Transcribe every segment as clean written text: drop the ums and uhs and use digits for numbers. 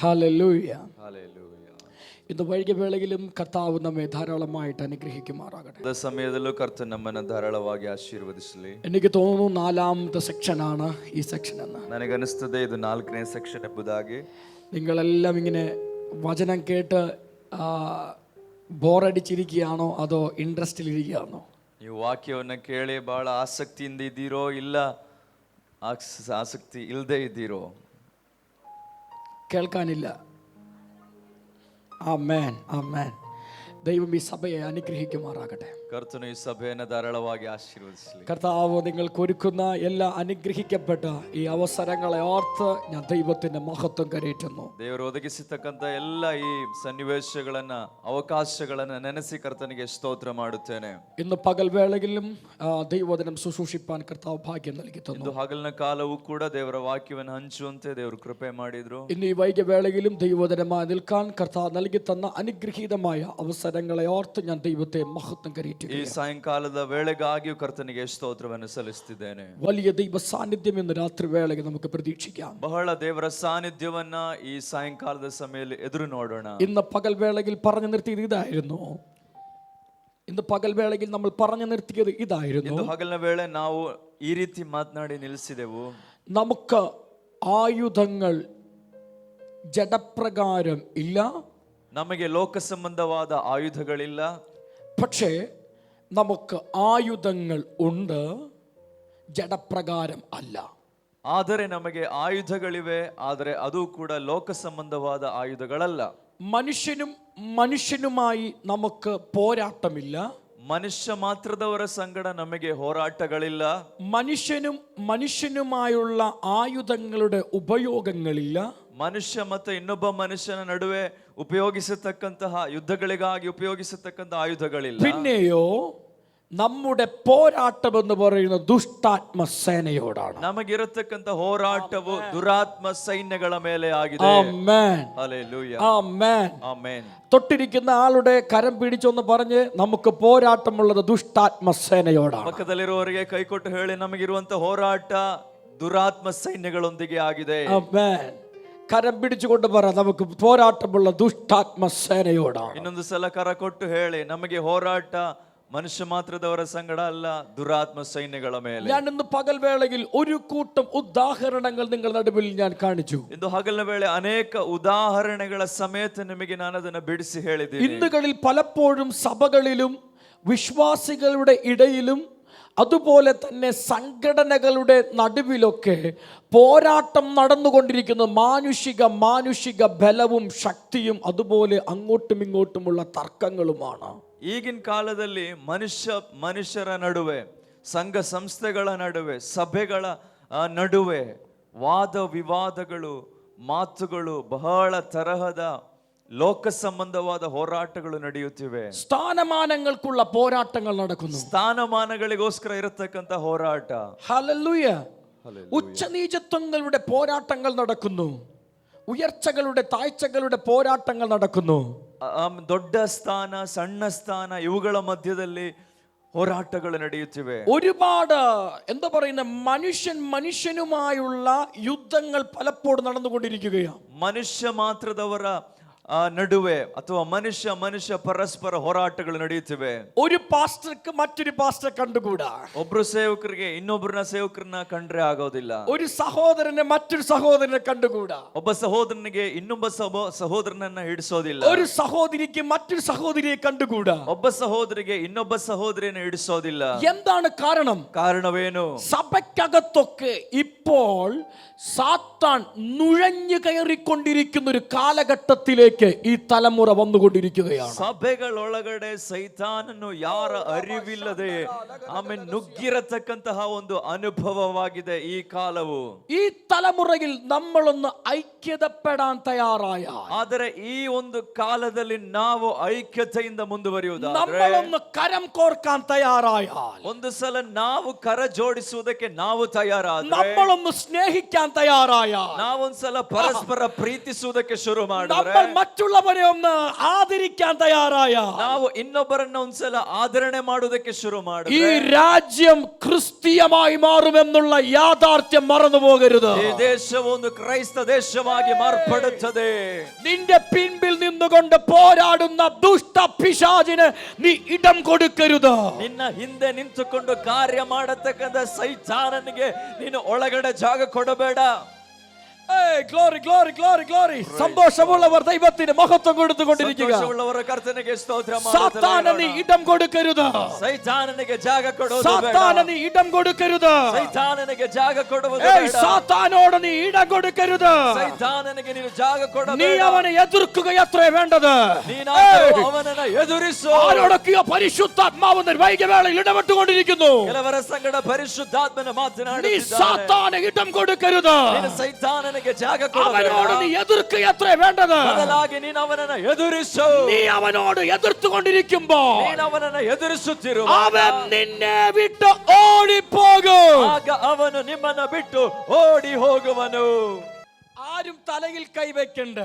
Hallelujah. Hallelujah. ഇന്ന് വൈകിയ വേളയിലും കർത്താവ് നമ്മെ ധാരാളമായിട്ട് അനുഗ്രഹിക്കുമാറാകട്ടെ. സമಯದಲ್ಲೂ ಕರ್ತನು ನಮ್ಮನ್ನು ಧಾರಾಳವಾಗಿ ಆಶೀರ್ವದಿಸಲಿ. എനിക്ക് തോന്നുന്നു 4ാമത്തെ സെക്ഷനാണ് ഈ സെക്ഷൻ എന്ന്. ನನಗನ್ನಿಸ್ತದೆ ಇದು 4ನೇ ಸೆಕ್ಷನ್ ಎಂಬುದಾಗಿ. നിങ്ങളെല്ലാം ഇങ്ങനെ വചനം കേട്ട് ബോറടിച്ചിരിക്കുകയാണോ അതോ ഇൻട്രസ്റ്റിലിരിക്കുകയാണോ? ನೀವು ವಾಕ್ಯವನ್ನು ಕೇಳಿ ಬಹಳ ಆಸಕ್ತಿಯಿಂದ ಇದ್ದೀರೋ ಇಲ್ಲ ಆಸಕ್ತಿ ಇಲ್ಲದೆ ಇದ್ದೀರೋ? കേൾക്കാനില്ല. ആമേൻ, ആമേൻ. ദൈവം ഈ സഭയെ അനുഗ്രഹിക്കുമാറാകട്ടെ. ಕರ್ತನು ಈ ಸಭೆಯನ್ನು ಧಾರಾಳವಾಗಿ ಆಶೀರ್ವದಿಸಲಿ. കർത്താവ് നിങ്ങൾക്ക് ഒരുക്കുന്ന എല്ലാ അനുഗ്രഹിക്കപ്പെട്ട ഈ അവസരങ്ങളെ ഓർത്ത് ഞാൻ ദൈവത്തിന്റെ മഹത്വം കരയറ്റുന്നു. ದೇವರು ಒದಗಿಸಿರ್ತಕ್ಕಂಥ ಎಲ್ಲ ಈ ಸನ್ನಿವೇಶಗಳನ್ನ ಅವಕಾಶಗಳನ್ನ ನೆನೆಸಿ ಕರ್ತನಿಗೆ ಸ್ತೋತ್ರ ಮಾಡುತ್ತೇನೆ. ഇന്ന് പകൽ വേളയിലും ദൈവവചനം ശുശ്രൂഷിപ്പാൻ കർത്താവ് ഭാഗ്യം നൽകി തന്നു. ಇಂದು ಹಗಲಿನ ಕಾಲವೂ ಕೂಡ ದೇವರ ವಾಕ್ಯವನ್ನು ಹಂಚುವಂತೆ ದೇವರು ಕೃಪೆ ಮಾಡಿದ್ರು. ഇന്ന് ഈ വൈകിയ വേളയിലും ദൈവവചനമായി നിൽക്കാൻ കർത്താവ് നൽകി തന്ന അനുഗ്രഹീതമായ അവസരങ്ങളെ ഓർത്ത് ഞാൻ ദൈവത്തെ മഹത്വം കരയറ്റുന്നു. ಈ ಸಾಯಂಕಾಲದ ವೇಳೆಗಾಗಿಯೂ ಕರ್ತನಿಗೆ ಸ್ತೋತ್ರವನ್ನು ಸಲ್ಲಿಸುತ್ತಿದ್ದೇನೆ. വലിയ ദൈവ സാന്നിധ്യം ഇന്ന് രാത്രി വേളയിൽ നമുക്ക് പ്രതീക്ഷിക്കാം. ಬಹಳ ದೇವರ ಸಾನ್ನಿಧ್ಯವನ್ನ ಈ ಸಾಯಂಕಾಲದ ಸಮಯದಲ್ಲಿ ಎದುರು ನೋಡೋಣ. ഇന്ന് പകൽ വേളയിൽ പറഞ്ഞു നിർത്തിയത് ഇതായിരുന്നു. ഇന്ന് പകൽ വേളയിൽ നമ്മൾ പറഞ്ഞു നിർത്തിയത് ഇതായിരുന്നു. ಇಂದು ಹಗಲಿನ ವೇಳೆ ನಾವು ಈ ರೀತಿ ಮಾತನಾಡಿ ನಿಲ್ಲಿಸಿದೆವು. നമുക്ക് ആയുധങ്ങൾ ജഡപ്രകാരം ഇല്ല, ನಮಗೆ ಲೋಕ ಸಂಬಂಧವಾದ ಆಯುಧಗಳಿಲ್ಲ. പക്ഷേ നമുക്ക് ആയുധങ്ങൾ ഉണ്ട്, ജഡപ്രകാരം അല്ല. ಆದರೆ ನಮಗೆ ಆಯುಧಗಳಿವೆ, ಆದರೆ ಅದು ಕೂಡ ಲೋಕ ಸಂಬಂಧವಾದ ಆಯುಧಗಳಲ್ಲ. മനുഷ്യനും മനുഷ്യനുമായി നമുക്ക് പോരാട്ടമില്ല. ಮನುಷ್ಯ ಮಾತ್ರದವರ ಸಂಗಡ ನಮಗೆ ಹೋರಾಟಗಳಿಲ್ಲ. മനുഷ്യനും മനുഷ്യനുമായുള്ള ആയുധങ്ങളുടെ ഉപയോഗങ്ങളില്ല. ಮನುಷ್ಯ ಮತ್ತು ಇನ್ನೊಬ್ಬ ಮನುಷ್ಯನ ನಡುವೆ ಉಪಯೋಗಿಸತಕ್ಕಂತಹ ಯುದ್ಧಗಳಿಗಾಗಿ ಉಪಯೋಗಿಸತಕ್ಕಂತಹ ಆಯುಧಗಳಿಲ್ಲ. പിന്നെയോ നമ്മുടെ പോരാട്ടം എന്ന് പറയുന്നത് ദുഷ്ടാത്മ സേനയോടാണ്. ನಮಗಿರತಕ್ಕಂತ ಹೋರಾಟವು ದುರಾತ್ಮ ಸೈನ್ಯಗಳ ಮೇಲೆ ಆಗಿದೆ. ആമേൻ, ഹല്ലേലൂയ, ആമേൻ, ആമേൻ. തൊട്ടിരിക്കുന്ന ആളുടെ കരം പിടിച്ചൊന്ന് പറഞ്ഞ് നമുക്ക് പോരാട്ടമുള്ളത് ദുഷ്ടാത്മ സേനയോടാണ്. ಪಕ್ಕದಲ್ಲಿರುವವರಿಗೆ ಕೈಕೊಟ್ಟು ಹೇಳಿ, ನಮಗಿರುವಂತ ಹೋರಾಟ ದುರಾತ್ಮ ಸೈನ್ಯಗಳೊಂದಿಗೆ ಆಗಿದೆ. ആമേൻ. കരം പിടിച്ചുകൊണ്ട് പറ, നമുക്ക് പോരാട്ടമുള്ള ദുഷ്ടാത്മ സേനയോടാണ്. ಇನ್ನೊಂದು ಸಲ ಕರ ಕೊಟ್ಟು ಹೇಳಿ, ನಮಗೆ ಹೋರಾಟ മനുഷ്യ മാത്രದವರ ಸಂಗಡ ಅಲ್ಲ, ದುರಾತ್ಮ ಸೈನ್ಯಗಳ ಮೇಲೆ. ഞാൻ ഇന്ന് പകൽ വേളയിൽ ഒരു കൂട്ടം ഉദാഹരണങ്ങൾ നിങ്ങളുടെ നടുവിൽ ഞാൻ കാണിച്ചു. ಇಂದು ಹಗಲಿನ ವೇಳೆ ಅನೇಕ ಉದಾಹರಣೆಗಳ ಸಮೇತ ನಿಮಗೆ ನಾನು ಅದನ್ನು ಬಿಡಿಸಿ ಹೇಳಿದ್ದೀನಿ. ഇന്നുകളിൽ പലപ്പോഴും സഭകളിലും വിശ്വാസികളുടെ ഇടയിലും അതുപോലെ തന്നെ സംഘടനകളുടെ നടുവിലൊക്കെ പോരാട്ടം നടന്നുകൊണ്ടിരിക്കുന്ന മാനുഷിക ബലവും ശക്തിയും അതുപോലെ അങ്ങോട്ടും ഇങ്ങോട്ടുമുള്ള തർക്കങ്ങളുമാണ്. ಈಗಿನ ಕಾಲದಲ್ಲಿ ಮನುಷ್ಯರ ನಡುವೆ, ಸಂಘ ಸಂಸ್ಥೆಗಳ ನಡುವೆ, ಸಭೆಗಳ ನಡುವೆ ವಾದ ವಿವಾದಗಳು, ಮಾತುಗಳು, ಬಹಳ ತರಹದ ಲೋಕ ಸಂಬಂಧವಾದ ಹೋರಾಟಗಳು ನಡೆಯುತ್ತಿವೆ. സ്ഥാനമാനങ്ങൾക്കുള്ള പോരാട്ടങ്ങൾ നടക്കുന്നു. സ്ഥാനಮಾನಗಳಿಗೋಸ್ಕರ ಇರತಕ್ಕಂತ ಹೋರಾಟ. ഹല്ലേലൂയ. ഉച്ചനീചത്വങ്ങളുടെ പോരാട്ടങ്ങൾ നടക്കുന്നു. ഉയർച്ചകളുടെ താഴ്ചകളുടെ പോരാട്ടങ്ങൾ നടക്കുന്നു. ದೊಡ್ಡ ಸ್ಥಾನ, ಸಣ್ಣ ಸ್ಥಾನ, ಇವುಗಳ ಮಧ್ಯದಲ್ಲಿ ಹೋರಾಟಗಳು ನಡೆಯುತ್ತಿವೆ. ഒരുപാട് എന്താ പറയുന്ന മനുഷ്യനുമായുള്ള യുദ്ധങ്ങൾ പലപ്പോഴും നടന്നുകൊണ്ടിരിക്കുകയാണ്. ಮನುಷ್ಯ ಮಾತ್ರದವರ ನಡುವೆ ಅಥವಾ ಮನುಷ್ಯ ಪರಸ್ಪರ ಹೋರಾಟಗಳು ನಡೆಯುತ್ತಿವೆ. ഒരു പാസ്റ്റർക്ക് മറ്റൊരു പാസ്റ്റർ കണ്ടുകൂടാ. ಒಬ್ರು ಸೇವಕರಿಗೆ ಇನ್ನೊಬ್ಬರನ್ನ ಸೇವಕರನ್ನ ಕಂಡ್ರೆ ಆಗೋದಿಲ್ಲ. ഒരു സഹോദരനെ മറ്റൊരു സഹോദരനെ കണ്ടുകൂടാ. ಒಬ್ಬ ಸಹೋದರನಿಗೆ ಇನ್ನೊಬ್ಬ ಸಹೋದರನನ್ನ ಹಿಡಿಸೋದಿಲ್ಲ. ഒരു സഹോദരിക്ക് മറ്റൊരു സഹോദരിയെ കണ്ടുകൂടാ. ಒಬ್ಬ ಸಹೋದರಿಗೆ ಇನ್ನೊಬ್ಬ ಸಹೋದರಿಯನ್ನು ಹಿಡಿಸೋದಿಲ್ಲ. എന്താണ് കാരണം? ಕಾರಣವೇನು? സഭയ്ക്കകത്തൊക്കെ ഇപ്പോൾ സാത്താൻ നുഴഞ്ഞു കയറിക്കൊണ്ടിരിക്കുന്ന ഒരു കാലഘട്ടത്തിലേക്ക് ಈ ತಲೆಮುರ വന്നുകൊണ്ടിരിക്കുകയാണ്. ಸಭೆಗಳೊಳಗಡೆ ಸೈತಾನನು ಯಾರ ಅರಿವಿಲ್ಲದೆ ಆಮೇಲೆ ನುಗ್ಗಿರತಕ್ಕಂತಹ ಒಂದು ಅನುಭವವಾಗಿದೆ ಈ ಕಾಲವು. ഈ തലമുറയിൽ നമ്മളൊന്ന് ഐക്യതപ്പെടാൻ തയ്യാറായാൽ, ಆದರೆ ಈ ಒಂದು ಕಾಲದಲ್ಲಿ ನಾವು ಐಕ್ಯತೆಯಿಂದ ಮುಂದುವರಿಯುವುದಾದರೆ, നമ്മളൊന്ന് കരം കോർക്കാൻ തയ്യാറായാൽ, ಒಂದು ಸಲ ನಾವು ಕರ ಜೋಡಿಸುವುದಕ್ಕೆ ನಾವು ತಯಾರಾದರೆ, നമ്മളൊന്ന് ഒന്ന് സ്നേഹിക്കാൻ തയ്യാറായ, ನಾವೊಂದ್ಸಲ ಪರಸ್ಪರ ಪ್ರೀತಿಸುವುದಕ್ಕೆ ಶುರು ಮಾಡಿದ್ರೆ, നമ്മൾ മറ്റുള്ളവരെ ഒന്ന് ആദരിക്കാൻ തയ്യാറായ, ನಾವು ಇನ್ನೊಬ್ಬರನ್ನ ಒಂದ್ಸಲ ಆದರಣೆ ಮಾಡುವುದಕ್ಕೆ ಶುರು ഈ ಮಾಡಿದ್ರೆ, രാജ്യം ക്രിസ്തീയമായി മാറുമെന്നുള്ള യാഥാർത്ഥ്യം മറന്നു പോകരുത്. ಈ ದೇಶವು ಒಂದು ಕ್ರೈಸ್ತ ದೇಶವಾಗಿ ಮಾರ್ಪಡುತ್ತದೆ. നിന്റെ പിൻപിൽ നിന്നുകൊണ്ട് പോരാടുന്ന ദുഷ്ട പിശാചിന് നീ ഇടം കൊടുക്കരുത്. ನಿನ್ನ ಹಿಂದೆ ನಿಂತುಕೊಂಡು ಕಾರ್ಯ ಮಾಡತಕ್ಕಂಥ ಸೈತಾನನಿಗೆ ನೀನು ಒಳಗಡೆ ಜಾಗ ಕೊಡಬೇಡ. Glory glory glory glory. സന്തോഷമുള്ളവർ ദൈവത്തിന് മഹത്വം കൊടുത്തുകൊണ്ടിരിക്കുക. ಸಂತೋಷವುಳ್ಳವರ ಕರ್ತನಿಗೆ ಸ್ತೋತ್ರ സാത്താന് നീ ഇടം കൊടുക്കരുത്. ಸೈತಾನನಿಗೆ ಜಾಗ ಕೊಡುವುದು ಬೇಡ. സാത്താന് നീ ഇടം കൊടുക്കരുത്. ಸೈತಾನನಿಗೆ ಜಾಗ ಕೊಡುವುದು ಬೇಡ. സാത്താനോട് നീ ഇടം കൊടുക്കരുത്. ಸೈತಾನನಿಗೆ ನೀನು ಜಾಗ ಕೊಡಬೇಡ. നീ അവനെ എതിർക്കുകയത്രേ വേണ്ടത്. ನೀನಾದರೂ ಅವನನ್ನ ಎದುರಿಸು. ആരോടൊക്കെയോ പരിശുദ്ധാത്മാവ് വൈകവേളയിൽ ഇടപെട്ടുകൊണ്ടിരിക്കുന്നു. ಕೆಲವರ ಸಂಗಡ ಪರಿಶುದ್ಧಾತ್ಮನ നീ ಮಾತನಾಡುತ್ತಿದ್ದಾನೆ. സാത്താന് ഇടം കൊടുക്കരുത്. ನೀನು ಸೈತಾನನಿಗೆ ಜಾಗ അവനോട് നീ ಕೊಡಬೇಡ. എതിർക്കുകയത്രേ വേണ്ടത്. ಬದಲಾಗಿ ನೀನು ಅವನನ್ನ ಎದುರಿಸು. നീ അവനോട് എതിർത്തുകൊണ്ടിരിക്കുമ്പോ ನೀನು ಅವನನ್ನ ಎದುರಿಸುತ್ತಿರುವ അവൻ നിന്നെ വിട്ട് ഓടിപ്പോകും. ಆಗ ಅವನು ನಿಮ್ಮನ್ನ ಬಿಟ್ಟು ಓಡಿ ಹೋಗುವನು. ആരും തലയിൽ കൈവയ്ക്കണ്ട.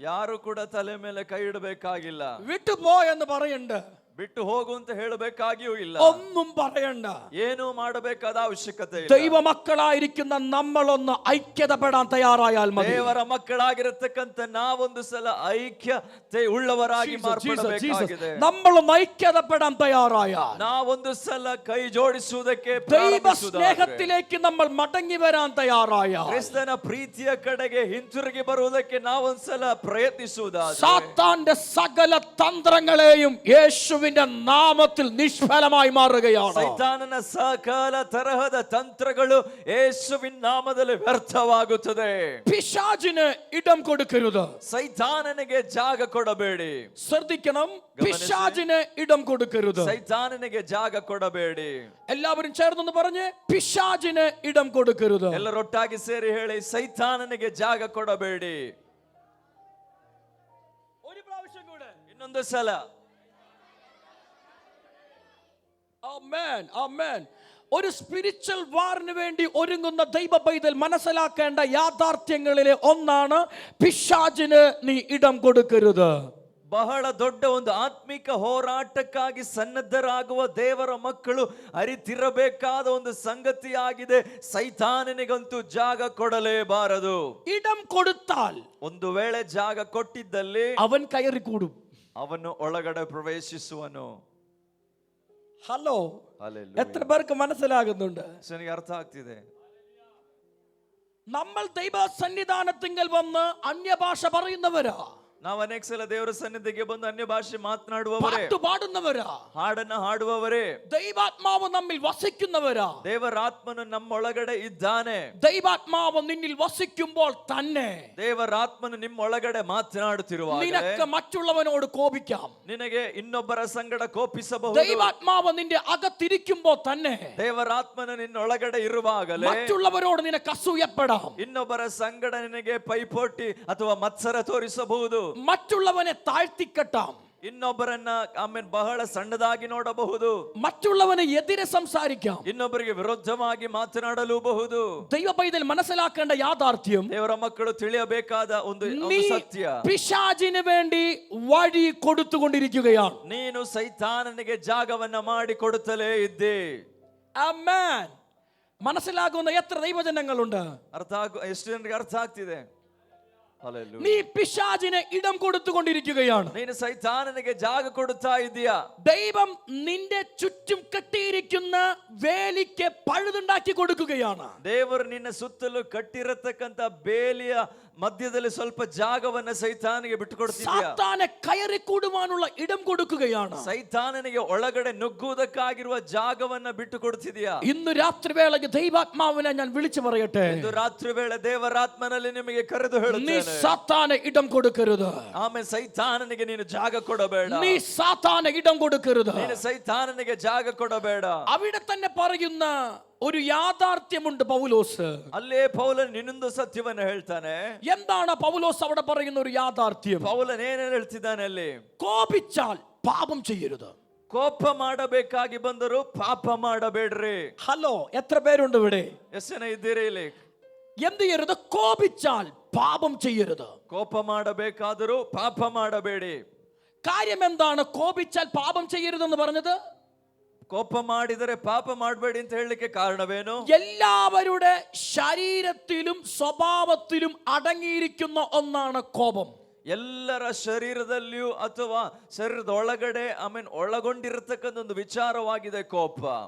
ಯಾರು ಕೂಡ ತಲೆ ಮೇಲೆ ಕೈ ಇಡಬೇಕಾಗಿಲ್ಲ. വിട്ടുപോ എന്ന് പറയണ്ട. ಬಿಟ್ಟು ಹೋಗು ಅಂತ ಹೇಳಬೇಕಾಗಿಯೂ ಇಲ್ಲ. ഒന്നും പറയണ്ട. ಏನು ಮಾಡಬೇಕಾದ ಅವಶ್ಯಕತೆ ಇಲ್ಲ. ദൈവ മക്കളായിരിക്കുന്ന നമ്മളൊന്ന് ഐക്യതപ്പെടാൻ തയ്യാറായാൽ മതി. ದೇವರ ಮಕ್ಕಳಾಗಿರತಕ್ಕಂತ ನಾವೊಂದು ಸಲ ಐಕ್ಯತೆ ಉಳ್ಳವರಾಗಿ ಮಾರ್ಪಡಬೇಕಾಗಿದೆ. നമ്മളൊന്ന് ഐക്യതപ്പെടാൻ തയ്യാറായാൽ, ನಾವೊಂದು ಸಲ ಕೈ ಜೋಡಿಸುವುದಕ್ಕೆ ദൈവ സ്നേഹത്തിലേക്ക് നമ്മൾ മടങ്ങി വരാൻ തയ്യാറായാൽ, ಕ್ರಿಸ್ತನ ಪ್ರೀತಿಯ ಕಡೆಗೆ ಹಿಂತಿರುಗಿ ಬರುವುದಕ್ಕೆ ನಾವೊಂದ್ಸಲ ಪ್ರಯತ್ನಿಸುವುದಾದರೆ, സാത്താന്റെ സകല തന്ത്രങ്ങളെയും യേശുവിന്റെ നാമത്തിൽ നിഷ്ഫലമായി മാറുകയാണ്. ಸೈತಾನನ ಸಕಲ ತರಹದ ತಂತ್ರಗಳು ಯೇಸುವಿನ ನಾಮದಲ್ಲಿ ವ್ಯರ್ಥವಾಗುತ್ತದೆ. പിശാചിന് ഇടം കൊടുക്കരുത്. ಸೈತಾನನಿಗೆ ಜಾಗ ಕೊಡಬೇಡಿ. ശ്രദ്ധിക്കണം, പിശാചിന് ഇടം കൊടുക്കരുത്. ಸೈತಾನನಿಗೆ ಜಾಗ ಕೊಡಬೇಡಿ. എല്ലാവരും ചേർന്നൊന്ന് പറഞ്ഞ്, പിശാചിന് ഇടം കൊടുക്കരുത്. ಎಲ್ಲರೊಟ್ಟಾಗಿ ಸೇರಿ ಹೇಳಿ, ಸೈತಾನನಿಗೆ ಜಾಗ ಕೊಡಬೇಡಿ. ഒരു പ്രാവശ്യം കൂടെ. ಇನ್ನೊಂದು ಸಲ. ആമേൻ, ആമേൻ. ഒരു സ്പിരിച്വൽ വാറിന് വേണ്ടി ഒരുങ്ങുന്ന ദൈവ പൈതൽ മനസ്സിലാക്കേണ്ട യാഥാർത്ഥ്യങ്ങളിലെ ഒന്നാണ്, പിശാചിന് നീ ഇടം കൊടുക്കരുത്. ಬಹಳ ದೊಡ್ಡ ಒಂದು ಆತ್ಮಿಕ ಹೋರಾಟಕ್ಕಾಗಿ ಸನ್ನದ್ಧರಾಗುವ ದೇವರ ಮಕ್ಕಳು ಅರಿತಿರಬೇಕಾದ ಒಂದು ಸಂಗತಿಯಾಗಿದೆ. ಸೈತಾನನಿಗಂತೂ ಜಾಗ ಕೊಡಲೇಬಾರದು. ഇടം കൊടുത്താൽ ಒಂದು ವೇಳೆ ಜಾಗ ಕೊಟ್ಟಿದ್ದಲ್ಲಿ അവൻ കയറിക്കൂടും. ಅವನು ಒಳಗಡೆ ಪ್ರವೇಶಿಸುವನು. Hello, Hallelujah. എത്ര പേർക്ക് മനസ്സിലാകുന്നുണ്ട്? ನನಗೆ ಅರ್ಥ ಆಗ್ತಿದೆ. നമ്മൾ ദൈവ സന്നിധാനത്തിങ്കൽ വന്ന് അന്യഭാഷ പറയുന്നവരാ, ನಾವು ಅನೇಕ ಸಲ ದೇವರ ಸನ್ನಿಧಿಗೆ ಬಂದು ಅನ್ಯ ಭಾಷೆ ಮಾತನಾಡುವವರೇ, പാട്ട് പാടുന്നവരാ, ಹಾಡನ್ನ ಹಾಡುವವರೇ, ദൈവാത്മാവ് നമ്മിൽ വസിക്കുന്നവരാ. ದೇವರ ಆತ್ಮನು ನಮ್ಮೊಳಗಡೆ ಇದ್ದಾನೆ. ദൈവാത്മാവ് നിന്നിൽ വസിക്കുമ്പോൾ തന്നെ ದೇವರ ಆತ್ಮನು ನಿಮ್ಮೊಳಗಡೆ ಮಾತನಾಡುತ್ತಿರುವಾಗ നിനക്ക് മറ്റുള്ളവനോട് കോപിക്കാം. ನಿನಗೆ ಇನ್ನೊಬ್ಬರ ಸಂಗಡ ಕೋಪಿಸಬಹುದು. ദൈവാത്മാവ് നിന്റെ അകത്തിരിക്കുമ്പോൾ തന്നെ ದೇವರ ಆತ್ಮನು ನಿನ್ನೊಳಗಡೆ ಇರುವಾಗಲೇ മറ്റുള്ളവരോട് നിനക്ക് അസൂയപ്പെടാം. ಇನ್ನೊಬ್ಬರ ಸಂಗಡ ನಿನಗೆ ಪೈಪೋಟಿ ಅಥವಾ ಮತ್ಸರ ತೋರಿಸಬಹುದು. മറ്റുള്ളവനെ താഴ്ത്തിക്കെട്ടാം. ಇನ್ನೊಬ್ಬರನ್ನ ಆಮೇಲೆ ಬಹಳ ಸಣ್ಣದಾಗಿ ನೋಡಬಹುದು. മറ്റുള്ളവനെ എതിരെ സംസാരിക്കാം. ಇನ್ನೊಬ್ಬರಿಗೆ ವಿರುದ್ಧವಾಗಿ ಮಾತನಾಡಲೂಬಹುದು. ദൈവ പൈതൽ മനസ്സിലാക്കേണ്ട യാഥാർത്ഥ്യം, ದೇವರ ಮಕ್ಕಳು ತಿಳಿಯಬೇಕಾದ ಒಂದು നീ ಸತ್ಯ, പിശാചിന് വേണ്ടി വഴി കൊടുത്തുകൊണ്ടിരിക്കുകയാണ്. ನೀನು ಸೈತಾನನಿಗೆ ಜಾಗವನ್ನ ಮಾಡಿ ಕೊಡುತ್ತಲೇ ಇದ್ದೆ. ആമേൻ. മനസ്സിലാകുന്ന എത്ര ദൈവജനങ്ങളുണ്ട്? ಎಷ್ಟು ಜನರಿಗೆ ಅರ್ಥ ಆಗ್ತಿದೆ? Hallelujah. നീ പിശാചിന് ഇടം കൊടുത്തുകൊണ്ടിരിക്കുകയാണ്. ನೀನು ಸೈತಾನನಿಗೆ ಜಾಗ ಕೊಡುತ್ತಾ ಇದೀಯಾ. ദൈവം നിന്റെ ചുറ്റും കെട്ടിയിരിക്കുന്ന വേലിക്ക് പഴുതുണ്ടാക്കി കൊടുക്കുകയാണ്. ದೇವರು ನಿನ್ನ ಸುತ್ತಲೂ ಕಟ್ಟಿರತಕ್ಕಂತ ಬೇಲಿಯ ಮಧ್ಯದಲ್ಲಿ ಸ್ವಲ್ಪ ಜಾಗವನ್ನ ಸೈತಾನಿಗೆ ಬಿಟ್ಟುಕೊಡ್ತಿದ್ಯಾ. സാത്താനെ കയറി കൂടുവാനുള്ള ഇടം കൊടുക്കുകയാണ്. ಸೈತಾನನಿಗೆ ಒಳಗಡೆ ನುಗ್ಗುವುದಕ್ಕಾಗಿರುವ ಜಾಗವನ್ನ ಬಿಟ್ಟು ಕೊಡ್ತಿದ್ಯಾ. ഇന്ന് രാത്രി വേളയ്ക്ക് ദൈവാത്മാവിനെ ഞാൻ വിളിച്ചു പറയട്ടെ, ಇಂದು ರಾತ್ರಿ ವೇಳೆ ದೇವರಾತ್ಮನಲ್ಲಿ ನಿಮಗೆ ಕರೆದು നീ ಹೇಳುತ್ತೇನೆ, സാത്താനെ ഇടം കൊടുക്കരുത്. ಆಮೇಲೆ ಸೈತಾನನಿಗೆ ನೀನು ಜಾಗ ಕೊಡಬೇಡ. നീ സാത്താനെ ഇടം കൊടുക്കരുത്. ನೀನು ಸೈತಾನನಿಗೆ ಜಾಗ ಕೊಡಬೇಡ. അവിടെ തന്നെ പറയുന്ന ഒരു യാഥാർത്ഥ്യമുണ്ട് പൗലോസ്. ಅಲ್ಲೇ ಪೌಲನ್ ಇನ್ನೊಂದು ಸತ್ಯವನ್ನ ಹೇಳ್ತಾನೆ. എന്താണ് പൗലോസ് അവിടെ പറയുന്ന ഒരു യാഥാർത്ഥ്യം? ಪೌಲನ್ ಏನೇನು ಹೇಳ್ತಿದ್ದಾನೆ ಅಲ್ಲಿ? കോപിച്ചാൽ പാപം ചെയ്യരുത്. ಕೋಪ ಮಾಡಬೇಕಾಗಿ ಬಂದರು ಪಾಪ ಮಾಡಬೇಡ್ರಿ. ഹലോ, എത്ര പേരുണ്ട് ഇവിടെ? ಎಷ್ಟು ಜನ ಇದ್ದೀರಿ ಇಲ್ಲಿ? എന്ത് ചെയ്യരുത്? കോപിച്ചാൽ പാപം ചെയ്യരുത്. ಕೋಪ ಮಾಡಬೇಕಾದರೂ ಪಾಪ ಮಾಡಬೇಡಿ. കാര്യം എന്താണ് കോപിച്ചാൽ പാപം ചെയ്യരുതെന്ന് പറഞ്ഞത്? ಕೋಪ ಮಾಡಿದರೆ ಪಾಪ ಮಾಡಬೇಡಿ ಅಂತ ಹೇಳಲಿಕ್ಕೆ ಕಾರಣವೇನು? എല്ലാവരുടെ ശരീരത്തിലും സ്വഭാവത്തിലും അടങ്ങിയിരിക്കുന്ന ഒന്നാണ് കോപം. ಎಲ್ಲರ ಶರೀರದಲ್ಲಿಯೂ ಅಥವಾ ಶರೀರದ ಒಳಗಡೆ ಒಳಗೊಂಡಿರತಕ್ಕಂಥ ಒಂದು ವಿಚಾರವಾಗಿದೆ ಕೋಪ.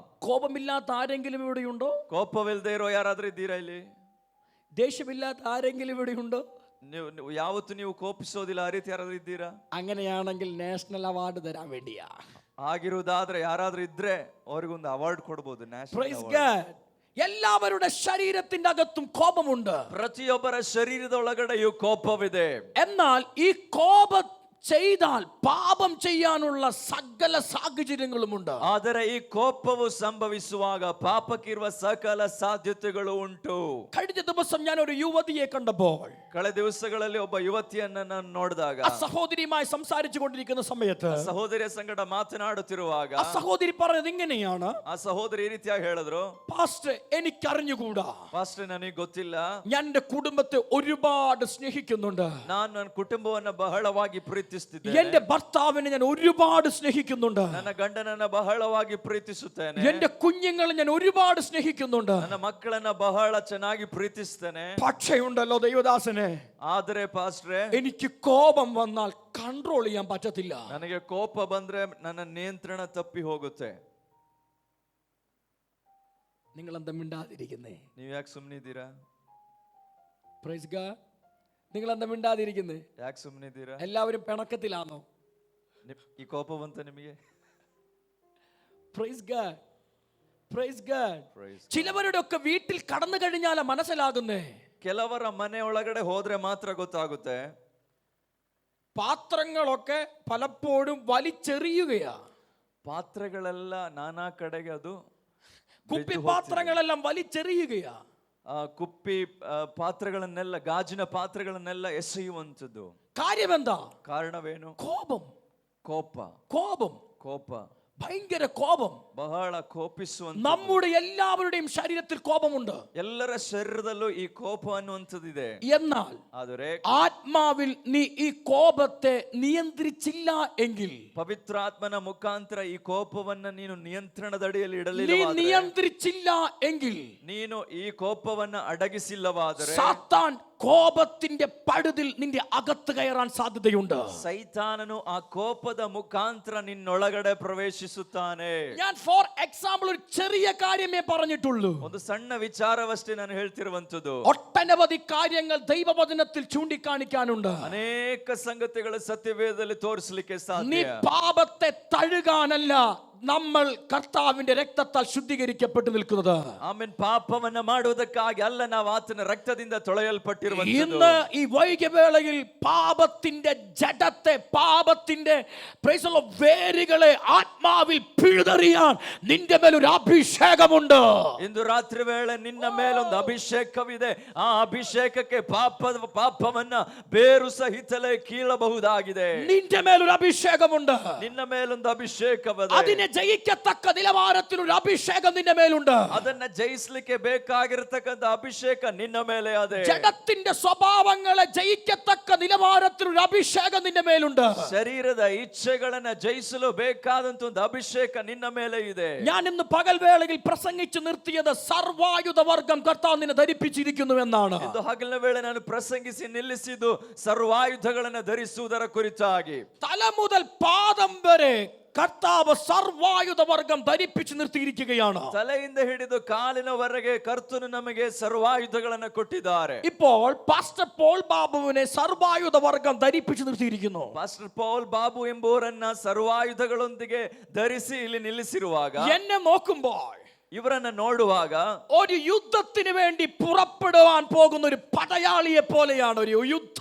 കോപമില്ലാത്ത ആരെങ്കിലും ഇവിടെയുണ്ടോ? ಕೋಪವಿಲ್ಲದೆ ಇರೋ ಯಾರಾದ್ರೂ ಇದ್ದೀರಾ ಇಲ್ಲಿ? ദേഷ്യമില്ലാത്ത ആരെങ്കിലും ഇവിടെയുണ്ടോ? ನೀವು ಯಾವತ್ತು ನೀವು ಕೋಪಿಸೋದಿಲ್ಲ ಆ ರೀತಿ ಯಾರಾದ್ರೂ ಇದ್ದೀರಾ? അങ്ങനെയാണെങ്കിൽ നാഷണൽ അവാർഡ് തരാൻ വേണ്ടിയാ. ಆಗಿರುವುದಾದ್ರೆ ಯಾರಾದ್ರೂ ಇದ್ರೆ ಅವ್ರಿಗೊಂದು ಅವಾರ್ಡ್ ಕೊಡಬಹುದು. Praise God. എല്ലാവരുടെ ശരീരത്തിന്റെ അകത്തും കോപമുണ്ട്. ಪ್ರತಿಯೊಬ್ಬರ ಶರೀರದ ಒಳಗಡೆಯೂ ಕೋಪವಿದೆ. എന്നാൽ ഈ കോപം ചെയ്താൽ പാപം ചെയ്യാനുള്ള സകല സാഹചര്യങ്ങളുമുണ്ട്. ಆದರೆ ಈ ಕೋಪವು ಸಂಭವಿಸುವಾಗ ಪಾಪಕ್ಕಿರುವ ಸಕಲ ಸಾಧ್ಯತೆಗಳು ಉಂಟು. കഴിഞ്ഞ ദിവസം ഞാൻ ഒരു യുവതിയെ കണ്ടപ്പോൾ, ಕಳೆದ ದಿವಸಗಳಲ್ಲಿ ಒಬ್ಬ ಯುವತಿಯನ್ನ ನಾನು ನೋಡಿದಾಗ, ആ സഹോദരിയുമായി സംസാരിച്ചു കൊണ്ടിരിക്കുന്ന സമയത്ത് ಸಹೋದರಿಯ ಸಂಗಡ ಮಾತನಾಡುತ್ತಿರುವಾಗ ആ സഹോദരി പറഞ്ഞത് ഇങ്ങനെയാണ്: ಆ ಸಹೋದರಿ ಈ ರೀತಿಯಾಗಿ ಹೇಳಿದ್ರು, പാസ്റ്റർ, എനിക്കറിഞ്ഞുകൂടാ, ಪಾಸ್ಟರ್ ನನಗೆ ಗೊತ್ತಿಲ್ಲ, ഞാൻ എൻ്റെ കുടുംബത്തെ ഒരുപാട് സ്നേഹിക്കുന്നുണ്ട്, ನಾನು ನನ್ನ ಕುಟುಂಬವನ್ನ ಬಹಳವಾಗಿ ಪ್ರೀತಿಸುತ್ತಿದ್ದೇನೆ, എന്റെ ഭർത്താവിനെ ഞാൻ ഒരുപാട് സ്നേഹിക്കുന്നുണ്ട്, ನನ್ನ ಗಂಡನನ್ನ ಬಹಳವಾಗಿ ಪ್ರೀತಿಸುತ್ತೇನೆ, എന്റെ കുഞ്ഞുങ്ങളെ ഞാൻ ഒരുപാട് സ്നേഹിക്കുന്നുണ്ട്, ನನ್ನ ಮಕ್ಕಳನ್ನ ಬಹಳ ಚೆನ್ನಾಗಿ ಪ್ರೀತಿಸ್ತೇನೆ. പക്ഷേ ഉണ്ടല്ലോ ദൈവദാസനെ, ಆದರೆ ಪಾಸ್ಟ್ರೆ, എനിക്ക് കോപം വന്നാൽ കൺട്രോൾ ചെയ്യാൻ പറ്റത്തില്ല. ನನಗೆ ಕೋಪ ಬಂದ್ರೆ ನನ್ನ ನಿಯಂತ್ರಣ ತಪ್ಪಿ ಹೋಗುತ್ತೆ. നിങ്ങൾ എന്താ മിണ്ടാതിരിക്കുന്നേ? ನೀವು ಯಾಕೆ ಸುಮ್ಮನಿದ್ದೀರಾ? Praise God. നിങ്ങൾ എന്താ മിണ്ടാതിരിക്കുന്നേ? ಯಾಕೆ ಸುಮ್ಮನಿದ್ದೀರಾ? എല്ലാവരും പിണക്കത്തിലാണോ? ಈ ಕೋಪ ಬಂತ ನಿಮಗೆ? Praise God, praise God. Praise God. ചിലവരുടെ ഒക്കെ വീട്ടിൽ കടന്നു കഴിഞ്ഞാൽ മനസ്സിലാകുന്നേ, ಕೆಲವರ ಮನೆ ಒಳಗಡೆ ಹೋದ್ರೆ ಮಾತ್ರ ಗೊತ್ತಾಗುತ್ತೆ. പാത്രങ്ങളൊക്കെ പലപ്പോഴും വലിച്ചെറിയുകയാ. ಪಾತ್ರೆಗಳೆಲ್ಲ ನಾನಾ ಕಡೆಗೆ ಅದು കുപ്പി പാത്രങ്ങളെല്ലാം വലിച്ചെറിയുകയാ. ಕುಪ್ಪಿ ಪಾತ್ರೆಗಳನ್ನೆಲ್ಲ, ಗಾಜಿನ ಪಾತ್ರೆಗಳನ್ನೆಲ್ಲ ಎಸೆಯುವಂಥದ್ದು. കാര്യമെന്താ? ಕಾರಣವೇನು? കോപം. ಕೋಪ. കോപം, ಕೋಪ, ഭയങ്കര കോപം. ಬಹಳ ಕೋಪಿಸುವಂತ. നമ്മുടെ എല്ലാവരുടെയും ശരീരത്തിൽ കോപമുണ്ട്. ಎಲ್ಲರ ಶರೀರದಲ್ಲೂ ಈ ಕೋಪ ಅನ್ನುವಂಥದ್ದಿದೆ. എന്നാൽ ಆದರೆ ആത്മാവിൽ നീ ഈ കോപത്തെ നിയന്ത്രിച്ചില്ല എങ്കിൽ, ಪವಿತ್ರಾತ್ಮನ ಮುಖಾಂತರ ಈ ಕೋಪವನ್ನ ನೀನು ನಿಯಂತ್ರಣದಡಿಯಲ್ಲಿ നീ ಇಡಲಿಲ್ಲ, നിയന്ത്രിച്ചില്ല എങ്കിൽ, ನೀನು ಈ ಕೋಪವನ್ನ ಅಡಗಿಸಿಲ್ಲವಾದರೆ സാത്താൻ കോപത്തിന്റെ പഴുതിൽ നിന്റെ അകത്ത് കയറാൻ സാധ്യതയുണ്ട്. ಸೈತಾನನು ಆ ಕೋಪದ ಮುಖಾಂತರ ನಿನ್ನೊಳಗಡೆ ಪ್ರವೇಶಿಸುತ್ತಾನೆ. ഞാൻ ഫോർ എക്സാമ്പിൾ ഒരു ചെറിയ കാര്യമേ പറഞ്ഞിട്ടുള്ളൂ. ಒಂದು ಸಣ್ಣ ವಿಚಾರವಷ್ಟೇ ನಾನು ಹೇಳ್ತಿರುವಂತದ್ದು. ഒട്ടനവധി കാര്യങ്ങൾ ദൈവവചനത്തിൽ ചൂണ്ടിക്കാണിക്കാനുണ്ട്. ಅನೇಕ ಸಂಗತಿಗಳು ಸತ್ಯವೇದದಲ್ಲಿ ತೋರಿಸಲಿಕ್ಕೆ നീ ಸಾಧ್ಯ. പാപത്തെ തഴുകാനല്ല നമ്മൾ കർത്താവിന്റെ രക്തത്താൽ ശുദ്ധീകരിക്കപ്പെട്ടു നിൽക്കുന്നത്. ಆಮೇಲೆ ಪಾಪವನ್ನ ಮಾಡುವುದಕ್ಕಾಗಿ ಅಲ್ಲ, ನಾವು ಆತನ ರಕ್ತದಿಂದ ತೊಳೆಯಲ್ಪಟ್ಟಿರುವಂತದ್ದು. ഇന്ന് ഈ വൈകിവേളയിൽ പാപത്തിന്റെ ജഡത്തെ, പാപത്തിന്റെ വേരുകളെ ആത്മാവിൽ പിഴുതെറിയാൻ നിന്റെ മേൽ ഒരു അഭിഷേകമുണ്ട്. ಇಂದು ರಾತ್ರಿ ವೇಳೆ ನಿನ್ನ ಮೇಲೊಂದು ಅಭಿಷೇಕವಿದೆ. ಆ ಅಭಿಷೇಕಕ್ಕೆ ಪಾಪವನ್ನ ಬೇರು ಸಹಿತಲೇ ಕೀಳಬಹುದಾಗಿದೆ. നിന്റെ മേൽ ഒരു അഭിഷേകമുണ്ട്. ನಿನ್ನ ಮೇಲೊಂದು ಅಭಿಷೇಕವಿದೆ. അതിനെ ജയിക്കത്തക്ക നിലവാരത്തിൽ ഒരു അഭിഷേകം നിന്റെ മേലുണ്ട്. ಅದನ್ನ ಜಯಿಸಲಿಕ್ಕೆ ಬೇಕಾಗಿರತಕ್ಕಂತ ಅಭಿಷೇಕ ನಿನ್ನ ಮೇಲೆ ಅದೇ. ജഡത്തിന്റെ സ്വഭാവങ്ങളെ ജയിക്കത്തക്ക നിലവാരത്തിൽ ഒരു അഭിഷേകം നിന്റെ മേലുണ്ട്. ಶರೀರದ ಇಚ್ಛೆಗಳನ್ನ ಜಯಿಸಲು ಬೇಕಾದಂತ ಒಂದು ಅಭಿಷೇಕ ನಿನ್ನ ಮೇಲೆ ಇದೆ. ഞാൻ ഇന്ന് പകൽവേളയിൽ പ്രസംഗിച്ചു നിർത്തിയത് സർവായുധ വർഗം കർത്താവ് നിന്നെ ധരിപ്പിച്ചിരിക്കുന്നു എന്നാണ്. ಇಂದು ಹಗಲಿನ ವೇಳೆ ನಾನು ಪ್ರಸಂಗಿಸಿ ನಿಲ್ಲಿಸಿದ್ದು ಸರ್ವಾಯುಧಗಳನ್ನು ಧರಿಸುವುದರ ಕುರಿತಾಗಿ. തല മുതൽ പാദം വരെ കർത്താവ് സർവായുധ വർഗം ധരിപ്പിച്ചു നിർത്തിയിരിക്കുകയാണ്. ತಲೆಯಿಂದ ಹಿಡಿದು ಕಾಲಿನವರೆಗೆ ಕರ್ತನು ನಮಗೆ ಸರ್ವಾಯುಧಗಳನ್ನು ಕೊಟ್ಟಿದ್ದಾರೆ. ഇപ്പോൾ പാസ്റ്റർ പോൾ ബാബുവിനെ സർവായുധ വർഗം ധരിപ്പിച്ചു നിർത്തിയിരിക്കുന്നു. ಪಾಸ್ಟರ್ ಪೌಲ್ ಬಾಬು ಎಂಬುವರನ್ನ ಸರ್ವಾಯುಧಗಳೊಂದಿಗೆ ಧರಿಸಿ ಇಲ್ಲಿ ನಿಲ್ಲಿಸಿರುವಾಗ, എന്നെ നോക്കുമ്പോൾ ಇವರನ್ನ ನೋಡುವಾಗ ഒരു യുദ്ധത്തിന് വേണ്ടി പുറപ്പെടുവാൻ പോകുന്ന ഒരു പടയാളിയെ പോലെയാണ്, ഒരു യുദ്ധ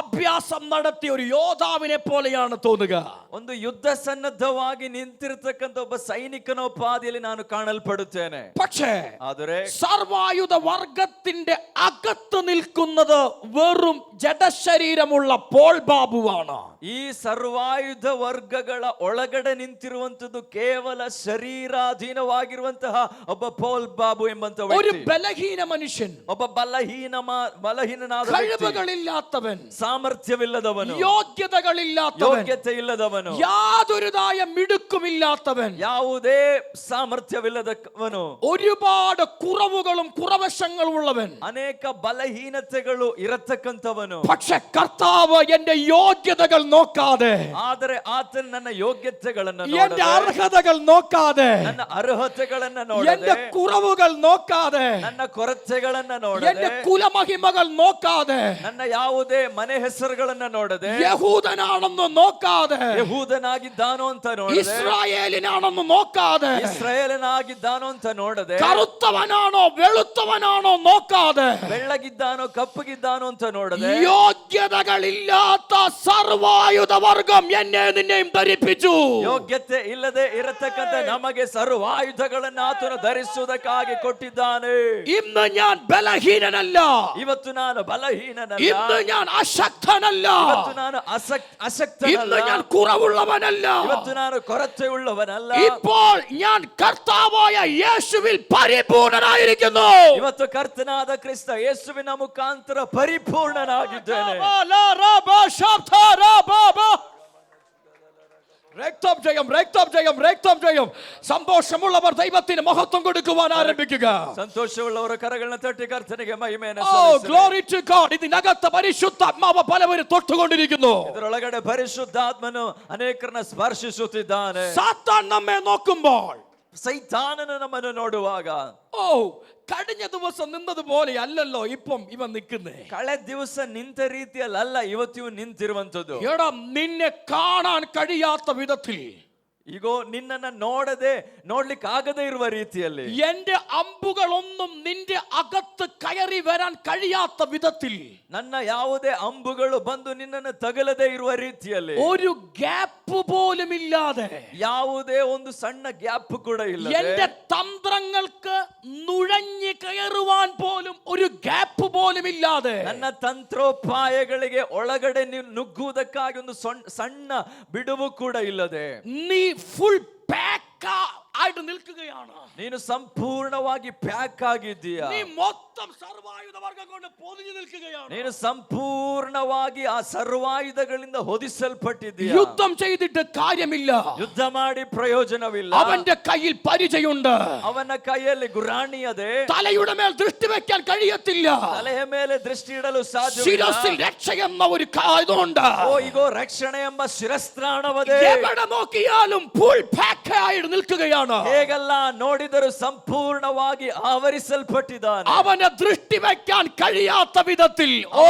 അഭ്യാസം നടത്തിയ ഒരു യോദ്ധാവിനെ പോലെയാണ് തോന്നുക. ಒಂದು ಯುದ್ಧ ಸನ್ನದ್ಧವಾಗಿ ನಿಂತಿರತಕ್ಕಂತ ಒಬ್ಬ ಸೈನಿಕನ ಉಪಾಧಿಯಲ್ಲಿ ನಾನು ಕಾಣಲ್ಪಡುತ್ತೇನೆ. പക്ഷേ ಆದರೆ സർവായുധ വർഗത്തിന്റെ അകത്ത് നിൽക്കുന്നത് വെറും ജഡശരീരമുള്ള പോൾ ബാബുവാണ്. ಈ ಸರ್ವಾಯುಧ ವರ್ಗಗಳ ಒಳಗಡೆ ನಿಂತಿರುವಂತದ್ದು ಕೇವಲ ಶರೀರಾಧೀನವಾಗಿರುವಂತಹ ಒಬ್ಬ ಪೌಲ್ ಬಾಬು ಎಂಬಂತ ഒരു ವ್ಯಕ್ತಿ, ബലഹീന മനുഷ്യൻ, ಒಬ್ಬ ಬಲಹೀನನಾದ ವ್ಯಕ್ತಿ, കഴിവുകളില്ലാത്തവൻ, ಸಾಮರ್ಥ್ಯವಿಲ್ಲದವನು, യോഗ്യതകളില്ലാത്തവൻ, ಯೋಗ್ಯತೆ ಇಲ್ಲದವನು, യാതൊരുതായ മിടുക്കുമില്ലാത്തവൻ, ಯಾವುದೇ ಸಾಮರ್ಥ್ಯವಿಲ್ಲದವನು, ഒരുപാട് കുറവുകളും കുറവശങ്ങളും ഉള്ളവൻ. ಅನೇಕ ಬಲಹೀನತೆಗಳು ಇರತಕ್ಕಂಥವನು. പക്ഷെ കർത്താവ് എന്റെ യോഗ്യതകൾ നോക്കാതെ, ಆದರೆ ಆತನ ನನ್ನ ಯೋಗ್ಯತೆಗಳನ್ನು എന്റെ ನೋಡದೆ, അർഹതകൾ നോക്കാതെ, ನನ್ನ ಅರ್ಹತೆಗಳನ್ನ എന്റെ ನೋಡದೆ, കുറവുകൾ നോക്കാതെ, ನನ್ನ ಕೊರತೆಗಳನ್ನ എന്റെ ನೋಡದೆ, കുലമഹിമകൾ നോക്കാതെ, ನನ್ನ ಯಾವುದೇ ಮನೆ ಹೆಸರುಗಳನ್ನ ನೋಡದೆ, യഹൂദനാണെന്ന് നോക്കാതെ, ಯಹೂದನಾಗಿದ್ದಾನೋ ಅಂತ ನೋಡದೆ, ഇസ്രായേലിനാണെന്ന് നോക്കാതെ, ಇಸ್ರಾಯೇಲನಾಗಿದ್ದಾನೋ ಅಂತ ನೋಡದೆ, കറുത്തവനാണോ വെളുത്തവനാണോ നോക്കാതെ, ಬೆಳ್ಳಗಿದ್ದಾನೋ ಕಪ್ಪಗಿದ್ದಾನೋ ಅಂತ ನೋಡದೆ, യോഗ്യതകളില്ലാത്ത സർവായുധ വർഗം എന്നെ നിന്നെയും ധരിപ്പിച്ചു. ಯೋಗ್ಯತೆ ಇಲ್ಲದೆ ಇರತಕ್ಕಂಥ ನಮಗೆ ಸರ್ವಾಯುಧಗಳನ್ನ ಆತನು ಧರಿಸುವುದಕ್ಕಾಗಿ ಕೊಟ್ಟಿದ್ದಾನೆ. ഇന്ന് ഞാൻ ബലഹീനനല്ല, ಇವತ್ತು ನಾನು ಬಲಹೀನನಲ್ಲ, ഇന്ന് ഞാൻ അശക്തനല്ല, ಇವತ್ತು ನಾನು ಅಶಕ್ತನಲ್ಲ, ഇന്ന് ഞാൻ കുറവുള്ളവനല്ല, ಇವತ್ತು ನಾನು ಕೊರತೆ ಉಳ್ಳವನಲ್ಲ, ഇപ്പോൾ ഞാൻ കർത്താവായ യേശുവിൽ പരിപൂർണനായിരിക്കുന്നു. ಇವತ್ತು ಕರ್ತನಾದ ಕ್ರಿಸ್ತ ಯೇಸುವಿನ ಮುಖಾಂತರ ಪರಿಪೂರ್ಣನಾಗಿದ್ದೇನೆ. രക്തം ജയം, രക്തം ജയം, രക്തം ജയം. സന്തോഷമുള്ളവർ ദൈവത്തിന് മഹത്വം കൊടുക്കുവാൻ ആരംഭിക്കുക. ಸಂತೋಷವುಳ್ಳವರ ಕರಗಳನ್ನ തട്ടി കರ್ತನಿಗೆ ಮಹಿಮೆಯನ್ನು ഓ ಸಲ್ಲಿಸಿರಿ. Glory to God. ഇതിനകത്ത് പരിശുദ്ധാത്മാവ് പലവരും തൊട്ടുകൊണ്ടിരിക്കുന്നു. ಇದರೊಳಗಡೆ ಪರಿಶುದ್ಧಾತ್ಮನು ಅನೇಕರನ್ನ ಸ್ಪರ್ಶಿಸುತ್ತಿದ್ದಾನೆ. സാത്താൻ നമ്മെ നോക്കുമ്പോൾ, ಸೈತಾನನು ನಮ್ಮನ್ನು ನೋಡುವಾಗ, ഓ കഴിഞ്ഞ ദിവസം നിന്നതുപോലെ അല്ലല്ലോ ഇപ്പം ഇവൻ നിൽക്കുന്നേ. ಕಳೆದ ದಿವಸ ನಿಂತ ರೀತಿಯಲ್ಲ ಇವತ್ತು ಇವು ನಿಂತಿರುವಂತದ್ದು. എടാ, നിന്നെ കാണാൻ കഴിയാത്ത വിധത്തിൽ, ಈಗ ನಿನ್ನನ್ನ ನೋಡ್ಲಿಕ್ಕೆ ಆಗದೇ ಇರುವ ರೀತಿಯಲ್ಲಿ, എന്റെ അമ്പുകളൊന്നും നിന്റെ അകത്ത് കയറി വരാൻ കഴിയാത്ത വിധത്തിൽ, ನನ್ನ ಯಾವುದೇ ಅಂಬುಗಳು ಬಂದು ನಿನ್ನನ್ನು ತಗಲದೇ ಇರುವ ರೀತಿಯಲ್ಲಿ, ഒരു ഗ്യാപ്പ് പോലും ഇല്ലാതെ, ಯಾವುದೇ ಒಂದು ಸಣ್ಣ ಗ್ಯಾಪ್ ಕೂಡ ಇಲ್ಲ, എന്റെ തന്ത്രങ്ങൾക്ക് നുഴഞ്ഞു കയറുവാൻ പോലും ഒരു ഗ്യാപ്പ് പോലും ഇല്ലാതെ, ನನ್ನ ತಂತ್ರೋಪಾಯಗಳಿಗೆ ಒಳಗಡೆ ನೀವು ನುಗ್ಗುವುದಕ್ಕಾಗಿ ಒಂದು ಸಣ್ಣ ಬಿಡುವು ಕೂಡ ಇಲ್ಲದೆ, നീ ഫുൾ പാക്ക് ആയിട്ട് നിൽക്കുകയാണ്. ನೀನು ಸಂಪೂರ್ಣವಾಗಿ ಪ್ಯಾಕ್ ಆಗಿದ್ದೀಯ. നീ മൊത്തം സർവായുധ വർഗം കൊണ്ട് പൊതിഞ്ഞു നിൽക്കുകയാണ്. ನೀನು ಸಂಪೂರ್ಣವಾಗಿ ಆ ಸರ್ವಾಯುಧಗಳಿಂದ ಹೊದಿಸಲ್ಪಟ್ಟಿದ್ದೀಯ. യുദ്ധം ചെയ്തിട്ട് കാര്യമില്ല. ಯುದ್ಧ ಮಾಡಿ ಪ್ರಯೋಜನವಿಲ್ಲ. അവന്റെ കയ്യിൽ പരിചയുണ്ട്. ಅವನ ಕೈಯಲ್ಲಿ ಗುರಾಣಿಯದೆ. തലയുടെ മേൽ ദൃഷ്ടി വെക്കാൻ കഴിയത്തില്ല. ತಲೆಯ ಮೇಲೆ ದೃಷ್ಟಿ ಇಡಲು ಸಾಧ್ಯವಿಲ್ಲ. ശിരസിൽ രക്ഷയെന്ന ഒരു ഇതുണ്ട്. ಓ ಈಗೋ ರಕ್ಷಣೆ ಎಂಬ ಶಿರಸ್ತ್ರಾಣವದೆ. എവിടെ നോക്കിയാലും ഫുൾ പാക്ക് ആയിട്ട് നിൽക്കുകയാണ്. ಹೇಗೆಲ್ಲ ನೋಡಿದರೂ ಸಂಪೂರ್ಣವಾಗಿ ಆವರಿಸಲ್ಪಟ್ಟಿದ್ದಾನೆ. അവനെ ദൃഷ്ടി വെക്കാൻ കഴിയാത്ത വിധത്തിൽ, ഓ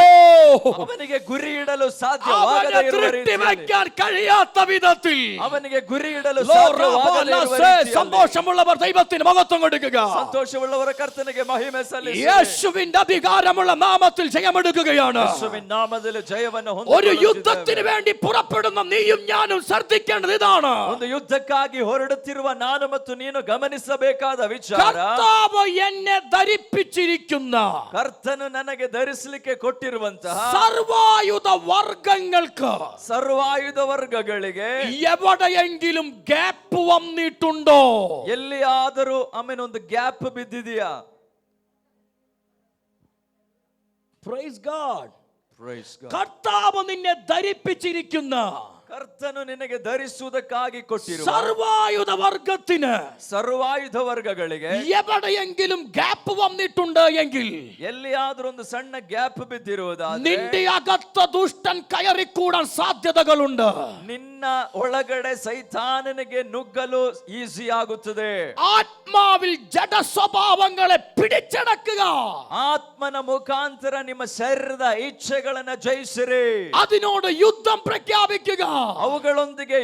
ಅವನಿಗೆ ಗುರಿ ಇಡಲು അവനെ ಸಾಧ್ಯವಾಗದೇ ಇರುವ ദൃഷ്ടി ರೀತಿಯಲ್ಲಿ, വെക്കാൻ കഴിയാത്ത വിധത്തിൽ, ಅವನಿಗೆ ಗುರಿ ಇಡಲು ಸಾಧ್ಯವಾಗದೇ ಇರುವ ರೀತಿಯಲ್ಲಿ, സന്തോഷമുള്ളവർ ദൈവത്തിന് മഹത്വം കൊടുക്കുക. ಸಂತೋಷವುಳ್ಳವರ ಕರ್ತನಿಗೆ ಮಹಿಮೆ ಸಲ್ಲಿಸಿ യേശുവിന്റെ അധികാരമുള്ള നാമത്തിൽ ജയമെടുക്കുകയാണ്. ಯೇಸುವಿನ ನಾಮದಲ್ಲಿ ಜಯವನ್ನು ഒരു ಹೊಂದಿಕೊಳ್ಳುತ್ತಿದ್ದೇವೆ. യുദ്ധത്തിന് വേണ്ടി പുറപ്പെടുന്ന നീയും ഞാനും ശ്രദ്ധിക്കേണ്ടത് ഇതാണ്. ಒಂದು ಯುದ್ಧಕ್ಕಾಗಿ ಹೊರಡುತ್ತಿರುವ ನಾನು ಮತ್ತು ನೀನು ಗಮನಿಸಬೇಕಾದ ವಿಚಾರ, കർത്താവ് എന്നെ ധരിപ്പിച്ചിരിക്കുന്ന ಕರ್ತನು ನನಗೆ ಧರಿಸಲಿಕ್ಕೆ ಕೊಟ್ಟಿರುವಂತಹ സർവായുധ വർഗങ്ങൾക്ക് ಸರ್ವಾಯುಧ ವರ್ಗಗಳಿಗೆ എവിടെയെങ്കിലും ഗ്യാപ്പ് വന്നിട്ടുണ്ടോ? ಎಲ್ಲಿಯಾದರೂ ಆಮೇಲೆ ಒಂದು gap ಬಿದ್ದಿದೆಯಾ? Praise God. Praise God. കർത്താവ് നിന്നെ ധരിപ്പിച്ചിരിക്കുന്ന ಕರ್ತನು ನಿನಗೆ ಧರಿಸುವುದಕ್ಕಾಗಿ ಕೊಟ್ಟಿರುವ സർവായുധ വർഗത്തിന് ಸರ್ವಾಯುಧ ವರ್ಗಗಳಿಗೆ എവിടെയെങ്കിലും ഗ്യാപ്പ് വന്നിട്ടുണ്ട് എങ്കിൽ, ಎಲ್ಲಿಯಾದರೂ ಒಂದು ಸಣ್ಣ ಗ್ಯಾಪ್ ಬಿದ್ದಿರುವುದಾದರೆ, നിന്റെ അകത്ത് ദുഷ്ടൻ കയറിക്കൂടാൻ സാധ്യതകളുണ്ട്. ನಿನ್ನ ಒಳಗಡೆ ಸೈತಾನನಿಗೆ ನುಗ್ಗಲು ಈಸಿ ಆಗುತ್ತದೆ. ആത്മാവിൽ ജഡ സ്വഭാവങ്ങളെ പിടിച്ചടക്കുക. ಆತ್ಮನ ಮುಖಾಂತರ ನಿಮ್ಮ ಶರೀರದ ಇಚ್ಛೆಗಳನ್ನ ಜಯಿಸಿರಿ. അതിനോട് യുദ്ധം പ്രഖ്യാപിക്കുക. ಅವುಗಳೊಂದಿಗೆ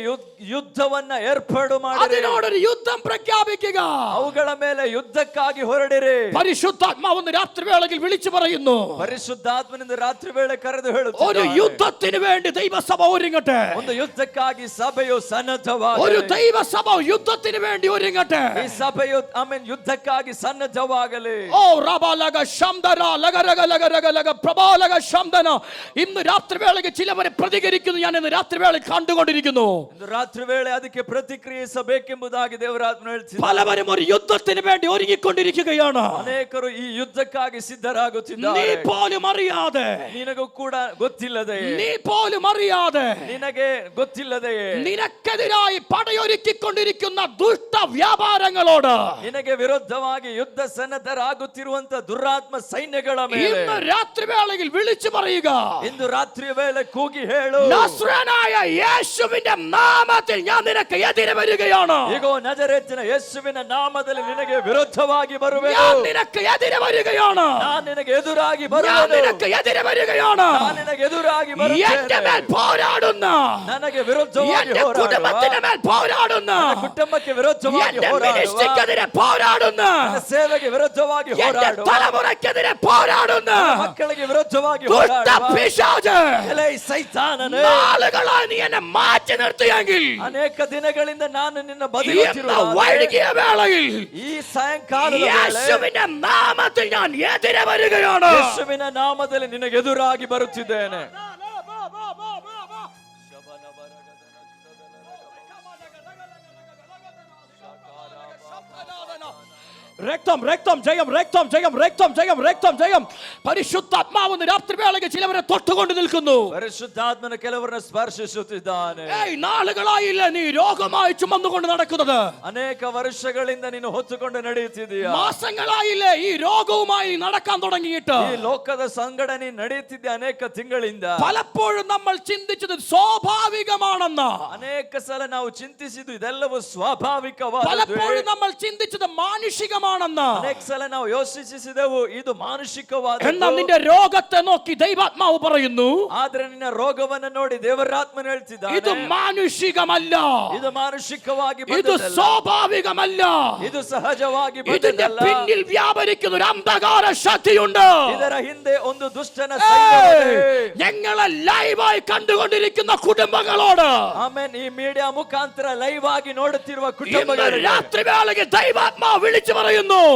ಯುದ್ಧವನ್ನ ಏರ್ಪಾಡು ಮಾಡಿ അതിനോടൊരു യുദ്ധം പ്രഖ്യാപിക്കുക. ಅವುಗಳ ಮೇಲೆ ಯುದ್ಧಕ್ಕಾಗಿ ಹೊರಡಿರಿ. പരിശുദ്ധാത്മാവ് രാത്രിവേളയിൽ വിളിച്ചു പറയുന്നു, ಪರಿಶುದ್ಧಾತ್ಮನಿಂದ ರಾತ್ರಿ ವೇಳೆ ಕರೆದು ഒരു ಹೇಳುತ್ತಾರೆ, യുദ്ധത്തിന് വേണ്ടി ദൈവസഭ ഒരുങ്ങട്ടെ. ಒಂದು ಯುದ್ಧಕ್ಕಾಗಿ ಯುದ್ಧಕ್ಕಾಗಿ ಸಭೆಯು ഒരു ಸನ್ನದ್ಧವಾಗಲಿ. ദൈവസഭ യുദ്ധത്തിന് വേണ്ടി ഒരുങ്ങട്ടെ. ಈ ಸಭೆಯು ಆಮೆನ್ ಯುದ್ಧಕ್ಕಾಗಿ ಸನ್ನದ್ಧವಾಗಲಿ. ഓ റബലഗ ശംദര ലഗരഗ ലഗരഗ ലഗ പ്രബലഗ ശംദന. ഇന്ന് രാത്രി വേളയ്ക്ക് ചിലവരെ പ്രതികരിക്കുന്നു. ഞാൻ ഇന്ന് രാത്രി വേളയിൽ കണ്ടുകൊണ്ടിരിക്കുന്നു. ಇಂದು ರಾತ್ರಿ ವೇಳೆ ಅದಕ್ಕೆ ಪ್ರತಿಕ್ರಿಯಿಸಬೇಕೆಂಬುದಾಗಿ ದೇವರಾತ್ಮ ಹೇಳ್ತಿದ್ದಾನೆ. പലവരും ഒരു യുദ്ധത്തിന് വേണ്ടി ഒരുങ്ങിക്കൊണ്ടിരിക്കുകയാണ്. ಅನೇಕರು ಈ ಯುದ್ಧಕ್ಕಾಗಿ നീ ಸಿದ್ಧರಾಗುತ್ತಿದ್ದಾರೆ. പോലും അറിയാതെ, ನಿನಗೂ ಕೂಡ ಗೊತ್ತಿಲ್ಲದೆ, നീ പോലും അറിയാതെ ನಿನಗೆ ಗೊತ್ತಿಲ್ಲದೆಯೇ നിനക്കെതിരായി പടയൊരുക്കിക്കൊണ്ടിരിക്കുന്ന ദുഷ്ട വ്യാപാരങ്ങളോട് ನಿನಗೆ ವಿರುದ್ಧವಾಗಿ ಯುದ್ಧ ಸನ್ನದ್ಧರಾಗುತ್ತಿರುವಂತ ದುರಾತ್ಮ ಸೈನ್ಯಗಳ ಮೇಲೆ ഇന്ന് രാത്രി വേളയിൽ വിളിച്ചു പറയുക, ಇಂದು ರಾತ್ರಿ ವೇಳೆ ಕೂಗಿ ಹೇಳು, നസ്രനായ യേശുവിന്റെ നാമത്തിൽ ഞാൻ നിനക്ക് എതിരെ വരികയാണ്. ಈಗೋ ನಜರೇತಿನ ಯೇಸುವಿನ ನಾಮದಲ್ಲಿ ನಿನಗೆ ವಿರುದ್ಧವಾಗಿ ಬರುವೆನು. ഞാൻ നിനക്ക് എതിരെ വരികയാണ്. ನಾನು ನಿನಗೆ ಎದುರಾಗಿ ഞാൻ ಬರುವೆನು. നിനക്ക് എതിരെ വരികയാണ്. ನಾನು ನಿನಗೆ ಎದುರಾಗಿ എന്റെ ಬರುತ್ತೇನೆ. മേൽ പോരാടുന്ന, ನನಗೆ ವಿರುದ್ಧವಾಗಿ എന്റെ കുടുംബത്തിന്റെ മേൽ പോരാടുന്ന, ನನ್ನ ಕುಟುಂಬಕ್ಕೆ ವಿರುದ್ಧವಾಗಿ എന്റെ ಹೋರಾಡುವ, മിനിസ്ട്രിക്കെതിരെ പോരാടുന്ന, ನನ್ನ ಸೇವೆಗೆ ವಿರುದ್ಧವಾಗಿ എന്റെ ಹೋರಾಡುವ, തലമുറയ്ക്കെതിരെ പോരാടുന്ന ಮಕ್ಕಳಿಗೆ ವಿರುದ್ಧವಾಗಿ ദുഷ്ട ಹೋರಾಡುವ പിശാച്, ಎಲೈ ಸೈತಾನನೇ, നാളുകളായി നീ എന്നെ മാറ്റി നിർത്തിയെങ്കിൽ ಅನೇಕ ದಿನಗಳಿಂದ ನಾನು ನಿನ್ನ ഇന്ന് ಬದಿಗೊತ್ತಿರುವ വൈകിയ വേളയിൽ ಈ ಸಾಯಂಕಾಲದ ವೇಳೆ യേശുവിന്റെ നാമത്തിൽ ഞാൻ എതിരെ വരികയാണ്. ಯೇಸುವಿನ ನಾಮದಲ್ಲಿ ನಿನಗೆ ಎದುರಾಗಿ ಬರುತ್ತಿದ್ದೇನೆ. രക്തം രക്തം ജയം രക്തം ജയം രക്തം ജയം രക്തം ജയം. പരിശുദ്ധാത്മാവെന്ന് രാത്രി വേളയ്ക്ക് ചിലവരെ തൊട്ടുകൊണ്ട് നിൽക്കുന്നു. ಪರಿಶುದ್ಧಾತ್ಮನ ಕೆಲವರನ್ನು ಸ್ಪರ್ಶಿಸುತ್ತಿದ್ದಾನೆ. നാളുകളായില്ല നീ രോഗമായി ചുമന്നുകൊണ്ട് നടക്കുന്നത്. ಅನೇಕ ವರ್ಷಗಳಿಂದ ನೀನು ಹೊತ್ತುಕೊಂಡು ನಡೆಯುತ್ತಿದ್ದೀಯಾ. മാസങ്ങളായില്ലേ ഈ രോഗവുമായി നടക്കാൻ തുടങ്ങിയിട്ട്. ಈ ಲೋಕದ ಸಂಗಡ ನೀನು ನಡೆಯುತ್ತಿದ್ದೆ ಅನೇಕ ತಿಂಗಳಿಂದ. പലപ്പോഴും നമ്മൾ ചിന്തിച്ചത് സ്വാഭാവികമാണെന്ന്. ಅನೇಕ ಸಲ ನಾವು ಚಿಂತಿಸಿದ್ದು ಇದೆಲ್ಲವೂ ಸ್ವಾಭಾವಿಕವಾದದ್ದು. പലപ്പോഴും നമ്മൾ ചിന്തിച്ചത് മാനുഷികമാണെന്ന്. ಅನೇಕ ಸಲ ನಾವು ಯೋಚಿಸಿದೆವು ಇದು ಮಾನುಷಿಕವಾದದ್ದು. എന്നാൽ നിന്റെ രോഗത്തെ നോക്കി ദൈവാത്മാവ് പറയുന്നു, ಆದ್ರೆ ನಿನ್ನ ರೋಗವನ್ನು ನೋಡಿ ದೇವರಾತ್ಮನು ಹೇಳ್ತಿದ್ದಾನೆ, ഇത് മാനുഷികമല്ല, ಇದು ಮಾನುಷಿಕವಾಗಿ ഇത് ಬಂದದ್ದಲ್ಲ, സ്വാഭാവികമല്ല, ಇದು ಸಹಜವಾಗಿ ഇതിന്റെ ಬಂದದ್ದಲ್ಲ. പിന്നിൽ വ്യാപരിക്കുന്ന ഒരു അന്ധകാര ശക്തിയുണ്ട്. ಇದರ ಹಿಂದೆ ಒಂದು ದುಷ್ಟನ ಸೈನ್ಯವಿದೆ. ഞങ്ങളെ ലൈവായി കണ്ടുകൊണ്ടിരിക്കുന്ന കുടുംബങ്ങളോട് ಆಮೇಲೆ ಈ ಮೀಡಿಯಾ ಮುಖಾಂತರ ಲೈವ್ ಆಗಿ ನೋಡುತ್ತಿರುವ ഇന്ന് ಕುಟುಂಬಗಳಿಗೆ രാത്രി വേളയ്ക്ക് ദൈവാത്മാവ് വിളിച്ചു പറയുന്നു,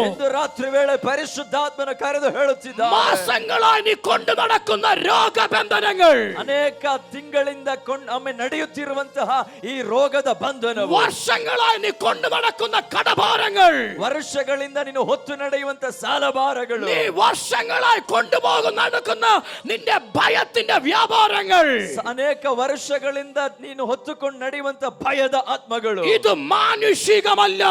ಇಂದು ರಾತ್ರಿ ವೇಳೆ ಪರಿಶುದ್ಧಾತ್ಮನ ಕರೆದು ಹೇಳುತ್ತಿದ್ದಾನೆ, മാസങ്ങളായി നീ കൊണ്ടു നടക്കുന്ന രോഗബന്ധനങ്ങൾ, ಅನೇಕ ತಿಂಗಳಿಂದ ನಡೆಯುತ್ತಿರುವಂತಹ ಈ ರೋಗದ ಬಂಧನವು, വർഷങ്ങളായി നീ കൊണ്ടു നടക്കുന്ന കടഭാരങ്ങൾ, ವರ್ಷಗಳಿಂದ ನೀನು ಹೊತ್ತು ನಡೆಯುವಂತ ಸಾಲಭಾರಗಳು, നീ വർഷങ്ങളായി കൊണ്ടുപോകുന്ന നടക്കുന്ന നിന്റെ ഭയത്തിന്റെ വ്യാപാരങ്ങൾ, ಅನೇಕ ವರ್ಷಗಳಿಂದ ನೀನು ಹೊತ್ತುಕೊಂಡು ನಡೆಯುವಂತ ಭಯದ ಆತ್ಮಗಳು, ഇത് മാനുഷികമല്ല.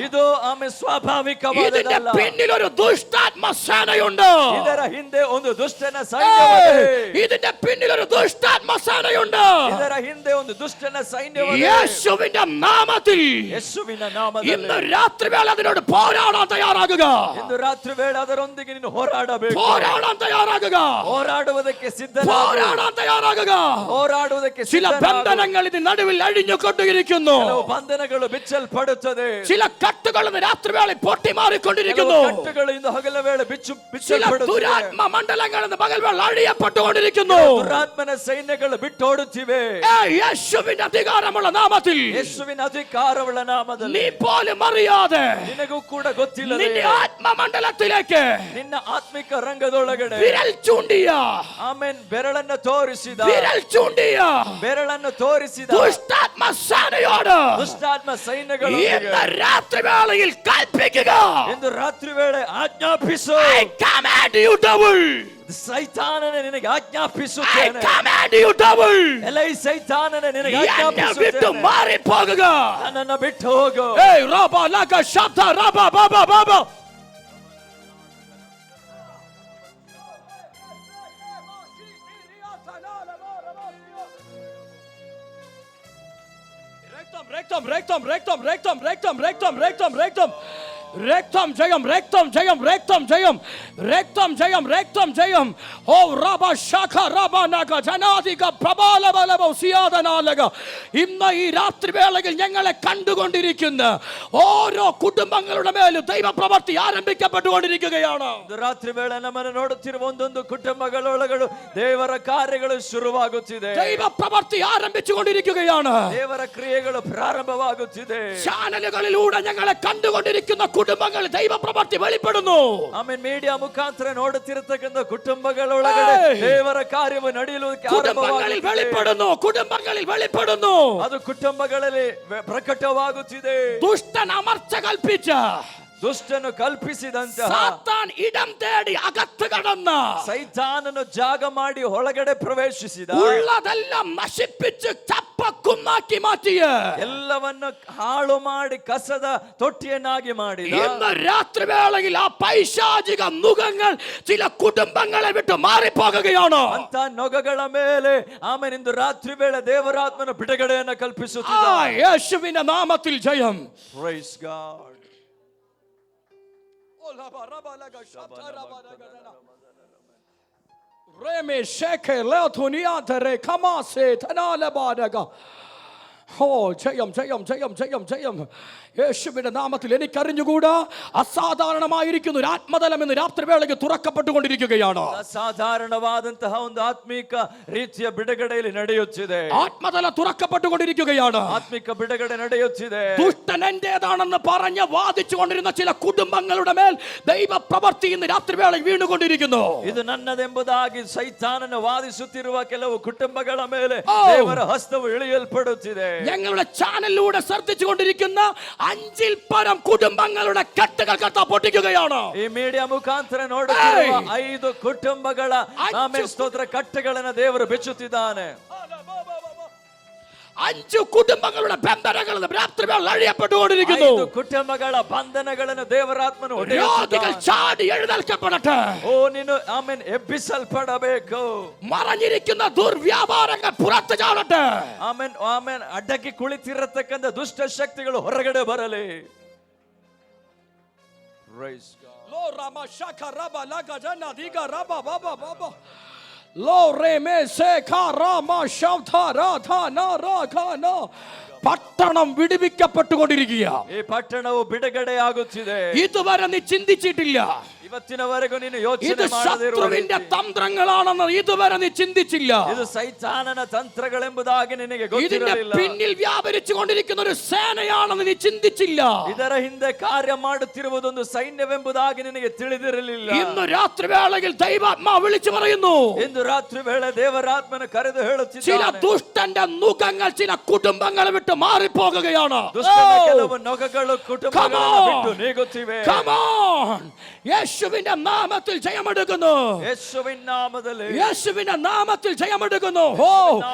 ಇದು ಆಮೇಲೆ ഇതിന്റെ ಸ್ವಾಭಾವಿಕವಾದದ್ದಲ್ಲ. പിന്നിൽ ഒരു ദുഷ്ടാത്മ സേനയുണ്ട്. ಇದರ ಹಿಂದೆ ಒಂದು ದುಷ್ಟನ ಸೈನ್ಯವಿದೆ. ഇതിന്റെ പിന്നിൽ ഒരു ദുഷ്ടാത്മ സേനയുണ്ട്. ಇದರ ಹಿಂದೆ ಒಂದು ದುಷ್ಟನ ಸೈನ್ಯವಿದೆ. യേശുവിന്റെ നാമത്തിൽ ಯೇಸುವಿನ ഇന്ന് ನಾಮದಲ್ಲಿ രാത്രി വേള അതിനോട് പോരാടാൻ തയ്യാറാകുക. ಇಂದು ರಾತ್ರಿ ವೇಳೆ ಅದರೊಂದಿಗೆ ನೀನು ಹೋರಾಡಬೇಕು. പോരാടാൻ തയ്യാറാകുക. ಹೋರಾಡುವುದಕ್ಕೆ ಸಿದ್ಧನಾಗು. പോരാടാൻ തയ്യാറാകുക. ಹೋರಾಡುವುದಕ್ಕೆ ചില ಸಿದ್ಧನಾಗು. ബന്ധനങ്ങൾ ഇതിന് നടുവിൽ അഴിഞ്ഞുകൊണ്ടിരിക്കുന്നു. ಕೆಲವು ಬಂಧನಗಳು ಬಿಚ್ಚಲ್ಪಡುತ್ತದೆ. ചില കട്ടുകൾ ഇന്ന് രാത്രി വേളയിൽ പൊട്ടിമാറിക്കൊണ്ടിരിക്കുന്നു. ಕೆಲವು ಕಟ್ಟುಗಳು ಇಂದು ಹಗಲ ವೇಳೆ ചില ಬಿಚ್ಚಲ್ಪಡುತ್ತದೆ. ദുരാത്മ മണ്ഡലങ്ങൾ ഇന്ന് പകൽ വേള അഴിയപ്പെട്ടുകൊണ്ടിരിക്കുന്നു. ದುರಾತ್ಮನ ಸೈನ್ಯಗಳು ಬಿಟ್ಟೋಡುತ್ತಿವೆ. യേശുവിന്റെ അധികാരമുള്ള നാമത്തിൽ ಯೇಸುವಿನ ಅಧಿಕಾರವುಳ್ಳ ನಾಮದಲ್ಲಿ നീ പോലും അറിയാതെ ನಿನಗೂ ಕೂಡ ಗೊತ್ತಿಲ್ಲದೆ നിന്റെ ആത്മമണ്ഡലത്തിലേക്ക് ನಿನ್ನ ಆತ್ಮಿಕ ರಂಗದೊಳಗಡೆ വിരൽ ചൂണ്ടിയ ಆಮೇನ್ ಬೆರಳನ್ನ ತೋರಿಸಿದ വിരൽ ചൂണ്ടിയ ಬೆರಳನ್ನು ತೋರಿಸಿದ ദുഷ്ടാത്മ സേനയോട് ದುಷ್ಟಾತ್ಮ ಸೈನ್ಯಗಳು ഇന്ന് രാത്രി വേളയിൽ കൽപ്പിക്കുക. ಎಂದು ರಾತ್ರಿ ವೇಳೆ ಆಜ್ಞಾಪಿಸು. I command you devil. ಸೈತಾನನೇ ನಿನಗೆ I ಆಜ್ಞಾಪಿಸುತ್ತೇನೆ. command you devil. ಎಲೈ ಸೈತಾನನೇ ನಿನಗೆ എന്നെ വിട്ടു ಆಜ್ಞಾಪಿಸುತ್ತೇನೆ. മാറി പോകുക. ನನ್ನನ್ನು ಬಿಟ್ಟು ಹೋಗು. ഏയ് റബ ലക ശബ്ദ റബ ബബ ബബ. രക്തം രക്തം രക്തം രക്തം രക്തം രക്തം രക്തം രക്തം രക്തം രക്തം ജയം, രക്തം ജയം, രക്തം ജയം, രക്തം ജയം, രക്തം ജയം. ഓ റബ ശഖ റബ നഗ ജനാധിക പ്രബലബലബ സിയാദനാലക. ഇന്ന് ഈ രാത്രി വേളയിൽ ഞങ്ങളെ കണ്ടുകൊണ്ടിരിക്കുന്ന ഓരോ കുടുംബങ്ങളുടെ മേലും ദൈവപ്രവൃത്തി ആരംഭിക്കപ്പെട്ടുകൊണ്ടിരിക്കുകയാണ്. ರಾತ್ರಿ ವೇಳೆ ನಮ್ಮನ್ನು ನೋಡುತ್ತಿರುವ ಒಂದೊಂದು ಕುಟುಂಬಗಳೊಳಗಡೆ ದೇವರ ಕಾರ್ಯಗಳು ಶುರುವಾಗುತ್ತಿದೆ. ദൈവപ്രവൃത്തി ആരംഭിച്ചുകൊണ്ടിരിക്കുകയാണ്. ದೇವರ ಕ್ರಿಯೆಗಳು ಪ್ರಾರಂಭವಾಗುತ್ತಿದೆ. ചാനലുകളിലൂടെ ഞങ്ങളെ കണ്ടുകൊണ്ടിരിക്കുന്ന കുടുംബങ്ങൾ ദൈവപ്രവൃത്തി വെളിപ്പെടുന്നു. ಆಮೇಲೆ ಮೀಡಿಯಾ ಮುಖಾಂತರ ನೋಡುತ್ತಿರತಕ್ಕಂಥ ಕುಟುಂಬಗಳೊಳಗಡೆ ದೇವರ ಕಾರ್ಯವು ನಡೆಯಲು കുടുംബങ്ങളിൽ വെളിപ്പെടുന്നു, കുടുംബങ്ങളിൽ വെളിപ്പെടുന്നു. ಅದು ಕುಟುಂಬಗಳಲ್ಲಿ ಪ್ರಕಟವಾಗುತ್ತಿದೆ. ദുഷ്ടൻ അമർച്ച കൽപ്പിച്ച, ದುಷ್ಟನು ಕಲ್ಪಿಸಿದಂತಹ സാത്താൻ ഇടം തേടി അകത്ത് കടന്ന, ಸೈತಾನನು ಜಾಗ ಮಾಡಿ ಒಳಗಡೆ ಪ್ರವೇಶಿಸಿದ, ഉള്ളതെല്ലാം നശിപ്പിച്ച് ചപ്പക്കുന്നാക്കി മാറ്റിയ, ಎಲ್ಲವನ್ನು ಹಾಳು ಮಾಡಿ ಕಸದ ತೊಟ್ಟಿಯನ್ನಾಗಿ ಮಾಡಿದ ഇന്ന് രാത്രി വേളയിൽ ആ പൈശാചിക മുഖങ്ങൾ ചില കുടുംബങ്ങളെ വിട്ട് മാറിപ്പോകുകയാണ്. ಅಂತ ನೊಗಗಳ ಮೇಲೆ ಆಮೇಲೆ ಇಂದು ರಾತ್ರಿ ವೇಳೆ ದೇವರಾತ್ಮನ ಬಿಡುಗಡೆಯನ್ನು ಕಲ್ಪಿಸುತ್ತಿದ್ದಾನೆ. യേശുവിന്റെ നാമത്തിൽ ജയം. Praise God. Reme sheke leotuniantere kamase tanalabadaga. ഓ ജയം ജയം ജയം ജയം ജയം. യേശുവിന്റെ നാമത്തിൽ എനിക്കറിഞ്ഞുകൂടാ, അസാധാരണമായിരിക്കുന്ന ഒരു ആത്മതലം ഇന്ന് രാത്രി വേളയ്ക്ക് തുറക്കപ്പെട്ടുകൊണ്ടിരിക്കുകയാണ്. അസാധാരണവാದಂತಹ ಒಂದು ಆತ್ಮಿಕ ರೀತಿಯ ಬಿಡುಗಡೆಯಲ್ಲಿ ನಡೆಯುತ್ತಿದೆ. ആത്മതലം തുറക്കപ്പെട്ടുകൊണ്ടിരിക്കുകയാണ്. ആത്മിക ಬಿಡುಗಡೆ ನಡೆಯುತ್ತಿದೆ. ദുഷ്ടൻ എന്റേതാണെന്ന് പറഞ്ഞ് വാദിച്ചുകൊണ്ടിരുന്ന ചില കുടുംബങ്ങളുടെ മേൽ ദൈവപ്രവൃത്തി ഇന്ന് രാത്രി വേളയിൽ വീണുകൊണ്ടിരിക്കുന്നു. ಇದು ನನ್ನದೆಂಬುದಾಗಿ ಸೈತಾನನು ವಾದಿಸುತ್ತಿರುವ ಕೆಲವು ಕುಟುಂಬಗಳ ಮೇಲೆ ದೇವರ ಹಸ್ತವು ಇಳಿಯಲ್ಪಡುತ್ತಿದೆ. ഞങ്ങളുടെ ചാനലിലൂടെ ശ്രദ്ധിച്ചുകൊണ്ടിരിക്കുന്ന 5ൽ പരം കുടുംബങ്ങളുടെ കെട്ടുകൾ കർത്താവ് പൊട്ടിക്കുകയാണ്. ಈ ಮೀಡಿಯಾ ಮುಖಾಂತರ ನೋಡುತ್ತಿರುವ 5 ಕುಟುಂಬಗಳ ಆಮೆನ್ ಸ್ತೋತ್ರ ಕಟ್ಟುಗಳನ್ನು ದೇವರು ಬಿಚ್ಚುತ್ತಿದ್ದಾನೆ. 5 കുടുംബങ്ങളുടെ ബന്ധനങ്ങൾ രാത്രി വേള അഴിയപ്പെട്ടുകൊണ്ടിരിക്കുന്നു. 5 കുടുംബಗಳ ಬಂಧನಗಳನ್ನು ದೇವರಾತ್ಮನು രോഗികൾ ചാടി എഴുന്നേൽക്കപ്പെടട്ടെ. ಓ ನೀನು ಆಮೆನ್ ಎಬ್ಬಿಸಲ್ಪಡಬೇಕು. മറഞ്ഞിരിക്കുന്ന ദുർവ്യാപാരങ്ങൾ പുറത്തു ചാടട്ടെ. ಆಮೆನ್ ಆಮೆನ್ ಅಡ್ಡಕ್ಕೆ ಕುಳಿತಿರತಕ್ಕಂಥ ದುಷ್ಟ ಶಕ್ತಿಗಳು ಹೊರಗಡೆ ಬರಲಿ. Praise God. ಲೋ ರಾಮ ಶಕ ರಬ ಲಗ ಜನ ದಿಗ ರಬ ಬಬ ಬಬ ಲೋ ರೇ ಮೇ ಸೇ ಖಾ ರಾಮ ಶಬ್ದ ರಾಧ ನ ರಾಘ ನ. പട്ടണം വിടുവിക്കപ്പെട്ടുകൊണ്ടിരിക്കുക. ಈ ಪಟ್ಟಣವು ಬಿಡುಗಡೆ ಆಗುತ್ತಿದೆ. ഇതുവരെ നീ ചിന്തിച്ചിട്ടില്ല. ಇವತ್ತಿನವರೆಗೂ ನೀನು ഇത് ಯೋಚನೆ ಮಾಡದಿರುವ ശത്രുവിന്റെ തന്ത്രങ്ങളാണെന്ന് ഇതുവരെ നീ ചിന്തിച്ചില്ല. ಇದು ಸೈತಾನನ ತಂತ್ರಗಳೆಂಬುದಾಗಿ ನಿನಗೆ ഇതിന്റെ ಗೊತ್ತಿರಲಿಲ್ಲ. പിന്നിൽ വ്യാപരിച്ചു കൊണ്ടിരിക്കുന്ന ഒരു സേനയാണെന്ന് നീ ചിന്തിച്ചില്ല. ಇದರ ಹಿಂದೆ ಕಾರ್ಯ ಮಾಡುತ್ತಿರುವುದೊಂದು ಸೈನ್ಯವೆಂಬುದಾಗಿ ನಿನಗೆ ತಿಳಿದಿರಲಿಲ್ಲ. ഇന്ന് രാത്രി വേളയിൽ ദൈവാത്മാ വിളിച്ചു പറയുന്നു, ಇಂದು ರಾತ್ರಿ ವೇಳೆ ದೇವರಾತ್ಮನ ಕರೆದು ചില ಹೇಳುತ್ತಿದ್ದಾನೆ, ദുഷ്ടന്റെ മുഖങ്ങൾ ചില കുടുംബങ്ങളെ വിട്ട് മാറിപ്പോകുകയാണ്. ದುಷ್ಟನ ಕೆಲವು ನೊಗಗಳು ಕುಟುಂಬಗಳನ್ನು ಬಿಟ್ಟು ನೀಗುತ್ತಿವೆ. Come on. യേശുവിന്റെ നാമത്തിൽ ജയമെടുക്കുന്നു. ಯೇಸುವಿನ ನಾಮದಲ್ಲಿ യേശുവിന്റെ നാമത്തിൽ ജയമെടുക്കുന്നു. ഓ,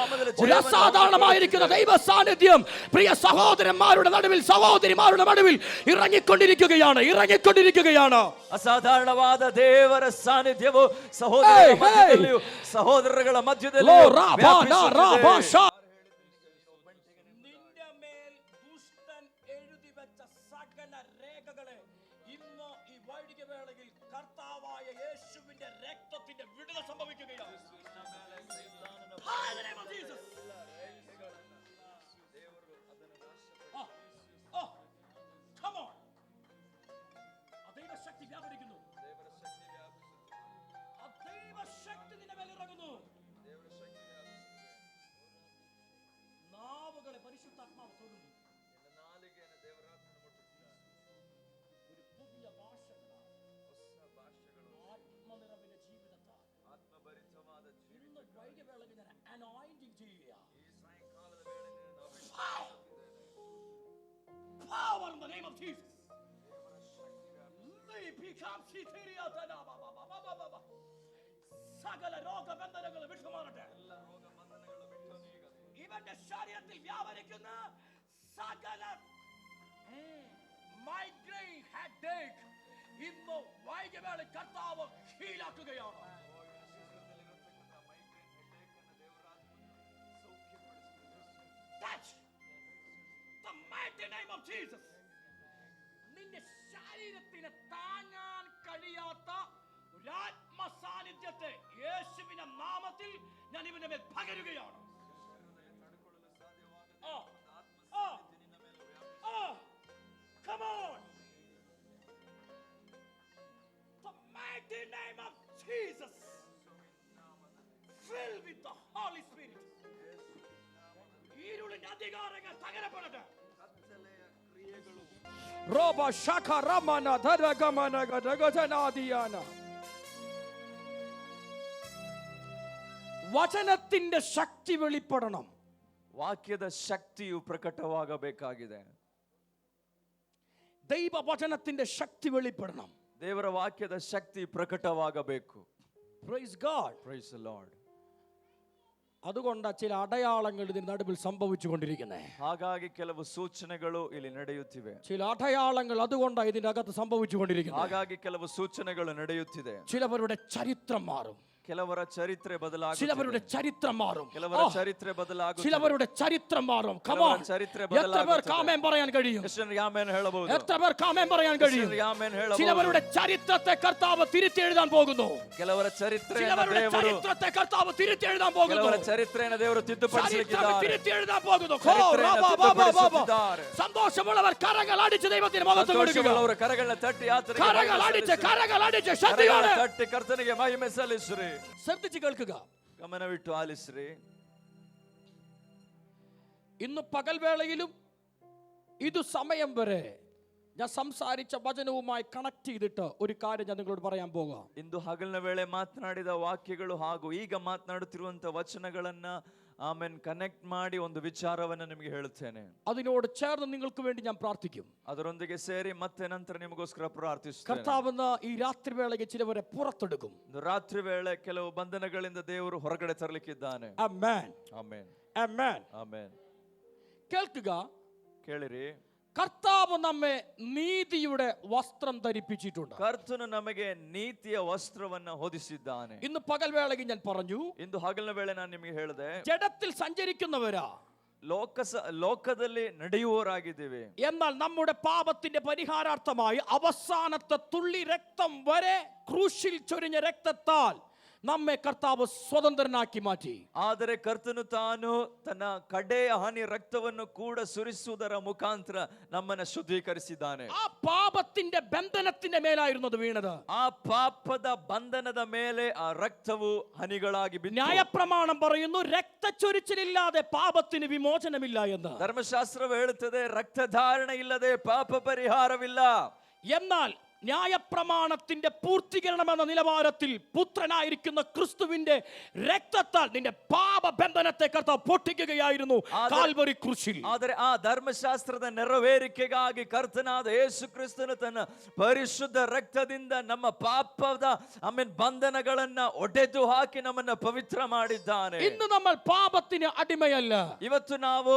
ഒരു അസാധാരണമായിരിക്കുന്ന ദൈവ സാന്നിധ്യം പ്രിയ സഹോദരന്മാരുടെ നടുവിൽ, സഹോദരിമാരുടെ നടുവിൽ ഇറങ്ങിക്കൊണ്ടിരിക്കുകയാണ്, ഇറങ്ങിക്കൊണ്ടിരിക്കുകയാണ്. ಅಸಾಧಾರಣವಾದ ದೇವರ ಸಾನ್ನಿಧ್ಯವು ಸಹೋದರರ ಮಧ್ಯದಲ್ಲಿಯೂ ಸಹೋದರಗಳ ಮಧ್ಯದಲ್ಲಿಯೂ ವ್ಯಾಪಿಸುತ್ತಿದೆ. നിന്റെ മേൽ ദുഷ്ടൻ എഴുതി വെച്ച സകല രേഖകളെ ഇന്ന് ഈ വൈദിക വേളയിൽ കർത്താവായ യേശുവിന്റെ രക്തത്തിന്റെ വിടുതൽ സംഭവിക്കുകയാണ്. ദൈവശക്തി വ്യാപരിക്കുന്നു. ദൈവശക്തി നിന്റെ മേൽ ഇറങ്ങുന്നു. നാവുകളെ പരിശുദ്ധാത്മാവ് തൊടുന്നു. ഒരു പുതിയ ഭാഷകളാൽ, ആത്മനിറവിന്റെ ജീവിതത്താൽ ഇന്ന് വൈകിവേളയിൽ ഞാൻ അനോയിന്റിംഗ് ചെയ്യുക. Power in the name of Jesus. സകല രോഗബന്ധനങ്ങൾ വിട്ടുമാറട്ടെ. ഇവന്റെ ശരീരത്തിൽ വ്യാപരിക്കുന്ന സകല മൈഗ്രെയിൻ, ഹെഡേക്ക് ഇന്ന് വൈകിവേള കർത്താവ് ഹീലാക്കുകയാണ്. Touch the mighty name of Jesus. നിന്റെ ശരീരം ശരീരത്തിന് താങ്ങാൻ കഴിയാത്ത ഒരു ആത്മസാന്നിധ്യത്തെ യേശുവിന്റെ നാമത്തിൽ ഞാൻ ഇവന്റെ മേൽ പകരുകയാണ്. Come on. The mighty name of Jesus. Fill with the Holy Spirit. ഇരുളിന്റെ അധികാരങ്ങൾ തകരപ്പെടട്ടെ. Roba shaka ramana dharagamana gadaganadiana. വചനത്തിന്റെ ശക്തി വെളിപ്പെടണം. ವಾಕ್ಯದ ಶಕ್ತಿಯು ಪ್ರಕಟವಾಗಬೇಕಾಗಿದೆ. ദൈവ വചനത്തിന്റെ ശക്തി വെളിപ്പെടണം. ದೇವರ ವಾಕ್ಯದ ಶಕ್ತಿ ಪ್ರಕಟವಾಗಬೇಕು. Praise God. Praise the Lord. അതുകൊണ്ട് ചില അടയാളങ്ങൾ ഇതിന് നടുവിൽ സംഭവിച്ചുകൊണ്ടിരിക്കുന്നത്. ಹಾಗಾಗಿ ಕೆಲವು ಸೂಚನೆಗಳು ಇಲ್ಲಿ ನಡೆಯುತ್ತಿವೆ. ചില അടയാളങ്ങൾ അതുകൊണ്ടാണ് ഇതിനകത്ത് സംഭവിച്ചുകൊണ്ടിരിക്കുന്നത്. ಹಾಗಾಗಿ ಕೆಲವು ಸೂಚನೆಗಳು ನಡೆಯುತ್ತಿದೆ. ചിലവരുടെ ചരിത്രം മാറും. ಕೆಲವರ ಚರಿತ್ರೆ ಬದಲಾಗುತ್ತದೆ. ചിലവരുടെ ചരിത്രം മാറും. ಕೆಲವರ ಚರಿತ್ರೆ ಬದಲಾಗುತ್ತದೆ. ചിലവരുടെ ചരിത്രം മാറും. Come on. ചരിತ್ರೆ എത്ര പേർക്ക് ആമേൻ പറയാൻ കഴിയും? ಎಷ್ಟು ಆಮೆನ್ ಹೇಳಬಹುದು? എത്ര പേർക്ക് ആമേൻ പറയാൻ കഴിയും? ಆಮೆನ್ ಹೇಳಬಹುದು. ചിലവരുടെ ചരിത്രത്തെ കർത്താവ് തിരുത്തി എഴുതാൻ പോകുന്നു. ಕೆಲವರ ಚರಿತ್ರೆಯನ್ನು ചിലവരുടെ ದೇವರು ചരിത്രത്തെ കർത്താവ് തിരുത്തി എഴുതാൻ പോകുന്നു. ಕೆಲವರ ಚರಿತ್ರೆಯನ್ನು ದೇವರು ತಿದ್ದುಪಡಿಸಲಿಕ್ಕಿದ್ದಾರೆ. തിരുത്തി എഴുതാൻ പോകുന്നു. സന്തോഷമുള്ളവർ കരങ്ങൾ അടിച്ച് ദൈവത്തിന് മഹത്വം കൊടുക്കുക. ಸಂತೋಷವುಳ್ಳವರು ಕರಗಳನ್ನು ತಟ್ಟಿ ಆತನಿಗೆ കരങ്ങൾ അടിച്ച് ശക്തിയോടെ ತಟ್ಟಿ ಕರ್ತನಿಗೆ ಮಹಿಮೆ ಸಲ್ಲಿಸಿರಿ. ശ്രദ്ധിച്ച് കേൾക്കുക. ಗಮನವಿಟ್ಟು ಆಲಿಸಿರಿ. ഇന്ന് പകൽവേളയിലും ഇത് സമയം വരെ ഞാൻ സംസാരിച്ച വചനവുമായി കണക്ട് ചെയ്തിട്ട് ഒരു കാര്യം ഞാൻ നിങ്ങളോട് പറയാൻ പോകാം. ಇಂದು ಹಗಲಿನ ವೇಳೆ ಮಾತನಾಡಿದ ವಾಕ್ಯಗಳು ಹಾಗೂ ಈಗ ಮಾತನಾಡುತ್ತಿರುವಂತ ವಚನಗಳನ್ನ ಆಮೆನ್ ಕನೆಕ್ಟ್ ಮಾಡಿ ಒಂದು ವಿಚಾರವನ್ನ ನಿಮಗೆ ಹೇಳುತ್ತೇನೆ. അതിനോട് ചേർന്ന് നിങ്ങൾക്ക് വേണ്ടി ഞാൻ പ്രാർത്ഥിക്കും. ಅದರೊಂದಿಗೆ ಸೇರಿ ಮತ್ತೆ ನಂತರ ನಿಮಗೋಸ್ಕರ ಪ್ರಾರ್ಥಿಸುತ್ತೇನೆ. കർത്താവ് ഈ രാത്രി വേളയ്ക്ക് ചിലവരെ പുറത്തെടുക്കും. ರಾತ್ರಿ ವೇಳೆ ಕೆಲವು ಬಂಧನಗಳಿಂದ ದೇವರು ಹೊರಗಡೆ ತರಲಿಕ್ಕಿದ್ದಾನೆ. ആമേൻ ಆಮೆನ್ ആമേൻ ಆಮೆನ್. കേൾക്കുക. ಕೇಳಿರಿ. കർത്താവ് നമ്മെ നീതിയുടെ വസ്ത്രം ധരിപ്പിച്ചിട്ടുണ്ട്. ಕರ್ತನು ನಮಗೆ ನೀತಿಯ ವಸ್ತ್ರವನ್ನ ಹೊದಿಸಿದ್ದಾನೆ. ഇന്ന് പകൽവേളയ്ക്ക് ഞാൻ പറഞ്ഞു, ಇಂದು ಹಗಲಿನ ವೇಳೆ ನಾನು ನಿಮಗೆ ಹೇಳಿದೆ, ജഡത്തിൽ സഞ്ചരിക്കുന്നവരാ, ಲೋಕದಲ್ಲಿ ನಡೆಯುವವರಾಗಿದ್ದೇವೆ. എന്നാൽ നമ്മുടെ പാപത്തിന്റെ പരിഹാരാർത്ഥമായി അവസാനത്തെ തുള്ളി രക്തം വരെ ക്രൂശിൽ ചൊരിഞ്ഞ രക്തത്താൽ നമ്മെ കർത്താവ് സ്വതന്ത്രനാക്കി മാറ്റി. ಆದರೆ ಕರ್ತನು ತಾನು ತನ್ನ ಕಡೆಯ ಹನಿ ರಕ್ತವನ್ನು ಕೂಡ ಸುರಿಸುವುದರ ಮುಖಾಂತರ ನಮ್ಮನ್ನು ಶುದ್ಧೀಕರಿಸಿದ್ದಾನೆ. ആ പാപത്തിന്റെ ബന്ധനത്തിന്റെ മേലായിരുന്നു അത് വീണത്. ಆ ಪಾಪದ ಬಂಧನದ ಮೇಲೆ ಆ ರಕ್ತವು ಹನಿಗಳಾಗಿ ಬಿತ್ತು. ന്യായപ്രമാണം പറയുന്നു രക്തച്ചൊരിച്ചിലില്ലാതെ പാപത്തിന് വിമോചനമില്ല എന്ന്. ಧರ್ಮಶಾಸ್ತ್ರವು ಹೇಳುತ್ತದೆ ರಕ್ತಧಾರಣೆ ಇಲ್ಲದೆ ಪಾಪ ಪರಿಹಾರವಿಲ್ಲ. എന്നാൽ ന്യായപ്രമാണത്തിന്റെ പൂർത്തീകരണം എന്ന നിലവാരത്തിൽ പുത്രനായിരിക്കുന്ന ക്രിസ്തുവിന്റെ രക്തത്താൽ നിന്റെ പാപബന്ധനത്തെ കർത്താവ് പൊട്ടിക്കുകയായിരുന്നു കാൽവരി ക്രൂശിൽ. ಆದರೆ ಆ ಧರ್ಮಶಾಸ್ತ್ರದ ನೆರವೇರಿಕೆಗಾಗಿ ಕರ್ತನಾದ ಯೇಸು ಕ್ರಿಸ್ತನು ತನ್ನ ಪರಿಶುದ್ಧ ರಕ್ತದಿಂದ ನಮ್ಮ ಪಾಪದ ಬಂಧನಗಳನ್ನ ಒಡೆದು ಹಾಕಿ ನಮ್ಮನ್ನ ಪವಿತ್ರ ಮಾಡಿದ್ದಾನೆ. ഇന്ന് നമ്മൾ പാപത്തിന് അടിമയല്ല. ಇವತ್ತು ನಾವು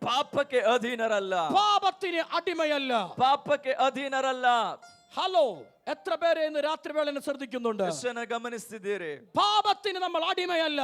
ಪಾಪಕ್ಕೆ ಅಧೀನರಲ್ಲ. പാപത്തിന് അടിമയല്ല. ಪಾಪಕ್ಕೆ ಅಧೀನರಲ್ಲ. ഹലോ, എത്ര പേരെ ഇന്ന് രാത്രി വേള ശ്രദ്ധിക്കുന്നുണ്ട്? ಗಮನಿಸ್ತಿದ್ದೀರಿ? പാപത്തിന് നമ്മൾ അടിമയല്ല.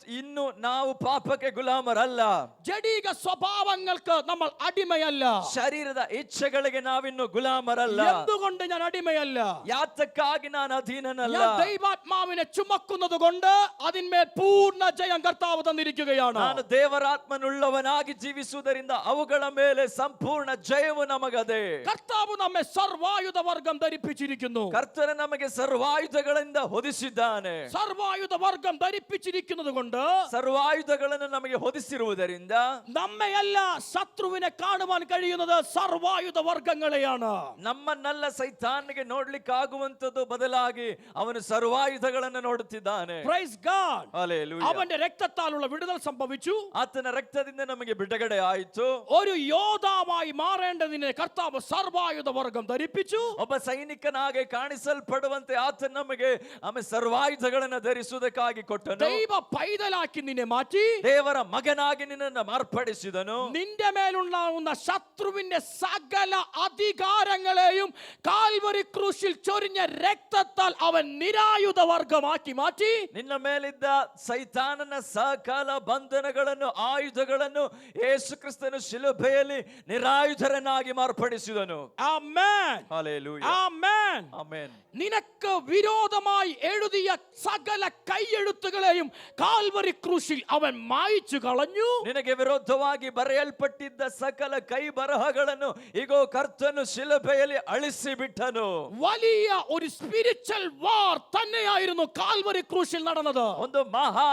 ഇന്നു ನಾವು ಪಾಪಕ್ಕೆ ಗುಲಾಮರಲ್ಲ. ജഡീക സ്വഭാവങ്ങൾക്ക് നമ്മൾ അടിമയല്ല. ಶರೀರದ ಇಚ್ಛೆಗಳಿಗೆ ನಾವಿನ್ನು ಗುಲಾಮರಲ್ಲ. എന്തുകൊണ്ട് ഞാൻ അടിമയല്ല? ಯಾತಕ್ಕಾಗಿ ನಾನು ಅಧೀನನಲ್ಲ? ഞാൻ ദൈവാത്മാവിനെ ചുമക്കുന്നത് കൊണ്ട് അതിന്മേൽ പൂർണ്ണ ജയം കർത്താവ് തന്നിരിക്കുകയാണ്. ನಾನು ದೇವರಾತ್ಮನುಳ್ಳವನಾಗಿ ಜೀವಿಸುವುದರಿಂದ ಅವುಗಳ ಮೇಲೆ ಸಂಪೂರ್ಣ ಜಯವು ನಮಗದೆ. കർത്താവ് നമ്മെ സർവായുധ വർഗം ധരിപ്പിച്ചിരിക്കുന്നു. ಕರ್ತನ ನಮಗೆ ಸರ್ವಾಯುಧಗಳಿಂದ ಹೊದಿಸಿದ್ದಾನೆ. സർവായുധ വർഗം ധരിപ്പിച്ചിരിക്കുന്നത് കൊണ്ട്, ಸರ್ವಾಯುಧಗಳನ್ನು ನಮಗೆ ಹೊದಿಸಿರುವುದರಿಂದ നമ്മയല്ല ശത്രുവിനെ കാണുവാൻ കഴിയുന്നത് സർവായുധ വർഗങ്ങളെയാണ്. ನಮ್ಮನ್ನೆಲ್ಲ ಸೈತಾನಿಗೆ ನೋಡ್ಲಿಕ್ಕಾಗುವಂತದ್ದು ಬದಲಾಗಿ ಅವನು ಸರ್ವಾಯುಧಗಳನ್ನು ನೋಡುತ್ತಿದ್ದಾನೆ. Praise God. Hallelujah. അവന്റെ രക്തത്താലുള്ള വിടുതൽ സംഭവിച്ചു. ಆತನ ರಕ್ತದಿಂದ ನಮಗೆ ಬಿಡುಗಡೆ ಆಯಿತು. ഒരു യോദ്ധാവായി മാറേണ്ടതിനെ കർത്താവ് സർവായുധ വർഗം ധരിപ്പിച്ചു. ಒಬ್ಬ ಸೈನಿಕ ಸೈನಿಕನಾಗಿ ಕಾಣಿಸಲ್ಪಡುವಂತೆ ಆತ ನಮಗೆ ಆಮೇಲೆ ಸರ್ವಾಯುಧಗಳನ್ನು ಧರಿಸುವುದಕ್ಕಾಗಿ ಕೊಟ್ಟನು. ദൈവ പൈതലാക്കി നിന്നെ മാറ്റി ದೇವರ ಮಗನಾಗಿ ನಿನ್ನನ್ನು ಮಾರ್ಪಡಿಸಿದನು. നിന്റെ മേലുണ്ടാവുന്ന ശത്രുവിന്റെ സകല അധികാരങ്ങളെയും കാൽവരി ക്രൂശിൽ ചൊരിഞ്ഞ രക്തത്താൽ അവൻ നിരായുധ വർഗമാക്കി മാറ്റി. ನಿನ್ನ ಮೇಲಿದ್ದ ಸೈತಾನನ ಸಕಲ ಬಂಧನಗಳನ್ನು ಆಯುಧಗಳನ್ನು ಯೇಸು ಕ್ರಿಸ್ತನು ಶಿಲುಬೆಯಲ್ಲಿ ನಿರಾಯುಧರನ್ನಾಗಿ ಮಾರ್ಪಡಿಸಿದನು. Amen hallelujah. ആമേൻ ആമേൻ. നിനക്ക് വിരോധമായി എഴുതിയ സകല കൈയെഴുത്തുകളെയും കാൽവരി ക്രൂശിൽ അവൻ മായ്ച്ചു കളഞ്ഞു. ನಿನಗೆ ವಿರೋಧವಾಗಿ ಬರೆಯಲ್ಪಟ್ಟಿದ್ದ ಸಕಲ ಕೈ ಬರಹಗಳನ್ನು ಈಗೋ ಕರ್ತನು ಶಿಲುಬೆಯಲ್ಲಿ ಅಳಿಸಿ ಬಿಟ್ಟನು. വലിയ ഒരു സ്പിരിച്വൽ വാർ തന്നെയായിരുന്നു കാൽവരി ക്രൂശിൽ നടന്നത്. ಒಂದು ಮಹಾ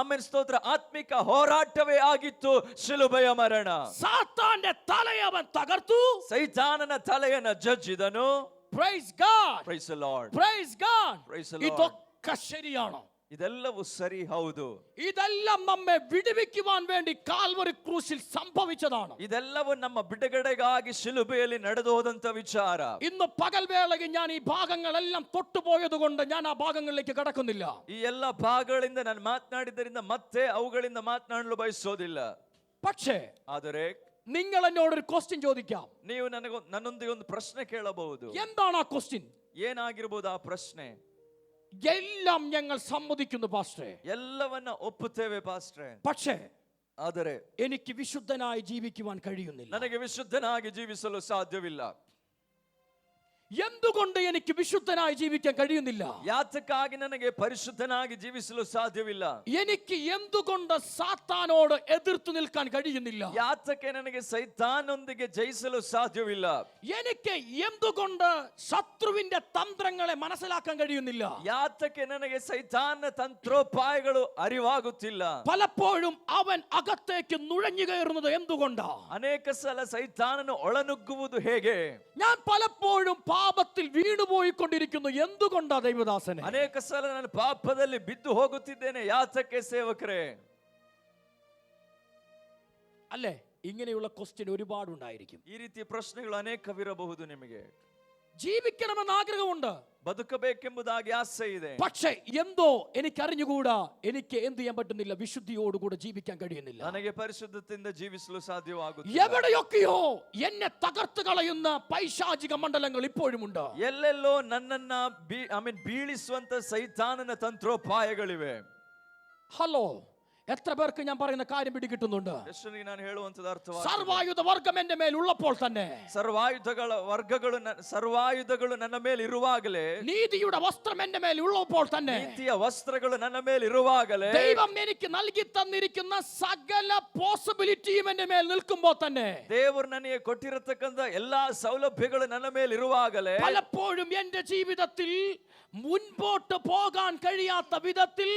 ಆಮೆನ್ ಸ್ತೋತ್ರ ಆತ್ಮಿಕ ಹೋರಾಟವೇ ಆಗಿತ್ತು ಶಿಲುಬೆಯ ಮರಣ. സാത്താന്റെ തലയെ അവൻ തകർത്തു. ಸೈತಾನನ ತಲೆಯನ್ನು ಜಜ್ಜಿದನು. Praise God. Praise the Lord. Praise God. Praise the Lord. ഇതൊക്കെ ശരിയാണ്. ಇದೆಲ್ಲವೂ ಸರಿ, ಹೌದು. ഇതെല്ലാം നമ്മെ വിടുവിക്കുവാൻ വേണ്ടി കാൽവരി ക്രൂശിൽ സംഭവിച്ചതാണ്. ಇದೆಲ್ಲವೂ ನಮ್ಮ ಬಿಡುಗಡೆಗಾಗಿ ಶಿಲುಬೆಯಲ್ಲಿ ನಡೆದು ಹೋದಂತ ವಿಚಾರ. ഇന്ന് പകൽവേളയിൽ ഞാൻ ഈ ഭാഗങ്ങളെല്ലാം തൊട്ടുപോയത് കൊണ്ട് ഞാൻ ആ ഭാഗങ്ങളിലേക്ക് കടക്കുന്നില്ല. ಈ ಎಲ್ಲ ಭಾಗಗಳಿಂದ ನಾನು ಮಾತನಾಡಿದ್ದರಿಂದ ಮತ್ತೆ ಅವುಗಳಿಂದ ಮಾತನಾಡಲು ಬಯಸೋದಿಲ್ಲ. പക്ഷേ ಆದರೆ നിങ്ങൾ എന്നോട് ഒരു ക്വസ്റ്റ്യൻ ചോദിക്കാം. ನೀವು ನನ್ನೊಂದಿಗೆ ಒಂದು ಪ್ರಶ್ನೆ ಕೇಳಬಹುದು. എന്താണ് ആ ക്വസ്റ്റ്യൻ? ಏನಾಗಿರಬಹುದು ಆ ಪ್ರಶ್ನೆ? എല്ലാം ഞങ്ങൾ സമ്മതിക്കുന്നു പാസ്റ്ററെ, ಎಲ್ಲವನ್ನ ಒಪ್ಪುತ್ತೇವೆ ಪಾಸ್ಟ್ರೆ. പക്ഷേ ಆದರೆ എനിക്ക് വിശുദ്ധനായി ജീവിക്കുവാൻ കഴിയുന്നില്ല. ನನಗೆ ವಿಶುದ್ಧನಾಗಿ ಜೀವಿಸಲು ಸಾಧ್ಯವಿಲ್ಲ. എന്തുകൊണ്ട് എനിക്ക് വിശുദ്ധനായി ജീവിക്കാൻ കഴിയുന്നില്ല? ಯಾತಕ್ಕಾಗಿ ನನಗೆ ಪರಿಶುದ್ಧನಾಗಿ ಜೀವಿಸಲು ಸಾಧ್ಯವಿಲ್ಲ? എനിക്ക് എന്തുകൊണ്ട് സാത്താനോട് എതിർത്തു നിൽക്കാൻ കഴിയുന്നില്ല? ಯಾತಕ್ಕೆ ನನಗೆ ಸೈತಾನೊಂದಿಗೆ ಜಯಿಸಲು ಸಾಧ್ಯವಿಲ್ಲ? എനിക്ക് എന്തുകൊണ്ട് ശത്രുവിന്റെ തന്ത്രങ്ങളെ മനസ്സിലാക്കാൻ കഴിയുന്നില്ല? ಯಾತಕ್ಕೆ ನನಗೆ ಸೈತಾನ ತಂತ್ರೋಪಾಯಗಳು ಅರಿವಾಗುತ್ತಿಲ್ಲ? പലപ്പോഴും അവൻ അകത്തേക്ക് നുഴഞ്ഞു കയറുന്നത് എന്തുകൊണ്ടാ? ಅನೇಕ ಸಲ ಸೈತಾನನು ಒಳನುಗ್ಗುವುದು ಹೇಗೆ? ഞാൻ പലപ്പോഴും പാപത്തിൽ വീണുപോയിക്കൊണ്ടിരിക്കുന്നു എന്തുകൊണ്ടാ ദൈവദാസനെ? ಅನೇಕ ಸಲ ನಾನು ಪಾಪದಲ್ಲಿ ಬಿದ್ದು ಹೋಗುತ್ತಿದ್ದೇನೆ, ಯಾತಕ್ಕೆ ಸೇವಕರೇ? അല്ലേ? ഇങ്ങനെയുള്ള ക്വസ്റ്റ്യൻ ഒരുപാട് ഉണ്ടായിരിക്കും. ಈ ರೀತಿಯ ಪ್ರಶ್ನೆಗಳು ಅನೇಕವಿರಬಹುದು. ನಿಮಗೆ ജീവിക്കണമെന്ന് ആഗ്രഹമുണ്ട്, ಬದುಕಬೇಕೆಂಬುದಾಗಿ ಆಸೆ ಇದೆ. പക്ഷേ എന്തോ എനിക്ക് അറിഞ്ഞുകൂടാ, എനിക്ക് എന്ത് ചെയ്യാൻ പറ്റുന്നില്ല, വിശുദ്ധിയോടുകൂടെ ജീവിക്കാൻ കഴിയുന്നില്ല. ನನಗೆ ಪರಿಶುದ್ಧತೆಯಿಂದ ಜೀವಿಸಲು ಸಾಧ್ಯವಾಗುತ್ತಿಲ್ಲ. എവിടെയൊക്കെയോ എന്നെ തകർത്ത് കളയുന്ന പൈശാചിക മണ്ഡലങ്ങൾ ഇപ്പോഴുമുണ്ട്. ಎಲ್ಲೆಲ್ಲೋ ನನ್ನನ್ನ ಬೀಳಿಸುವಂತ ಸೈತಾನನ ತಂತ್ರೋಪಾಯಗಳಿವೆ. ഹലോ, എത്ര പേർക്ക് ഞാൻ പറയുന്ന കാര്യം പിടികിട്ടുന്നുണ്ട്? ಎಷ್ಟನಿಗೆ ನಾನು ಹೇಳುವಂತದ ಅರ್ಥ? സർവായുധ വർഗം എന്റെ മേൽ ഉള്ളപ്പോൾ തന്നെ, ಸರ್ವಾಯುಧಗಳು ನನ್ನ ಮೇಲೆ ಇರುವಾಗಲೇ, നീതിയുടെ വസ്ത്രം എന്റെ മേൽ ഉള്ളപ്പോൾ തന്നെ, ನೀತಿಯ ವಸ್ತ್ರಗಳು ನನ್ನ ಮೇಲೆ ಇರುವಾಗಲೇ, ദൈവം എനിക്ക് നൽകി തന്നിരിക്കുന്ന സകല പോസിബിലിറ്റിയും എന്റെ മേൽ നിൽക്കുമ്പോൾ തന്നെ, ದೇವರು ನನಗೆ ಕೊಟ್ಟಿರತಕ್ಕಂತ ಎಲ್ಲಾ ಸೌಲಭ್ಯಗಳು ನನ್ನ ಮೇಲೆ ഇರುವಾಗಲೇ, പലപ്പോഴും എന്റെ ജീവിതത്തിൽ മുൻപോട്ട് പോകാൻ കഴിയാത്ത വിധത്തിൽ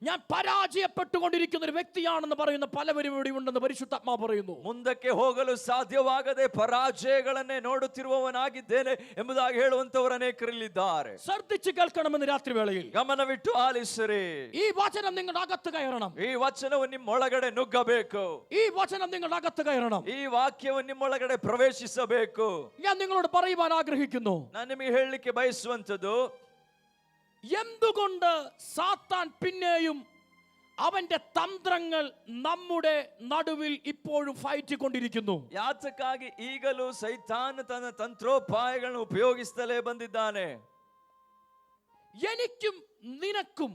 ഞാൻ പരാജയപ്പെട്ടുകൊണ്ടിരിക്കുന്ന ഒരു വ്യക്തിയാണെന്ന് പറയുന്ന പലവരും ഇവിടെ ഉണ്ടെന്ന് പരിശുദ്ധാത്മാവ് പറയുന്നു. ಮುಂದಕ್ಕೆ ಹೋಗಲು ಸಾಧ್ಯವಾಗದೆ ಪರಾಜಯಗಳನ್ನೇ ನೋಡುತ್ತಿರುವವನಾಗಿದ್ದೇನೆ ಎಂಬುದಾಗಿ ಹೇಳುವಂತವರು ಅನೇಕರಿಲ್ಲಿದ್ದಾರೆ. ശ്രദ്ധിച്ചു കേൾക്കണമെന്ന് രാത്രി വേളയിൽ ಗಮನವಿಟ್ಟು ಆಲಿಸಿರಿ. ഈ വചനം നിങ്ങളുടെ അകത്ത് കയറണം. ಈ ವಚನವು ನಿಮ್ಮೊಳಗಡೆ ನುಗ್ಗಬೇಕು. ഈ വചനം നിങ്ങളുടെ അകത്ത് കയറണം. ಈ ವಾಕ್ಯವು ನಿಮ್ಮೊಳಗಡೆ ಪ್ರವೇಶಿಸಬೇಕು. ഞാൻ നിങ്ങളോട് പറയുവാൻ ആഗ്രഹിക്കുന്നു, ನಾನು ನಿಮಗೆ ಹೇಳಲಿಕ್ಕೆ ಬಯಸುವಂತದ್ದು, എന്തുകൊണ്ട് സാത്താൻ പിന്നെയും അവന്റെ തന്ത്രങ്ങൾ നമ്മുടെ നടുവിൽ ഇപ്പോഴും ഫൈറ്റ് കൊണ്ടിരിക്കുന്നു? ಯಾತಕ್ಕಾಗಿ ಈಗಲೂ ಸೈತಾನ ತನ್ನ ತಂತ್ರೋಪಾಯಗಳನ್ನು ಉಪಯೋಗಿಸುತ್ತಲೇ ಬಂದಿದ್ದಾನೆ? എനിക്കും നിനക്കും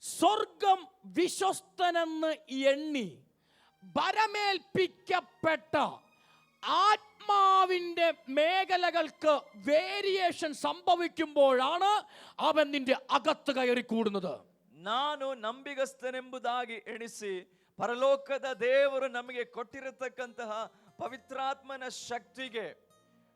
സ്വർഗം വിശ്വസ്തനെന്ന് എണ്ണി ഭരമേൽപ്പിക്കപ്പെട്ട ആത്മാവിന്റെ മേഖലകൾക്ക് വേരിയേഷൻ സംഭവിക്കുമ്പോഴാണ് അവൻ നിന്റെ അകത്ത് കയറി കൂടുന്നത്. ನಾನು ನಂಬಿಗಸ್ತನೆಂಬುದಾಗಿ ಎಣಿಸಿ ಪರಲೋಕದ ದೇವರು ನಮಗೆ ಕೊಟ್ಟಿರತಕ್ಕಂತಹ ಪವಿತ್ರಾತ್ಮನ ಶಕ್ತಿಗೆ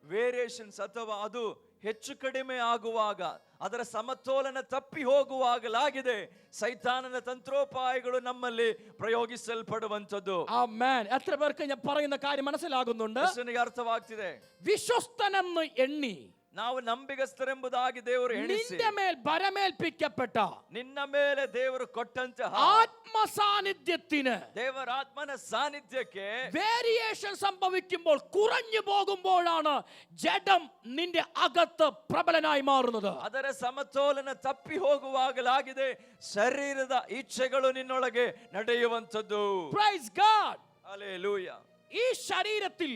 ವೇರಿಯೇಷನ್ಸ್ ಅಥವಾ ಅದು ಹೆಚ್ಚು ಕಡಿಮೆ ಆಗುವಾಗ, ಅದರ ಸಮತೋಲನ ತಪ್ಪಿ ಹೋಗುವಾಗಲಾಗಿದೆ ಸೈತಾನನ ತಂತ್ರೋಪಾಯಗಳು ನಮ್ಮಲ್ಲಿ ಪ್ರಯೋಗಿಸಲ್ಪಡುವಂಥದ್ದು. ആമേൻ. എത്ര പേർക്ക് ഞാൻ പറയുന്ന കാര്യം മനസ്സിലാകുന്നുണ്ട്? ಅರ್ಥವಾಗ್ತಿದೆ? വിശ്വസ്തനെന്ന് എണ്ണി ನಾವು ನಂಬಿಗಸ್ತರೆಂಬುದಾಗಿ ದೇವರು ಎಣಿಸಿ നിന്റെ മേൽ ഭരമേൽപ്പിക്കപ്പെട്ട ನಿನ್ನ ಮೇಲೆ ದೇವರು ಕೊಟ್ಟಂತಹ ആത്മ സാന്നിധ്യത്തിന് ದೇವರ ಆತ್ಮನ ಸಾನ್ನಿಧ್ಯಕ್ಕೆ വേരിയേഷൻ സംഭവിക്കുമ്പോൾ കുറഞ്ഞു പോകുമ്പോഴാണ് ജഡം നിന്റെ അകത്ത് പ്രബലനായി മാറുന്നത്. ಅದರ ಸಮತೋಲನ ತಪ್ಪಿ ಹೋಗುವಾಗಲಾಗಿದೆ ಶರೀರದ ಇಚ್ಛೆಗಳು ನಿನ್ನೊಳಗೆ ನಡೆಯುವಂಥದ್ದು. Praise God. ಹಲ್ಲೆಲೂಯಾ. ഈ ശരീരത്തിൽ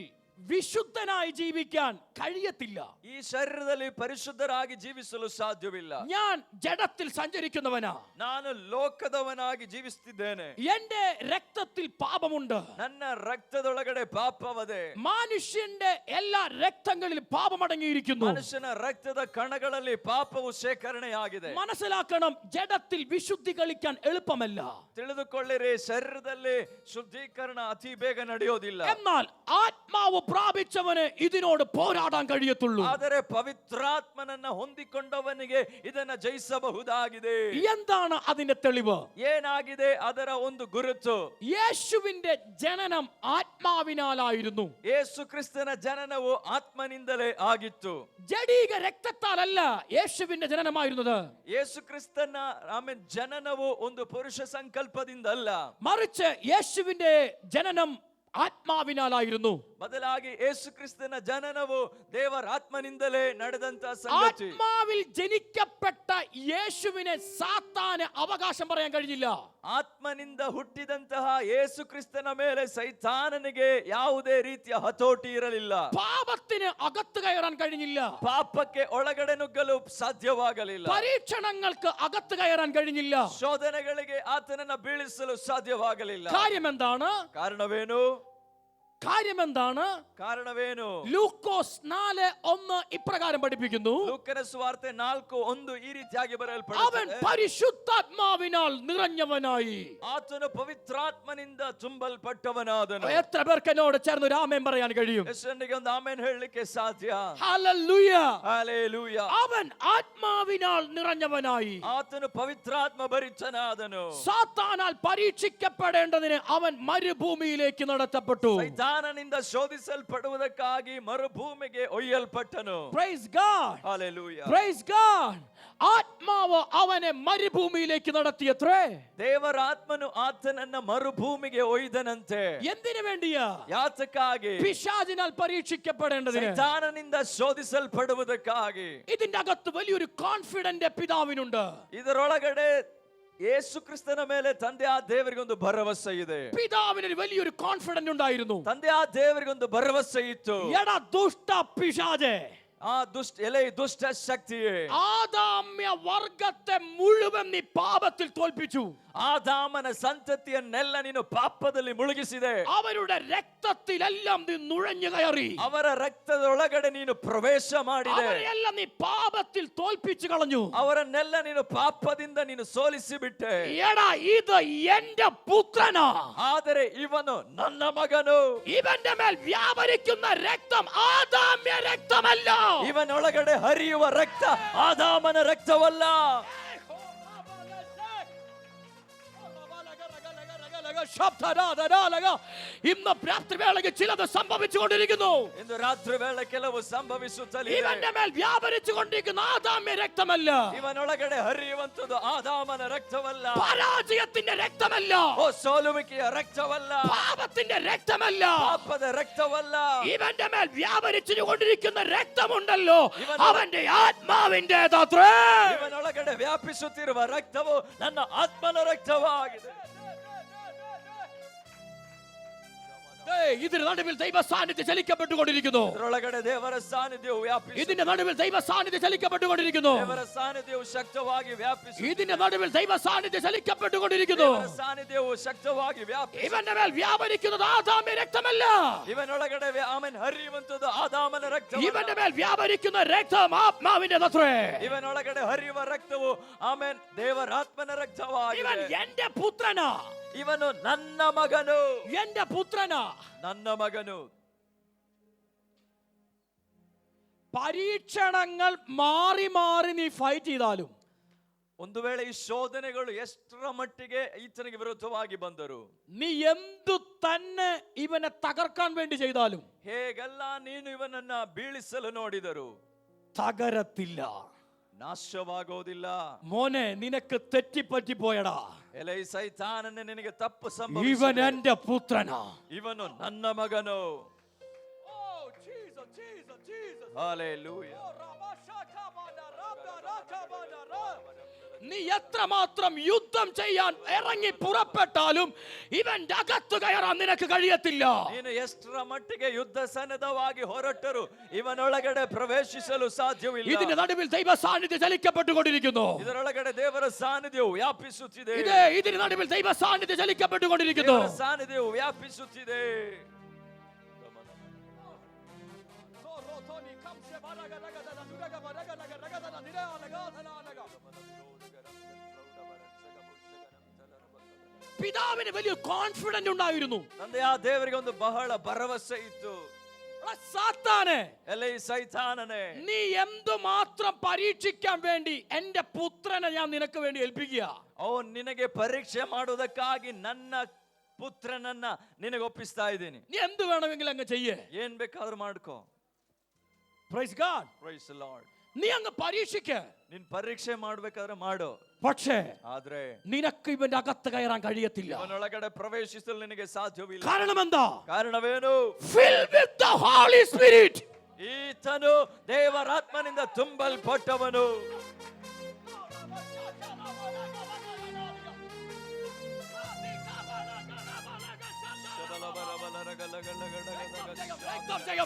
വിശുദ്ധനായി ജീവിക്കാൻ കഴിയത്തില്ല. ಈ ಶರೀರದಲ್ಲಿ ಪರಿಶುದ್ಧರಾಗಿ ಜೀವಿಸಲು ಸಾಧ್ಯವಿಲ್ಲ. ഞാൻ ജഡത്തിൽ സഞ്ചരിക്കുന്നവനാ. ನಾನು ಲೋಕದವನಾಗಿ ಜೀವಿಸುತ್ತಿದ್ದೇನೆ. എന്റെ രക്തത്തിൽ പാപമുണ്ട്. ನನ್ನ ರಕ್ತದೊಳಗಡೆ ಪಾಪವದೆ. മനുഷ്യന്റെ എല്ലാ രക്തങ്ങളിലും പാപം അടങ്ങിയിരിക്കുന്നു. ಮನುಷ್ಯನ ರಕ್ತದ ಕಣಗಳಲ್ಲಿ ಪಾಪವು ಶೇಖರಣೆಯಾಗಿದೆ. മനസ്സിലാക്കണം, ജഡത്തിൽ വിശുദ്ധി കളിക്കാൻ എളുപ്പമല്ല. ತಿಳಿದುಕೊಳ್ಳಿರಿ, ಶರೀರದಲ್ಲಿ ಶುದ್ಧೀಕರಣ ಅತಿ ಬೇಗ ನಡೆಯೋದಿಲ್ಲ. എന്നാൽ ആത്മാവ് പ്രാപിച്ചവന് ഇതിനോട് പോരാടാൻ കഴിയത്തുള്ളൂ. ಆದರೆ ಪವಿತ್ರಾತ್ಮನನ್ನ ಹೊಂದಿಕೊಂಡವನಿಗೆ ಇದನ್ನ ಜಯಿಸಬಹುದಾಗಿದೆ. എന്താണ് അതിന്റെ തെളിവ്? ಏನಾಗಿದೆ ಅದರ ಒಂದು ಗುರುತು? യേശുവിന്റെ ജനനം ആത്മാവിനാലായിരുന്നു. ಯೇಸು ಕ್ರಿಸ್ತನ ಜನನವು ಆತ್ಮನಿಂದಲೇ ಆಗಿತ್ತು. ജഡീക രക്തത്താലല്ല യേശുവിന്റെ ജനനമായിരുന്നത്. ಯೇಸು ಕ್ರಿಸ್ತನ ಜನನವು ಒಂದು ಪುರುಷ ಸಂಕಲ್ಪದಿಂದಲ್ಲ, മറിച്ച് യേശുവിന്റെ ജനനം ആത്മാവിനാലായിരുന്നു. ಬದಲಾಗಿ ಯೇಸು ಕ್ರಿಸ್ತನ ಜನನವು ದೇವರ ಆತ್ಮನಿಂದಲೇ ನಡೆದಂತ ಸಂಗತಿ. ആത്മാവിൽ ജനിക്കപ്പെട്ട യേശുവിനെ സാത്താന് അവകാശം പറയാൻ കഴിഞ്ഞില്ല. ಆತ್ಮನಿಂದ ಹುಟ್ಟಿದಂತಹ ಯೇಸು ಕ್ರಿಸ್ತನ ಮೇಲೆ ಸೈತಾನನಿಗೆ ಯಾವುದೇ ರೀತಿಯ ಹತೋಟಿ ಇರಲಿಲ್ಲ. പാപത്തിന് അകത്ത് കയറാൻ കഴിഞ്ഞില്ല. ಪಾಪಕ್ಕೆ ಒಳಗಡೆ ನುಗ್ಗಲು ಸಾಧ್ಯವಾಗಲಿಲ್ಲ. പരീക്ഷണങ്ങൾക്ക് അകത്ത് കയറാൻ കഴിഞ്ഞില്ല. ಶೋಧನೆಗಳಿಗೆ ಆತನನ್ನ ಬೀಳಿಸಲು ಸಾಧ್ಯವಾಗಲಿಲ್ಲ. കാര്യമെന്താണ്? ಕಾರಣವೇನು? ಕಾರಣವೇನು? ലൂക്കോസ് 4:1 ഇപ്രകാരം പഠിപ്പിക്കുന്നു. ಲೂಕನ ಸುವಾರ್ತೆ 4:1 ಈ ರೀತಿಯಾಗಿ അവൻ ಬರೆಯಲ್ಪಡುತ್ತದೆ. പരിശുദ്ധാത്മാവിനാൽ നിറഞ്ഞവനായി. ಆತನು ಪವಿತ್ರಾತ್ಮನಿಂದ ತುಂಬಲ್ಪಟ್ಟವನಾದನು. എത്ര പേർക്ക് എന്നോട് ചേർന്ന് ഒരു ആമേൻ പറയാൻ കഴിയും? ಎಷ್ಟರಿಗೆ ಒಂದು ಆಮೆನ್ ಹೇಳಲಿಕ್ಕೆ ಸಾಧ್ಯ? ഹല്ലേലൂയ. ಹಲ್ಲೆಲೂಯಾ. അവൻ ആത്മാവിനാൽ നിറഞ്ഞവനായി. ಆತನು ಪವಿತ್ರಾತ್ಮ ಭರಿತನಾದನು. സാത്താനാൽ പരീക്ഷിക്കപ്പെടേണ്ടതിന് അവൻ മരുഭൂമിയിലേക്ക് നടത്തപ്പെട്ടു. ಸೈತಾನನಿಂದ ಶೋಧಿಸಲ್ಪಡುವುದಕ್ಕಾಗಿ ಮರುಭೂಮಿಗೆ ಒಯ್ಯಲ್ಪಟ್ಟನು. Praise God. Hallelujah. Praise God. ആത്മാവ് അവനെ മരുഭൂമിയിലേക്ക് നടത്തിയത്രേ. ದೇವರ ಆತ್ಮನು ಆತನನ್ನ ಮರುಭೂಮಿಗೆ ಒಯ್ದನಂತೆ. എന്തിനു വേണ്ടിയാ? ಯಾತಕ್ಕಾಗಿ? പിശാചിനാൽ പരീക്ഷിക്കപ്പെടേണ്ടതിന്. ಸೈತಾನನಿಂದ ಶೋಧಿಸಲ್ಪಡುವುದಕ್ಕಾಗಿ. ഇതിന്റെ അകത്ത് വലിയൊരു കോൺഫിഡന്റ് പിതാവിനുണ്ട്. ಇದರೊಳಗಡೆ ಯೇಸು ಕ್ರಿಸ್ತನ ಮೇಲೆ ತಂದೆ ಆ ದೇವರಿಗೆ ಒಂದು ಭರವಸೆ ಇದೆ. പിതാവിന് വലിയൊരു കോൺഫിഡന്റ് ഉണ്ടായിരുന്നു. ತಂದೆ ಆ ದೇವರಿಗೆ ಒಂದು ಭರವಸೆ ಇತ್ತು. എടാ ദുഷ്ട പിശാചേ, ಆ ದುಷ್ಟ ಶಕ್ತಿಯೇ, ആദാമ്യ വർഗത്തെ മുഴുവൻ നീ പാപത്തിൽ തോൽപ്പിച്ചു. ಆದಾಮನ ಸಂತತಿಯನ್ನೆಲ್ಲ ನೀನು ಪಾಪದಲ್ಲಿ ಮುಳುಗಿಸಿದೆ. അവരുടെ രക്തത്തിലെല്ലാം നീ നുഴഞ്ഞു കയറി. ಅವರ ರಕ್ತದೊಳಗಡೆ ನೀನು ಪ್ರವೇಶ ಮಾಡಿದೆ. അവരെല്ലാം നീ പാപത്തിൽ തോൽപ്പിച്ചു കളഞ്ഞു. ಅವರನ್ನೆಲ್ಲ ನೀನು ಪಾಪದಿಂದ ನೀನು ಸೋಲಿಸಿ ಬಿಟ್ಟೆ. എടാ ഇത് എന്റെ പുത്രനാ, ಆದರೆ ಇವನು ನನ್ನ ಮಗನು. ഇവന്റെ മേൽ വ്യാപരിക്കുന്ന രക്തം ആദാമ്യ രക്തമല്ല. ಇವನೊಳಗಡೆ ಹರಿಯುವ ರಕ್ತ ಆದಾಮನ ರಕ್ತವಲ್ಲ. ഇന്ന് രാത്രി വേളയ്ക്ക് ചിലത് സംഭവിച്ചുകൊണ്ടിരിക്കുന്നു. ഇന്ന് രാത്രി വേള ಕೆಲವು ಸಂಭವಿಸುತ್ತಲಿದೆ. ഇവന്റെ മേൽ വ്യാപരിച്ചുകൊണ്ടിരിക്കുന്ന ആദാമ്യ രക്തമല്ല. ಇವನೊಳಗಡೆ ಹರಿಯುವಂತದ್ದು ಆದಾಮನ ರಕ್ತವಲ್ಲ. പരാജയത്തിന്റെ രക്തമല്ല. ಓ ಸೋಲುವಿಕೆಯ ರಕ್ತವಲ್ಲ. പാപത്തിന്റെ രക്തമല്ല. ಪಾಪದ ರಕ್ತವಲ್ಲ. ഇവന്റെ മേൽ വ്യാപരിച്ചുകൊണ്ടിരിക്കുന്ന രക്തമുണ്ടല്ലോ, അവന്റെ ആത്മാവിന്റേതത്രേ. ಇವನೊಳಗಡೆ ವ್ಯಾಪಿಸುತ್ತಿರುವ ರಕ್ತವು ನನ್ನ ಆತ್ಮನ ರಕ್ತವಾಗಿದೆ. ഇതിന്റെ നടുവിൽ ദൈവ സാന്നിധ്യം ചലിക്കപ്പെട്ടുകൊണ്ടിരിക്കുന്നു. ಇದರೊಳಗಡೆ ದೇವರ ಸಾನ್ನಿಧ್ಯವು ವ್ಯಾಪಿಸಿ. ഇതിന്റെ നടുവിൽ ദൈവ സാന്നിധ്യം ചലിക്കപ്പെട്ടുകൊണ്ടിരിക്കുന്നു. ದೇವರ ಸಾನ್ನಿಧ್ಯವು ಶಕ್ತವಾಗಿ ವ್ಯಾಪಿಸಿ. ഇതിന്റെ നടുവിൽ ദൈവ സാന്നിധ്യം ചലിക്കപ്പെട്ടുകൊണ്ടിരിക്കുന്നു. ದೇವರ ಸಾನ್ನಿಧ್ಯವು ಶಕ್ತವಾಗಿ ವ್ಯಾಪಿಸಿ. ഇവന്റെ മേൽ വ്യാപരിക്കുന്നത് ആദാമ്യ രക്തമല്ല. ಇವನೊಳಗಡೆ ಆಮೆನ್ ಹರಿಯುವಂತದ್ದು ಆದಾಮನ ರಕ್ತ. ഇവന്റെ മേൽ വ്യാപരിക്കുന്ന രക്തം ആത്മാവിന്റേതത്രേ. ಇವನೊಳಗಡೆ ಹರಿಯುವ ರಕ್ತವು ಆಮೆನ್ ದೇವರ ಆತ್ಮನ ರಕ್ತವಾಗಿದೆ. ഇവൻ എന്റെ പുത്രനാ. ಇವನು ನನ್ನ ಮಗನು. എന്റെ പുത്രനാ. ನನ್ನ ಮಗನು. പരീക്ഷണങ്ങൾ മാറി മാറി നീ ഫൈറ്റ് ചെയ്താലും, ಒಂದು ವೇಳೆ ಈ ಶೋಧನೆಗಳು ಎಷ್ಟರ ಮಟ್ಟಿಗೆ ಈತನಿಗೆ ವಿರುದ್ಧವಾಗಿ ಬಂದರು, നീ എന്തു തന്നെ ഇവനെ തകർക്കാൻ വേണ്ടി ചെയ്താലും, ಹೇಗೆಲ್ಲ ನೀನು ಇವನನ್ನ ಬೀಳಿಸಲು ನೋಡಿದರು, തകരത്തില്ല. ನಾಶವಾಗೋದಿಲ್ಲ. മോനെ, നിനക്ക് തെറ്റിപ്പറ്റി പോയടാ. ಎಲೈ ಸೈತಾನನೇ, ನಿನಗೆ ತಪ್ಪು ഇവൻ ಸಂಭವಿಸಿದೆ. എന്റെ പുത്രനാ. ಇವನು ನನ್ನ ಮಗನು. ഹല്ലേലൂയ. നീ എത്രമാത്രം യുദ്ധം ചെയ്യാൻ ഇറങ്ങി പുറപ്പെട്ടാലും ഇവന്റെ അകത്തു കയറാൻ നിനക്ക് കഴിയത്തില്ല. ನೀನು ಎಷ್ಟರ ಮಟ್ಟಿಗೆ ಯುದ್ಧ ಸನ್ನದ್ಧವಾಗಿ ಹೊರಟರು ಇವನೊಳಗಡೆ ಪ್ರವೇಶಿಸಲು ಸಾಧ್ಯವಿಲ್ಲ. ഇതിന്റെ നടുവിൽ ദൈവ സാന്നിധ്യം ചലിക്കപ്പെട്ടുകൊണ്ടിരിക്കുന്നു. ಇದರೊಳಗಡೆ ದೇವರ ಸಾನ್ನಿಧ್ಯವು ವ್ಯಾಪಿಸುತ್ತಿದೆ. ഇതിന്റെ നടുവിൽ ദൈവ സാന്നിധ്യം ചലിക്കപ്പെട്ടുകൊണ്ടിരിക്കുന്നു. ದೇವರ ಸಾನ್ನಿಧ್ಯವು ವ್ಯಾಪಿಸುತ್ತಿದೆ. പിതാവിന് വലിയ കോൺഫിഡന്റ് ഉണ്ടായിരുന്നു. ತಂದೆಯ ದೇವರಿಗೆ ಒಂದು ಬಹಳ ಭರವಸೆ ಇತ್ತು. സാത്താനെ, ಎಲೈ ಸೈತಾನನೇ, നീ എന്തുമാത്രം പരീക്ഷിക്കാൻ വേണ്ടി എന്റെ പുത്രനെ ഞാൻ നിനക്ക് വേണ്ടി ഏൽപ്പിക്കുക. ಅವನು ನಿನಗೆ ಪರೀಕ್ಷೆ ಮಾಡುವುದಕ್ಕಾಗಿ ನನ್ನ ಪುತ್ರನನ್ನ ನಿನಗೆ ಒಪ್ಪಿಸ್ತಾ ಇದ್ದೀನಿ. നീ എന്ത് വേണമെങ്കിലും അങ്ങ് ചെയ്യേ. ಏನ್ ಬೇಕಾದ್ರೂ ಮಾಡ್ಕೋ. Praise God. Price the lord. നീ അങ്ങ് പരീക്ഷിക്ക. ನೀನ್ ಪರೀಕ್ಷೆ ಮಾಡ್ಬೇಕಾದ್ರೆ ಮಾಡು. പക്ഷേ ಆದ್ರೆ നിനക്ക് ഇവന്റെ അകത്ത് കയറാൻ കഴിയത്തില്ല. ಅವನೊಳಗಡೆ ಪ್ರವೇಶಿಸಲು ನಿನಗೆ ಸಾಧ್ಯವಿಲ್ಲ. കാരണം എന്താ? ಕಾರಣವೇನು? Filled with the Holy Spirit. ಈತನು ದೇವರಾತ್ಮನಿಂದ ತುಂಬಲ್ಪಟ್ಟವನು.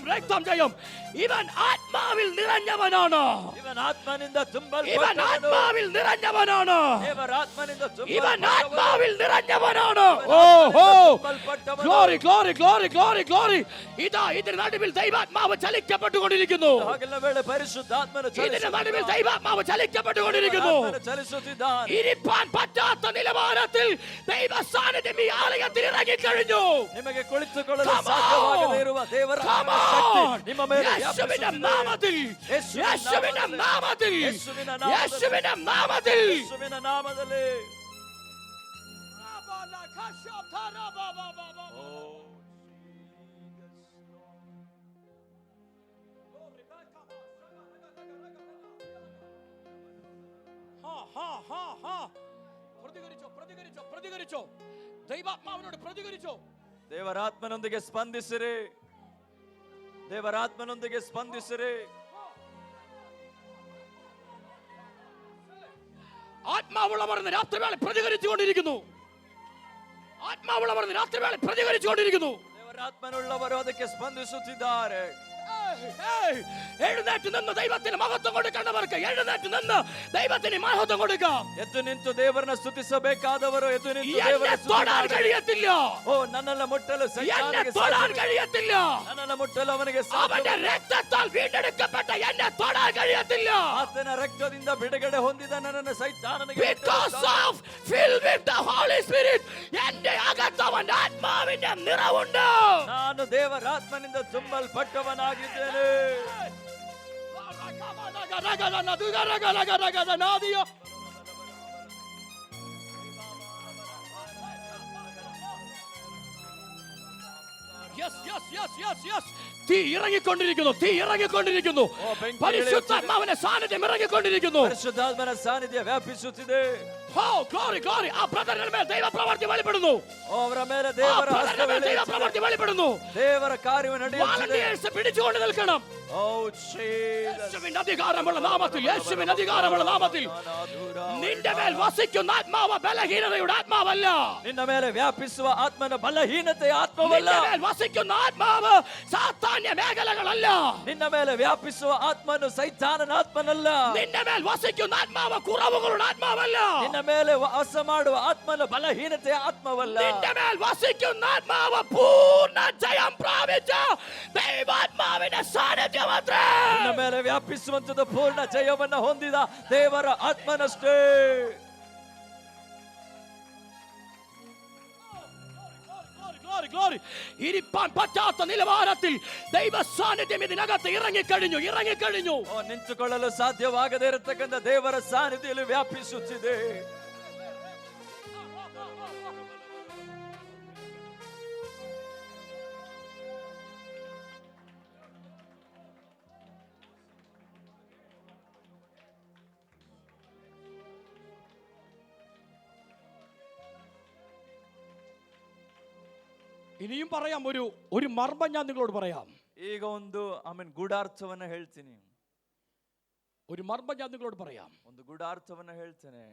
രക്തം ജയം. ഇവൻ ആത്മാവിൽ നിറഞ്ഞവനാണ്. ಇವನ ಆತ್ಮನಿಂದ ഇവൻ ತುಂಬಲ್ಪಟ್ಟವನು. ആത്മാവിൽ നിറഞ്ഞവനാണ്. ದೇವರಾತ್ಮನಿಂದ ഇവൻ ತುಂಬಲ್ಪಟ್ಟವನು. ആത്മാവിൽ നിറഞ്ഞവനാണ്. ഓഹോ, glory glory glory glory glory. ഇതാ ഇതിന്റെ നടുവിൽ ദൈവാത്മാവ് ചലിക്കപ്പെട്ടുകൊണ്ടിരിക്കുന്നു. ಹಾಗೆಲ್ಲ ವೇಳೆ ಪರಿಶುದ್ಧಾತ್ಮನು ഇതിന്റെ നടുവിൽ ദൈവാത്മാവ് ചലിക്കപ്പെട്ടുകൊണ്ടിരിക്കുന്നു. ಚಲಿಸುತ್ತಿದ್ದಾನೆ. ഇരിപ്പാൻ പറ്റാത്ത നിലവാരത്തിൽ ദൈവ സാന്നിധ്യം ഈ ആലയത്തിൽ ഇറങ്ങിക്കഴിഞ്ഞു. ನಿಮಗೆ ಕುಳಿತುಕೊಳ್ಳಲು Come ಸಾಧ್ಯವಾಗದೇ on. ಇರುವ ದೇವರ Come ಶಕ್ತಿ on. ನಿಮ್ಮ ಮೇಲೆ യേശുവിന്റെ നാമത്തിൽ, യേശുവിന്റെ നാമത്തിൽ, യേശുവിന്റെ നാമത്തിൽ. ಯೇಸುವಿನ ನಾಮದಲ್ಲಿ. പ്രതികരിച്ചോ, ദൈവാത്മാവിനോട് പ്രതികരിച്ചോ. ದೇವರಾತ್ಮನೊಂದಿಗೆ ಸ್ಪಂದಿಸಿರಿ. ದೇವರಾತ್ಮನೊಂದಿಗೆ ಸ್ಪಂದಿಸಿರಿ. ആത്മാവുള്ളവർ രാത്രിവേള പ്രതികരിച്ചുകൊണ്ടിരിക്കുന്നു. ആത്മാവുള്ളവർ രാത്രിവേള പ്രതികരിച്ചുകൊണ്ടിരിക്കുന്നു. ದೇವರಾತ್ಮನುಳ್ಳವರು ಅದಕ್ಕೆ ಸ್ಪಂದಿಸುತ್ತಿದ್ದಾರೆ. എഴുന്നേറ്റ് നിന്ന് ദൈവത്തിന് മഹത്വം കൊടുക്കേണ്ടവർക്ക് എഴുന്നേറ്റ് നിന്ന് ദൈവത്തിന് മഹത്വം കൊടുക്കാം. ಎದ್ದು ನಿಂತು ದೇವರನ್ನ ಸ್ತುತಿಸಬೇಕಾದವರು ಎದ್ದು ನಿಂತು എന്നെ ದೇವರನ್ನ തൊടാൻ ಸ್ತುತಿಸಬೇಕು. കഴിയത്തില്ല. ಓ, ನನ್ನನ್ನ ಮುಟ್ಟಲು എന്നെ ಸೈತಾನನಿಗೆ തൊടാൻ ಸಾಧ್ಯವಿಲ್ಲ. കഴിയത്തില്ല. ನನ್ನನ್ನ ಮುಟ್ಟಲು ಅವನಿಗೆ അവന്റെ ಸಾಧ್ಯವಿಲ್ಲ. രക്തത്താൽ വീണ്ടെടുക്കപ്പെട്ട എന്നെ തൊടാൻ കഴിയത്തില്ല. ಆತನ ರಕ್ತದಿಂದ ಬಿಡುಗಡೆ ಹೊಂದಿದ ನನ್ನನ್ನು ಸೈತಾನನಿಗೆ Because of filled with the Holy Spirit, എന്റെ അകത്ത് അവന്റെ ആത്മാവിന്റെ നിറവുണ്ട്. ನಾನು ದೇವರಾತ್ಮನಿಂದ ತುಂಬಲ್ಪಟ್ಟವನಾಗಿದ್ದೇನೆ. തീ ഇറങ്ങിക്കൊണ്ടിരിക്കുന്നു, തീ ഇറങ്ങിക്കൊണ്ടിരിക്കുന്നു. പരിശുദ്ധാത്മാവിന്റെ സാന്നിധ്യം ഇറങ്ങിക്കൊണ്ടിരിക്കുന്നു. ಪರಿಶುದ್ಧಾತ್ಮನ ಸಾನ್ನಿಧ್ಯ ವ್ಯಾಪಿಸುತ್ತಿದೆ. Glory, glory. ആ ബ്രദറിന്റെ മേൽ ദൈവ പ്രവൃത്തി വെളിപ്പെടുന്നു. ಅವರ ಮೇಲೆ ದೇವರ ಹಸ್ತ ദൈവ പ്രവൃത്തി വെളിപ്പെടുന്നു. ದೇವರ ಕಾರ್ಯವು ನಡೆಯುತ್ತಿದೆ. വാളണ്ടിയേഴ്സ് പിടിച്ചുകൊണ്ട് നിൽക്കണം. ಓ ಜೀಸಸ್. യേശുവിന്റെ അധികാരമുള്ള നാമത്തിൽ, യേശുവിന്റെ അധികാരമുള്ള നാമത്തിൽ. നിന്റെ മേൽ വസിക്കുന്ന ആത്മാവ് ബലഹീനതയുടെ ആത്മാവല്ല. ನಿನ್ನ ಮೇಲೆ ವ್ಯಾಪಿಸುವ ಆತ್ಮನ ಬಲಹೀನತೆಯ ಆತ್ಮವಲ್ಲ. നിന്റെ മേൽ വസിക്കുന്ന ആത്മാവ് സാത്താന്യ മേഖലകളല്ല. ನಿನ್ನ ಮೇಲೆ ವ್ಯಾಪಿಸುವ ಆತ್ಮನು ಸೈತಾನನ ಆತ್ಮನಲ್ಲ. നിന്റെ മേൽ വസിക്കുന്ന ആത്മാവ് കുറവുകളുടെ ആത്മാവല്ല. ನಿನ್ನ ಮೇಲೆ ವಾಸ ಮಾಡುವ ಆತ್ಮನ ಬಲಹೀನತೆಯ ಆತ್ಮವಲ್ಲ. നിന്റെ മേൽ വസിക്കുന്ന ആത്മാവ് പൂർണ്ണ ജയം പ്രാപിച്ച ദൈവാത്മാവിന്റെ സാന്നിധ്യമത്രേ. ನಿನ್ನ ಮೇಲೆ ವ್ಯಾಪಿಸುವಂತದ್ದು ಪೂರ್ಣ ಜಯವನ್ನ ಹೊಂದಿದ ದೇವರ ಆತ್ಮನಷ್ಟೇ. ഇരിപ്പാൻ പറ്റാത്ത നിലവാരത്തിൽ ദൈവ സാന്നിധ്യം ഇതിനകത്ത് ഇറങ്ങിക്കഴിഞ്ഞു. ನಿಂತುಕೊಳ್ಳಲು ಸಾಧ್ಯವಾಗದೇ ಇರತಕ್ಕಂಥ ದೇವರ ಸಾನ್ನಿಧ್ಯದಲ್ಲಿ ವ್ಯಾಪಿಸುತ್ತಿದೆ. ഇനിയും പറയാം, ഒരു മർമ്മം ഞാൻ നിങ്ങളോട് പറയാം. ಈಗ ಒಂದು ಆಮೇಲೆ ಗೂಢಾರ್ಥವನ್ನ ಹೇಳ್ತೀನಿ. ഒരു മർമ്മം ഞാൻ നിങ്ങളോട് പറയാം. ಒಂದು ಗೂಢಾರ್ಥವನ್ನ ಹೇಳ್ತೇನೆ.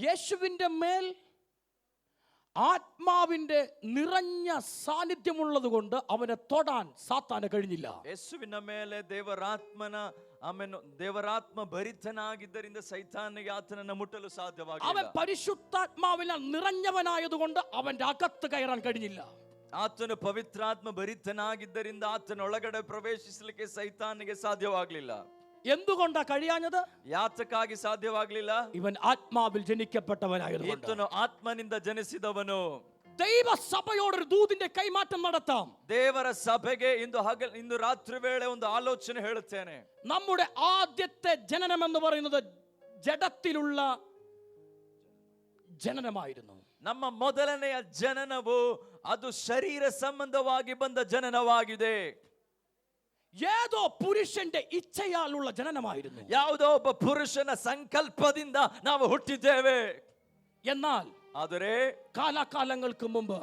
യേശുവിന്റെ മേൽ ആത്മാവിന്റെ നിറഞ്ഞ സാന്നിധ്യമുള്ളത് കൊണ്ട് അവനെ തൊടാൻ സാത്താന് കഴിഞ്ഞില്ല. ಯೇಸುವಿನ ಮೇಲೆ ದೇವರಾತ್ಮ ಭರಿತನಾಗಿದ್ದರಿಂದ ಸೈತಾನಿಗೆ ಆತನನ್ನು ಮುಟ್ಟಲು ಸಾಧ್ಯವಾಗಿಲ್ಲ. അവൻ പരിശുദ്ധാത്മാവിനാൽ നിറഞ്ഞവനായതുകൊണ്ട് അവന്റെ അകത്ത് കയറാൻ കഴിഞ്ഞില്ല. ಆತನು ಪವಿತ್ರಾತ್ಮ ಭರಿತನಾಗಿದ್ದರಿಂದ ಆತನ ಒಳಗಡೆ ಪ್ರವೇಶಿಸಲಿಕ್ಕೆ ಸೈತಾನಿಗೆ ಸಾಧ್ಯವಾಗಲಿಲ್ಲ. എന്തുകൊണ്ടാ കഴിയാഞ്ഞത്? ಯಾತಕ್ಕಾಗಿ ಸಾಧ್ಯವಾಗಲಿಲ್ಲ? ಇವನ್ ಆತ್ಮಾವಿൽ ജനിക്കപ്പെട്ടവനായതുകൊണ്ട്. ಈತನು ಆತ್ಮನಿಂದ ಜನಿಸಿದವನು. ദൈവ സഭയോടൊരു ദൂതിന്റെ കൈമാറ്റം നടത്താം. ದೇವರ ಸಭೆಗೆ ಇಂದು ರಾತ್ರಿ ವೇಳೆ ಒಂದು ಆಲೋಚನೆ ಹೇಳುತ್ತೇನೆ. നമ്മുടെ ആദ്യത്തെ ജനനം എന്ന് പറയുന്നത് ജഡത്തിലുള്ള ജനനമായിരുന്നു. ನಮ್ಮ ಮೊದಲನೆಯ ಜನನವು ಅದು ಶರೀರ ಸಂಬಂಧವಾಗಿ ಬಂದ ಜನನವಾಗಿದೆ. ഏതോ പുരുഷന്റെ ഇച്ഛയാലുള്ള ജനനമായിരുന്നു. ಯಾವುದೋ ಒಬ್ಬ ಪುರುಷನ ಸಂಕಲ್ಪದಿಂದ ನಾವು ಹುಟ್ಟಿದ್ದೇವೆ. എന്നാൽ ಆದರೆ കാലാകാലങ്ങൾക്ക് മുമ്പ്,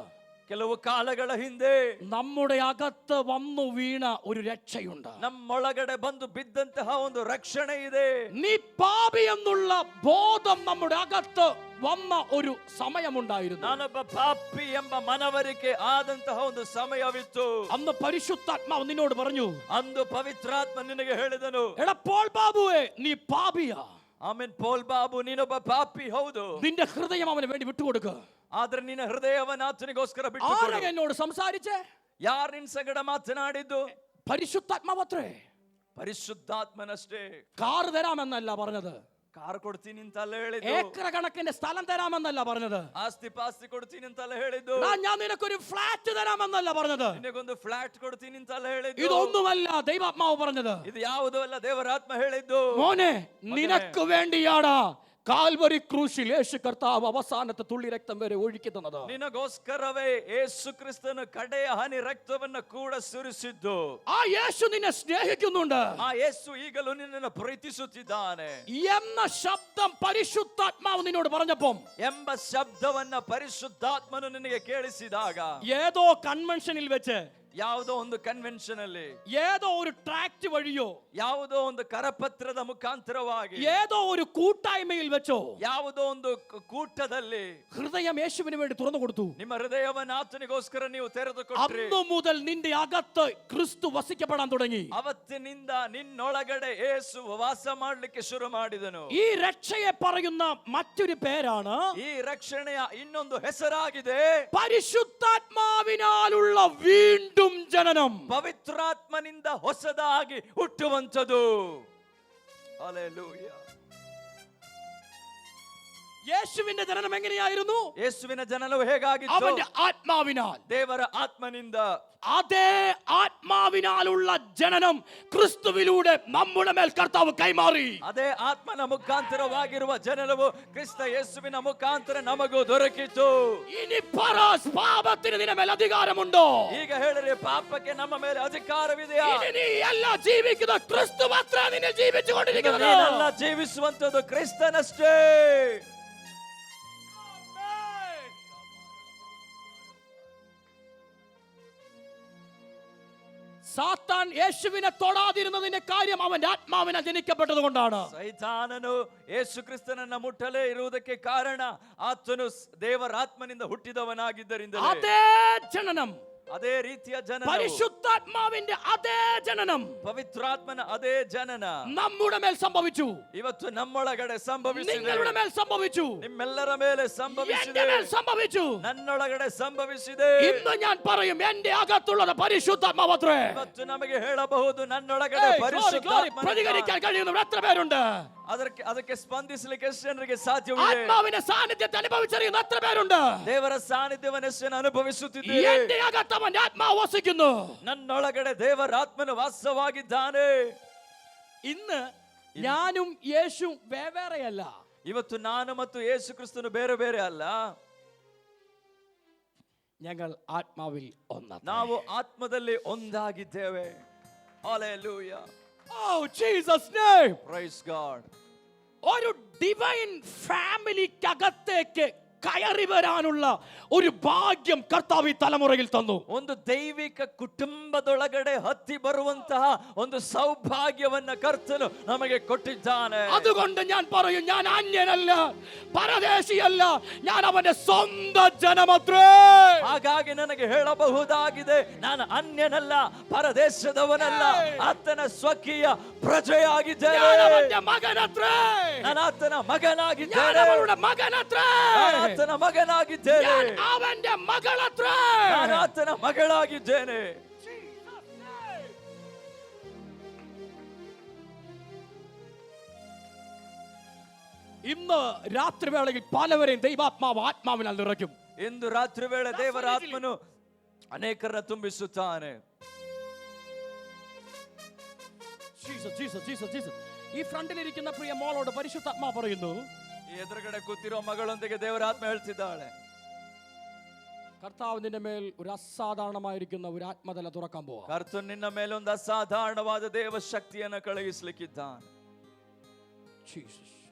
ಕೆಲವು ಕಾಲಗಳ ಹಿಂದೆ നമ്മുടെ അകത്ത് വന്നു വീണ ഒരു രക്ഷയുണ്ട്. ನಮ್ಮೊಳಗಡೆ ಬಂದು ಬಿದ್ದಂತಹ ಒಂದು ರಕ್ಷಣೆ ಇದೆ. നീ പാപി എന്നുള്ള ബോധം നമ്മുടെ അകത്ത് വന്ന ഒരു സമയമുണ്ടായിരുന്നു. ನಾನೊಬ್ಬ ಪಾಪಿ ಎಂಬ ಮನವರಿಕೆ ಆದಂತಹ ಒಂದು ಸಮಯವಿತ್ತು. അന്ന് പരിശുദ്ധാത്മാവ് നിന്നോട് പറഞ്ഞു, ಅಂದು ಪವಿತ್ರಾತ್ಮ ನಿನಗೆ ಹೇಳಿದನು, എടാ പോൾ ബാബുവേ, നീ പാപിയാ. ಆಮೇನ್ ಪೋಲ್ ಬಾಬು, ನೀನೊಬ್ಬ ಪಾಪಿ. ಹೌದು. നിന്റെ ഹൃദയം അവന് വേണ്ടി വിട്ടുകൊടുക്ക. ಆದ್ರೆ ನಿನ್ನ ಹೃದಯವನ್ನು ಆತನಿಗೋಸ್ಕರ ಬಿಟ್ಟು ആരാ എന്നോട് സംസാരിച്ചേ? ಯಾರು ನಿನ್ ಸಂಗಡ ಮಾತನಾಡಿದ್ದು? പരിശുദ്ധാത്മാവത്രേ. ಪರಿಶುದ್ಧಾತ್ಮನಷ್ಟೇ. കാറ് തരാമെന്നല്ല പറഞ്ഞത്. ಕಾರ್ ಕೊಡ್ತೀನಿ ಅಂತಲ್ಲ ಹೇಳಿದ್ದು. ഏക്കർ കണക്കിന്റെ സ്ഥലം തരാമെന്നല്ല പറഞ്ഞത്. ಆಸ್ತಿ ಪಾಸ್ತಿ ಕೊಡ್ತೀನಿ ಅಂತಲ್ಲ ಹೇಳಿದ್ದು. ഞാൻ നിനക്കൊരു ഫ്ലാറ്റ് തരാമെന്നല്ല പറഞ്ഞത്. ನಿನಗೊಂದು ಫ್ಲಾಟ್ ಕೊಡ್ತೀನಿ ಅಂತಲ್ಲ ಹೇಳಿದ್ದು. ഇതൊന്നുമല്ല ദൈവാത്മാവ് പറഞ്ഞത്. ಇದು ಯಾವುದೂ ಅಲ್ಲ, ದೇವರಾತ್ಮ ಹೇಳಿದ್ದು. മോനെ, നിനക്ക് വേണ്ടിയാടാ കാൽവരി ക്രൂശിൽ യേശു കർത്താവ് അവസാനത്തെ തുള്ളി രക്തം വരെ ഒഴുക്കി തന്നത്. ನಿನಗೋಸ್ಕರವೇ ಯೇಸು ಕ್ರಿಸ್ತನು ಕಡೆಯ ಹನಿ ರಕ್ತವನ್ನು ಕೂಡ ಸುರಿಸಿದ್ದು. ആ യേശു നിന്നെ സ്നേഹിക്കുന്നുണ്ട്. ಆ ಯೇಸು ಈಗಲೂ ನಿನ್ನನ್ನು ಪ್ರೀತಿಸುತ್ತಿದ್ದಾನೆ എന്ന ശബ്ദം പരിശുദ്ധാത്മാവ് നിന്നോട് പറഞ്ഞപ്പം, ಎಂಬ ಶಬ್ದವನ್ನ ಪರಿಶುದ್ಧಾತ್ಮನು ನಿನಗೆ ಕೇಳಿಸಿದಾಗ, ഏതോ കൺവെൻഷനിൽ വെച്ച്, ಯಾವುದೋ ಒಂದು ಕನ್ವೆನ್ಷನ್ ಅಲ್ಲಿ, ഏതോ ഒരു ട്രാക്ട് വഴിയോ, ಯಾವುದೋ ಒಂದು ಕರಪತ್ರದ ಮುಖಾಂತರವಾಗಿ, ഏതോ ഒരു കൂട്ടായ്മയിൽ വെച്ചോ, ಯಾವುದೋ ಒಂದು ಕೂಟದಲ್ಲಿ ഹൃദയം യേശുവിന് വേണ്ടി തുറന്നു കൊടുത്തു. ನಿಮ್ಮ ಹೃದಯವನ್ನು ಆತನಿಗೋಸ್ಕರ ನೀವು ತೆರೆದುಕೊಟ್ರಿ. അന്നു മുതൽ നിന്റെ അകത്ത് ക്രിസ്തു വസിക്കപ്പെടാൻ തുടങ്ങി. ಅವತ್ತಿನಿಂದ ನಿನ್ನೊಳಗಡೆ ಯೇಸು ವಾಸ ಮಾಡಲಿಕ್ಕೆ ಶುರು ಮಾಡಿದನು. ഈ രക്ഷയെ പറയുന്ന മറ്റൊരു പേരാണ്, ಈ ರಕ್ಷಣೆಯ ಇನ್ನೊಂದು ಹೆಸರಾಗಿದೆ പരിശുദ്ധാത്മാവിനാലുള്ള വീണ്ടും ಜನನಂ. ಪವಿತ್ರಾತ್ಮನಿಂದ ಹೊಸದಾಗಿ ಹುಟ್ಟುವಂತದು. ഹല്ലേലൂയ. യേശുവിന്റെ ജനനം എങ്ങനെയായിരുന്നു? യേശുവിನ ಜನನವು ಹೇಗಾಗಿತ್ತು? അവന്റെ ആത്മാവിനാൽ, ದೇವರ ಆತ್ಮನಿಂದ. അതേ ആത്മാവിനാലുള്ള ജനനം ക്രിസ്തുവിലൂടെ നമ്മുടെ മേൽ കർത്താവ് കൈമാറി. ಅದೇ ಆತ್ಮನ ಮುಖಾಂತರವಾಗಿರುವ ಜನನವು ಕ್ರಿಸ್ತ ಯೇಸುವಿನ ಮುಖಾಂತರ ನಮಗೂ ದೊರಕಿತು. ഇനി പരാസ് പാപത്തിന് നിന്റെ മേൽ അധികാരമുണ്ടോ? ಈಗ ಹೇಳಿದ್ರೆ ಪಾಪಕ್ಕೆ ನಮ್ಮ ಮೇಲೆ ಅಧಿಕಾರವಿದೆಯಾ? ഇനി നീ ಎಲ್ಲ ജീവിക്കുന്ന ക്രിസ്തു ಮಾತ್ರ ನಿನ್ನ ಜೀವಿಸಿಕೊಂಡಿരിക്കുന്നത്. ನೀನೆಲ್ಲ ಜೀವಿಸುವಂತದ್ದು ಕ್ರಿಸ್ತನಷ್ಟೇ. സാത്താൻ യേശുവിനെ തൊടാതിരുന്നതിന്റെ കാര്യം അവന്റെ ആത്മാവിനെ ജനിക്കപ്പെട്ടത് കൊണ്ടാണ്. ಸೈತಾನನು ಯೇಸು ಕ್ರಿಸ್ತನನ್ನ ಮುಟ್ಟಲೇ ಇರುವುದಕ್ಕೆ ಕಾರಣ ಆತನು ದೇವರಾತ್ಮನಿಂದ ಹುಟ್ಟಿದವನಾಗಿದ್ದರಿಂದ. അതേ ജനനം, ಅದೇ ರೀತಿಯ ಜನನ, പരിശുദ്ധാത്മാവിന്റെ അതേ ജനനം ಪವಿತ್ರಾತ್ಮನ ಅದೇ ಜನನ നമ്മുടെ മേൽ സംഭവിച്ചു. ಇವತ್ತು ನಮ್ಮೊಳಗಡೆ ಸಂಭವಿಸಿದೆ. നിങ്ങളുടെ മേൽ സംഭവിച്ചു. ನಿಮ್ಮೆಲ್ಲರ ಮೇಲೆ ಸಂಭವಿಸಿದೆ. എന്റെ മേൽ സംഭവിച്ചു. ನನ್ನೊಳಗಡೆ ಸಂಭವಿಸಿದೆ. ഇന്ന് ഞാൻ പറയും, എന്റെ അകത്തുള്ളത് പരിശുദ്ധാത്മാവത്രേ. ಇವತ್ತು ನಮಗೆ ಹೇಳಬಹುದು, ನನ್ನೊಳಗಡೆ ಪರಿಶುದ್ಧಾತ್ಮ. പ്രതികരിക്കാൻ കഴിയുന്നവർ എത്ര പേരുണ്ട്? ಅದಕ್ಕೆ ಸ್ಪಂದಿಸಲಿಕ್ಕೆ ಎಷ್ಟು ಜನರಿಗೆ ಸಾಧ್ಯವಿದೆ? ആത്മാവിന്റെ സാന്നിധ്യത്തെ അനുഭവിച്ചറിയുന്ന എത്ര പേരുണ്ട്? ದೇವರ ಸಾನ್ನಿಧ್ಯವನ್ನು ಎಷ್ಟು ಜನ ಅನುಭವಿಸುತ್ತಿದ್ದೀರಿ? എന്റെ അകത്ത് അവന്റെ ആത്മാവ് വസിക്കുന്നു. ನನ್ನೊಳಗಡೆ ದೇವರಾತ್ಮನು ವಾಸವಾಗಿದ್ದಾನೆ. ഇന്ന് ഞാനും യേശു വേറെയല്ല. ಇವತ್ತು ನಾನು ಮತ್ತು ಯೇಸು ಕ್ರಿಸ್ತನು ಬೇರೆ ಬೇರೆ ಅಲ್ಲ. ഞങ്ങൾ ആത്മാവിൽ ഒന്നാണ്. ನಾವು ಆತ್ಮದಲ್ಲಿ ಒಂದಾಗಿದ್ದೇವೆ. Hallelujah. Oh, Jesus' name. Praise God. ഒരു ഡിവൈൻ ഫാമിലിക്കകത്തേക്ക് കയറി വരാനുള്ള ഒരു ഭാഗ്യം കർത്താവ് ഈ തലമുറയിൽ തന്നു. ಒಂದು ದೈವಿಕ ಕುಟುಂಬದೊಳಗಡೆ ಹತ್ತಿ ಬರುವಂತಹ ಒಂದು ಸೌಭಾಗ್ಯವನ್ನ ಕರ್ತನು ನಮಗೆ ಕೊಟ್ಟಿದ್ದಾನೆ. അതുകൊണ്ട് ഞാൻ പറയും, ഞാൻ അന്യനല്ല, പരദേശിയല്ല, ഞാൻ അവന്റെ സ്വന്തം ജനമത്രേ. ಹಾಗಾಗಿ ನನಗೆ ಹೇಳಬಹುದಾಗಿದೆ, ನಾನು ಅನ್ಯನಲ್ಲ, ಪರದೇಶದವನಲ್ಲ, ಆತನ ಸ್ವಕೀಯ ಪ್ರಜೆಯಾಗಿದ್ದೇನೆ. ഞാൻ അവന്റെ മകനത്രേ. ನಾನು ಆತನ ಮಗನಾಗಿದ್ದೇನೆ. ഞാൻ അവളുടെ മകനത്രേ. ನಾನು ಆತನ ಮಗನಾಗಿದ್ದೇನೆ. ഞാൻ അവന്റെ മകളത്രേ. ನಾನು ಆತನ ಮಗಳಾಗಿದ್ದೇನೆ. ഇന്ന് രാത്രി വേളയിൽ പലവരെയും ദൈവാത്മാവ് ആത്മാവിനാൽ നിറയ്ക്കും. ಇಂದು ರಾತ್ರಿ ವೇಳೆ ದೇವರ ಆತ್ಮನು ಅನೇಕರನ್ನ ತುಂಬಿಸುತ್ತಾನೆ. ഈ ഫ്രണ്ടിലിരിക്കുന്ന പ്രിയ മോളോട് പരിശുദ്ധാത്മാ പറയുന്നു, ಈ ಎದುರುಗಡೆ ಕೂತಿರೋ ಮಗಳೊಂದಿಗೆ ದೇವರ ಆತ್ಮ ಹೇಳ್ತಿದ್ದಾಳೆ, കർത്താവ് നിന്റെ മേൽ ഒരു അസാധാരണമായിരിക്കുന്ന ഒരു ആത്മതല തുറക്കാൻ പോവാ. ಕರ್ತನು ನಿನ್ನ ಮೇಲೆ ಒಂದು ಅಸಾಧಾರಣವಾದ ದೇವ ಶಕ್ತಿಯನ್ನು ಕಳುಹಿಸಲಿಕ್ಕಿದ್ದಾನೆ.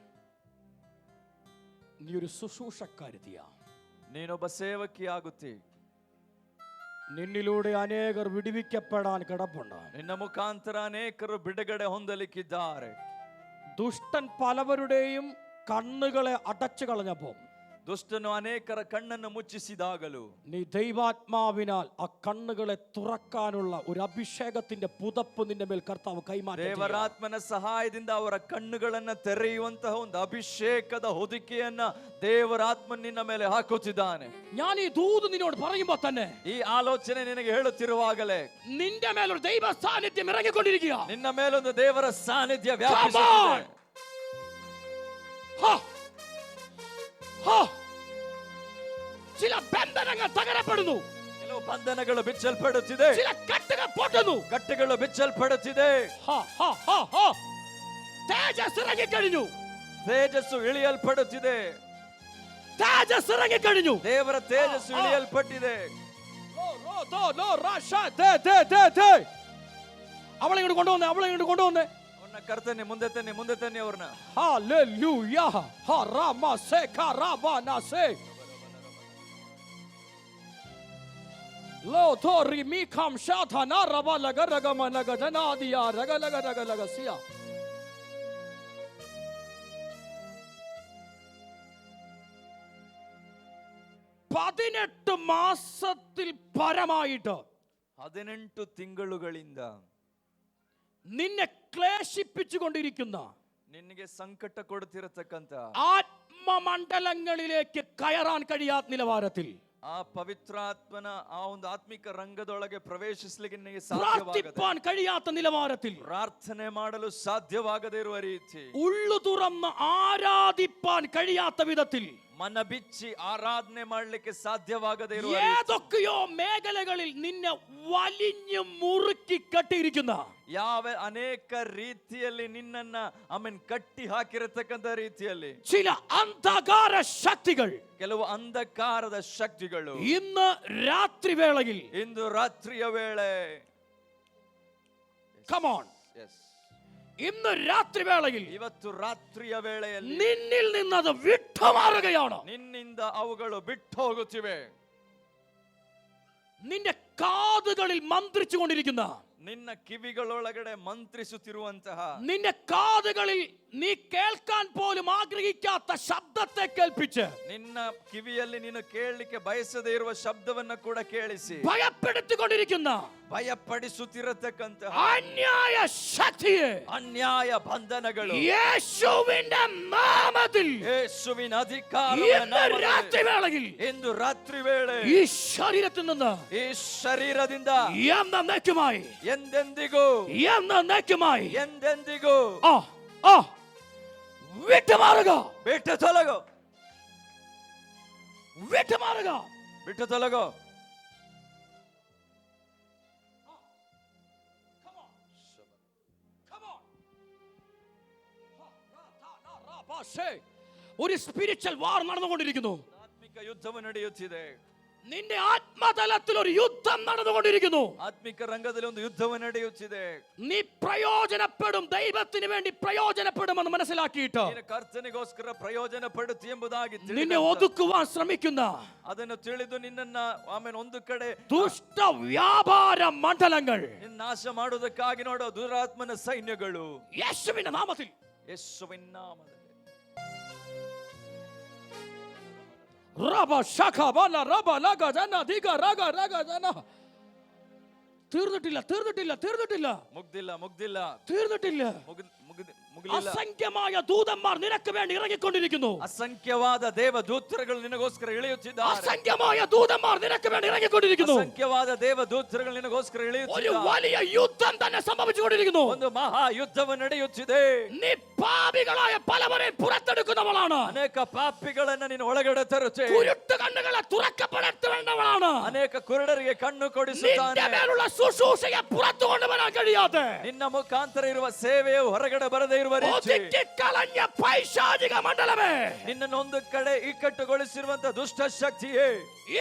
നീ ഒരു ശുശ്രൂഷക്കാരിയാ. ನೀನೊಬ್ಬ ಸೇವಕಿಯಾಗುತ್ತಿ. നിന്നിലൂടെ അനേകർ വിടുവിക്കപ്പെടാൻ കിടപ്പുണ്ട്. ನಿನ್ನ ಮುಖಾಂತರ ಅನೇಕರು ಬಿಡುಗಡೆ ಹೊಂದಲಿಕ್ಕಿದ್ದಾರೆ. ദുഷ്ടൻ പലവരുടെയും കണ്ണുകളെ അടച്ചു കളഞ്ഞപ്പോ, ದುಷ್ಟನು ಅನೇಕರ ಕಣ್ಣನ್ನು ಮುಚ್ಚಿಸಿದಾಗಲೂ നീ ദൈവാത്മാവിനാൽ ആ കണ്ണുകളെ തുറക്കാനുള്ള ഒരു അഭിഷേകത്തിന്റെ പുതപ്പ് നിന്റെ മേൽ കർത്താവ് കൈമാറി. ದೇವರಾತ್ಮನ ಸಹಾಯದಿಂದ ಅವರ ಕಣ್ಣುಗಳನ್ನ ತೆರೆಯುವಂತಹ ಒಂದು ಅಭಿಷೇಕದ ಹೊದಿಕೆಯನ್ನ ದೇವರಾತ್ಮ ನಿನ್ನ ಮೇಲೆ ಹಾಕುತ್ತಿದ್ದಾನೆ. ഞാൻ ഈ ദൂത് നിന്നോട് പറയുമ്പോൾ തന്നെ, ಈ ಆಲೋಚನೆ ನಿನಗೆ ಹೇಳುತ್ತಿರುವಾಗಲೇ നിന്റെ മേലൊരു ദൈവ സാന്നിധ്യം ഇറങ്ങിക്കൊണ്ടിരിക്കുക. ನಿನ್ನ ಮೇಲೊಂದು ದೇವರ ಸಾನ್ನಿಧ್ಯ ವ್ಯಾಪಿಸುತ್ತಿದೆ. ചില ബന്ധനങ്ങൾ തകരപ്പെടുന്നു. ಕೆಲವು ಬಂಧನಗಳು ಬಿಚ್ಚಲ್ಪಡುತ್ತಿದೆ. ചില കെട്ടുകൾ പൊട്ടുന്നു. ಕಟ್ಟುಗಳು ಬಿಚ್ಚಲ್ಪಡುತ್ತಿದೆ. തേജസ് ഇറങ്ങിക്കഴിഞ്ഞു. ತೇಜಸ್ಸು ಇಳಿಯಲ್ಪಡುತ್ತಿದೆ. തേജസ് ഇറങ്ങിക്കഴിഞ്ഞു. ದೇವರ ತೇಜಸ್ಸು ಇಳಿಯಲ್ಪಟ್ಟಿದೆ. അവളെ ഇങ്ങോട്ട് കൊണ്ടുവന്നേ, അവളെ ഇങ്ങോട്ട് കൊണ്ടുവന്നേ. ಅವನ್ನ ಕರ್ತನೆ, ಮುಂದೆ ತನ್ನಿ, ಮುಂದೆ ತನ್ನಿ ಅವ್ರನ್ನ. ഹല്ലേലൂയ. ഹറാമസേ കറാബാനസേ ലോ തോറി മീഖം ഷാഥന റബലഗ രഗമനഗ ജനാദിയ രഗലഗ രഗലഗ സിയ. 18 മാസത്തിൽ പരമായിട്ട് 18 ತಿಂಗಳುಗಳಿಂದ നിന്നെ ക്ലേശിപ്പിച്ചുകൊണ്ടിരിക്കുന്ന, ನಿನಗೆ ಸಂಕಟ ಕೊಡುತ್ತಿರತಕ್ಕಂತ ആത്മമണ്ഡലങ്ങളിലേക്ക് കയറാൻ കഴിയാത്ത നിലവാരത്തിൽ, ಆ പവിത്രാത്മನ ಆ ಒಂದು ಆತ್ಮಿಕ ರಂಗದೊಳಗೆ ಪ್ರವೇಶಿಸಲಿಕ್ಕೆ ನಿನಗೆ പ്രാർത്ഥിപ്പാൻ കഴിയാത്ത നിലവാരത്തിൽ, ಪ್ರಾರ್ಥನೆ ಮಾಡಲು ಸಾಧ್ಯವಾಗದೇ ಇರುವ ರೀತಿ, ഉള്ളു തുറന്ന് ആരാധിപ്പാൻ കഴിയാത്ത വിധത്തിൽ, ಮನ ಬಿಚ್ಚಿ ಆರಾಧನೆ ಮಾಡಲಿಕ್ಕೆ ಸಾಧ್ಯವಾಗದೇ ಇರುವ ഏതൊക്കെയോ മേഖലകളിൽ നിന്നെ വലിഞ്ഞു മുറുക്കി കെട്ടിയിരിക്കുന്ന, ಯಾವ ಅನೇಕ ರೀತಿಯಲ್ಲಿ ನಿನ್ನನ್ನ ಕಟ್ಟಿ ಹಾಕಿರತಕ್ಕಂತ ರೀತಿಯಲ್ಲಿ ചില അന്ധകാര ശക്തികൾ, ಕೆಲವು ಅಂಧಕಾರದ ಶಕ್ತಿಗಳು ഇന്ന് രാത്രി വേളയിൽ, ಇಂದು ರಾತ್ರಿಯ ವೇಳೆ, come on, ഇന്ന് രാത്രി വേളയിൽ, ಇವತ್ತು ರಾತ್ರಿಯ ವೇಳೆಯಲ್ಲಿ നിന്നിൽ നിന്നത് വിട്ടുമാറുകയാണ്. ನಿನ್ನಿಂದ ಅವುಗಳು ಬಿಟ್ಟು ಹೋಗುತ್ತಿವೆ. നിന്റെ കാതുകളിൽ മന്ത്രിച്ചു കൊണ്ടിരിക്കുന്ന, ನಿನ್ನ ಕಿವಿಗಳೊಳಗಡೆ ಮಂತ್ರಿಸುತ್ತಿರುವಂತಹ, നിന്റെ കാതുകളിൽ നീ കേൾക്കാൻ പോലും ആഗ്രഹിക്കാത്ത ശബ്ദത്തെ കേൾപ്പിച്ച്, ನಿನ್ನ ಕಿವಿಯಲ್ಲಿ ನೀನು ಕೇಳಲಿಕ್ಕೆ ಬಯಸದೇ ಇರುವ ಶಬ್ದವನ್ನ ಕೂಡ ಕೇಳಿಸಿ ഭയപ്പെടുത്തിക്കൊണ്ടിരിക്കുന്ന, ಭಯಪಡಿಸುತ್ತಿರತಕ್ಕಂತಹ അന്യായ ശക്തിയെ, ಅನ್ಯಾಯ ಬಂಧನಗಳು യേശുവിന്റെ നാമത്തിൽ, ಯೇಸುವಿನ ಅಧಿಕಾರದ രാത്രി വേളയിൽ, ಇಂದು ರಾತ್ರಿ ವೇಳೆ ഈ ശരീരത്തിൽ നിന്ന് ಈ ಶರೀರದಿಂದ എന്നേക്കുമായി, ಎಂದೆಂದಿಗೂ എന്നേക്കുമായി ಎಂದೆಂದಿಗೂ വിട്ടുമാറുക, ಬಿಟ್ಟು ತೊಲಗೋ, വിട്ടുമാറുക, ಬಿಟ್ಟು ತೊಲಗೋ. ഒരു സ്പിരിച്വൽ വാർ നടന്നുകൊണ്ടിരിക്കുന്നു. ಆತ್ಮಿಕ ಯುದ್ಧವು ನಡೆಯುತ್ತಿದೆ. നിന്റെ ആത്മതലത്തിൽ ഒരു യുദ്ധം നടന്നുകൊണ്ടിരിക്കുന്നു. ಆತ್ಮಿಕ ರಂಗದಲ್ಲಿ ಒಂದು ಯುದ್ಧವು ನಡೆಯುತ್ತಿದೆ. നീ പ്രയോജനപ്പെടും, ദൈവത്തിന് വേണ്ടി പ്രയോജനപ്പെടുമെന്ന് മനസ്സിലാക്കിയിട്ട് ನೀನು ಕರ್ತನಿಗೋಸ್ಕರ ಪ್ರಯೋಜನ ಪಡುತ್ತಿ ಎಂಬುದಾಗಿ നിന്നെ ഒതുക്കുവാൻ ശ്രമിക്കുന്ന ಅದನ್ನು ತಿಳಿದು ನಿನ್ನನ್ನ ಆಮೇಲೆ ಒಂದು ಕಡೆ ദുഷ്ട വ്യാപാര മണ്ഡലങ്ങൾ ನಿನ್ನ ನಾಶ ಮಾಡುವುದಕ್ಕಾಗಿ ನೋಡೋ ದುರಾತ್ಮನ ಸೈನ್ಯಗಳು യേശുവിന്റെ നാമത്തിൽ ಯೇಸುವಿನ ನಾಮದಲ್ಲಿ ರಬ ಶಖ ಬಲ ರಬ ಲಗ ಜನ ದಿಗ ರಗ ರಗ ಜನ തീർന്നിട്ടില്ല അസംഖ്യമായ ദൂതന്മാർ നിനക്ക് വേണ്ടി ഇറങ്ങിക്കൊണ്ടിരിക്കുന്നു. അസംഖ്യവാದ ದೇವದೂತರುಗಳು ನಿನಗೋಸ್ಕರ ಇಳಿಯುತ್ತಿದ್ದಾರೆ. അസംഖ്യമായ ദൂതന്മാർ നിനക്ക് വേണ്ടി ഇറങ്ങിക്കൊണ്ടിരിക്കുന്നു. അസംഖ്യವಾದ ದೇವದೂತರುಗಳು ನಿನಗೋಸ್ಕರ ಇಳಿಯುತ್ತಿದ್ದಾರೆ. ഒരു വലിയ യുദ്ധം തന്നെ സംഭവിച്ചുകൊണ്ടിരിക്കുന്നു. ಒಂದು ಮಹಾ ಯುದ್ಧವು ನಡೆಯುತ್ತಿದೆ. നീ പാപികളായ പലവരെയും പുറത്തെടുക്കുന്നവളാണ്. ಅನೇಕ ಪಾಪಿಗಳನ್ನು ನೀನು ಒಳಗಡೆ ತರುತ್ತೆ. കുരുട്ട് കണ്ണുകളെ തുറക്കപ്പെടേണ്ടവളാണ്. ಅನೇಕ ಕುರುಡರಿಗೆ ಕಣ್ಣು ಕೊಡಿಸುತ್ತಾನೆ. നിന്റെ മേലുള്ള ശുശ്രൂഷയെ പുറത്തു കൊണ്ടുവരാൻ കഴിയാതെ ನಿನ್ನ ಮುಖಾಂತರ ಇರುವ ಸೇವೆಯು ಹೊರಗಡೆ ಬರದೇ ಇರುವ കളഞ്ഞ പൈശാചിക മണ്ഡലമേ, ನಿನ್ನನ್ನು ಒಂದು ಕಡೆ ಇಕ್ಕಟ್ಟುಗೊಳಿಸಿರುವಂತ ದುಷ್ಟ ಶಕ್ತಿಯೇ,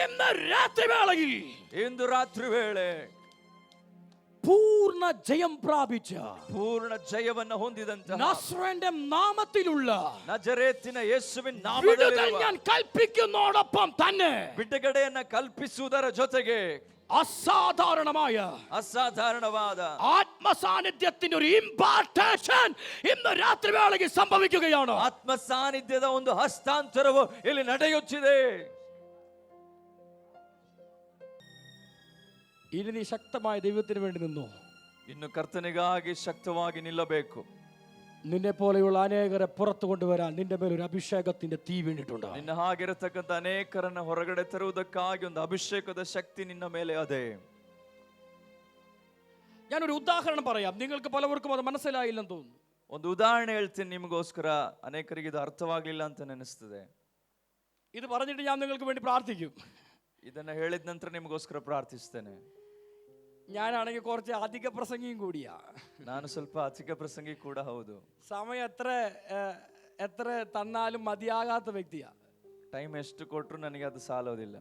ഇന്ന് രാത്രി വേളയിൽ ಇಂದು ರಾತ್ರಿ ವೇಳೆ പൂർണ്ണ ജയം പ്രാപിച്ച ಪೂರ್ಣ ಜಯವನ್ನು ಹೊಂದಿದಂತ നസ്രന്റെ നാമത്തിലുള്ള ನಜರೇತಿನ ಯೇಸುವಿನ വിടുതൽ ನಾಮದಲ್ಲಿ ഞാൻ കൽപ്പിക്കുന്നതോടൊപ്പം തന്നെ ಬಿಡುಗಡೆಯನ್ನ ಕಲ್ಪಿಸುವುದರ ಜೊತೆಗೆ അസാധാരണവാದ ആത്മസാന്നിധ്യത്തിന്റെ ഒരു ഇംപാർട്ടേഷൻ ഇന്ന് രാത്രി വേളയിൽ സംഭവിക്കുകയാണ്. ಆತ್ಮ ಸಾನ್ನಿಧ್ಯದ ಒಂದು ಹಸ್ತಾಂತರವು ಇಲ್ಲಿ ನಡೆಯುತ್ತಿದೆ. ഇനി നീ ശക്തമായ ദൈവത്തിന് വേണ്ടി നിന്നു. ಇನ್ನು ಕರ್ತನಿಗಾಗಿ ಶಕ್ತವಾಗಿ ನಿಲ್ಲಬೇಕು. നിന്നെ പോലെയുള്ള അനേകരെ പുറത്തു കൊണ്ടുവരാൻ നിന്റെ മേൽ ഒരു അഭിഷേകത്തിന്റെ തീ വീണിട്ടുണ്ട്. ನಿನ್ನ ಹಾಗಿರತಕ್ಕಂತ ಅನೇಕರನ್ನ ಹೊರಗಡೆ ತರುವುದಕ್ಕಾಗಿ ಒಂದು ಅಭಿಷೇಕದ ಶಕ್ತಿ ನಿನ್ನ ಮೇಲೆ ಅದೇ. ഞാനൊരു ഉദാഹരണം പറയാം, നിങ്ങൾക്ക് പലവർക്കും അത് മനസ്സിലായില്ലെന്ന് തോന്നുന്നു. ಒಂದು ಉದಾಹರಣೆ ಹೇಳ್ತೀನಿ ನಿಮಗೋಸ್ಕರ, ಅನೇಕರಿಗೆ ಇದು ಅರ್ಥವಾಗಲಿಲ್ಲ ಅಂತ ನೆನೆಸ್ತದೆ. ഇത് പറഞ്ഞിട്ട് ഞാൻ നിങ്ങൾക്ക് വേണ്ടി പ്രാർത്ഥിക്കും. ಇದನ್ನ ಹೇಳಿದ ನಂತರ ನಿಮಗೋಸ್ಕರ ಪ್ರಾರ್ಥಿಸ್ತೇನೆ. ഞാനാണെങ്കിൽ കുറച്ച് അധിക പ്രസംഗിയും കൂടിയാ. ನಾನು ಸ್ವಲ್ಪ ಅಧಿಕ ಪ್ರಸಂಗಿ ಕೂಡ ಹೌದು. സമയം എത്ര തന്നാലും മതിയാകാത്ത വ്യക്തിയാ. ಟೈಮ್ ಎಷ್ಟು ಕೊಟ್ಟರು ನನಗೆ ಅದು ಸಾಲೋದಿಲ್ಲ.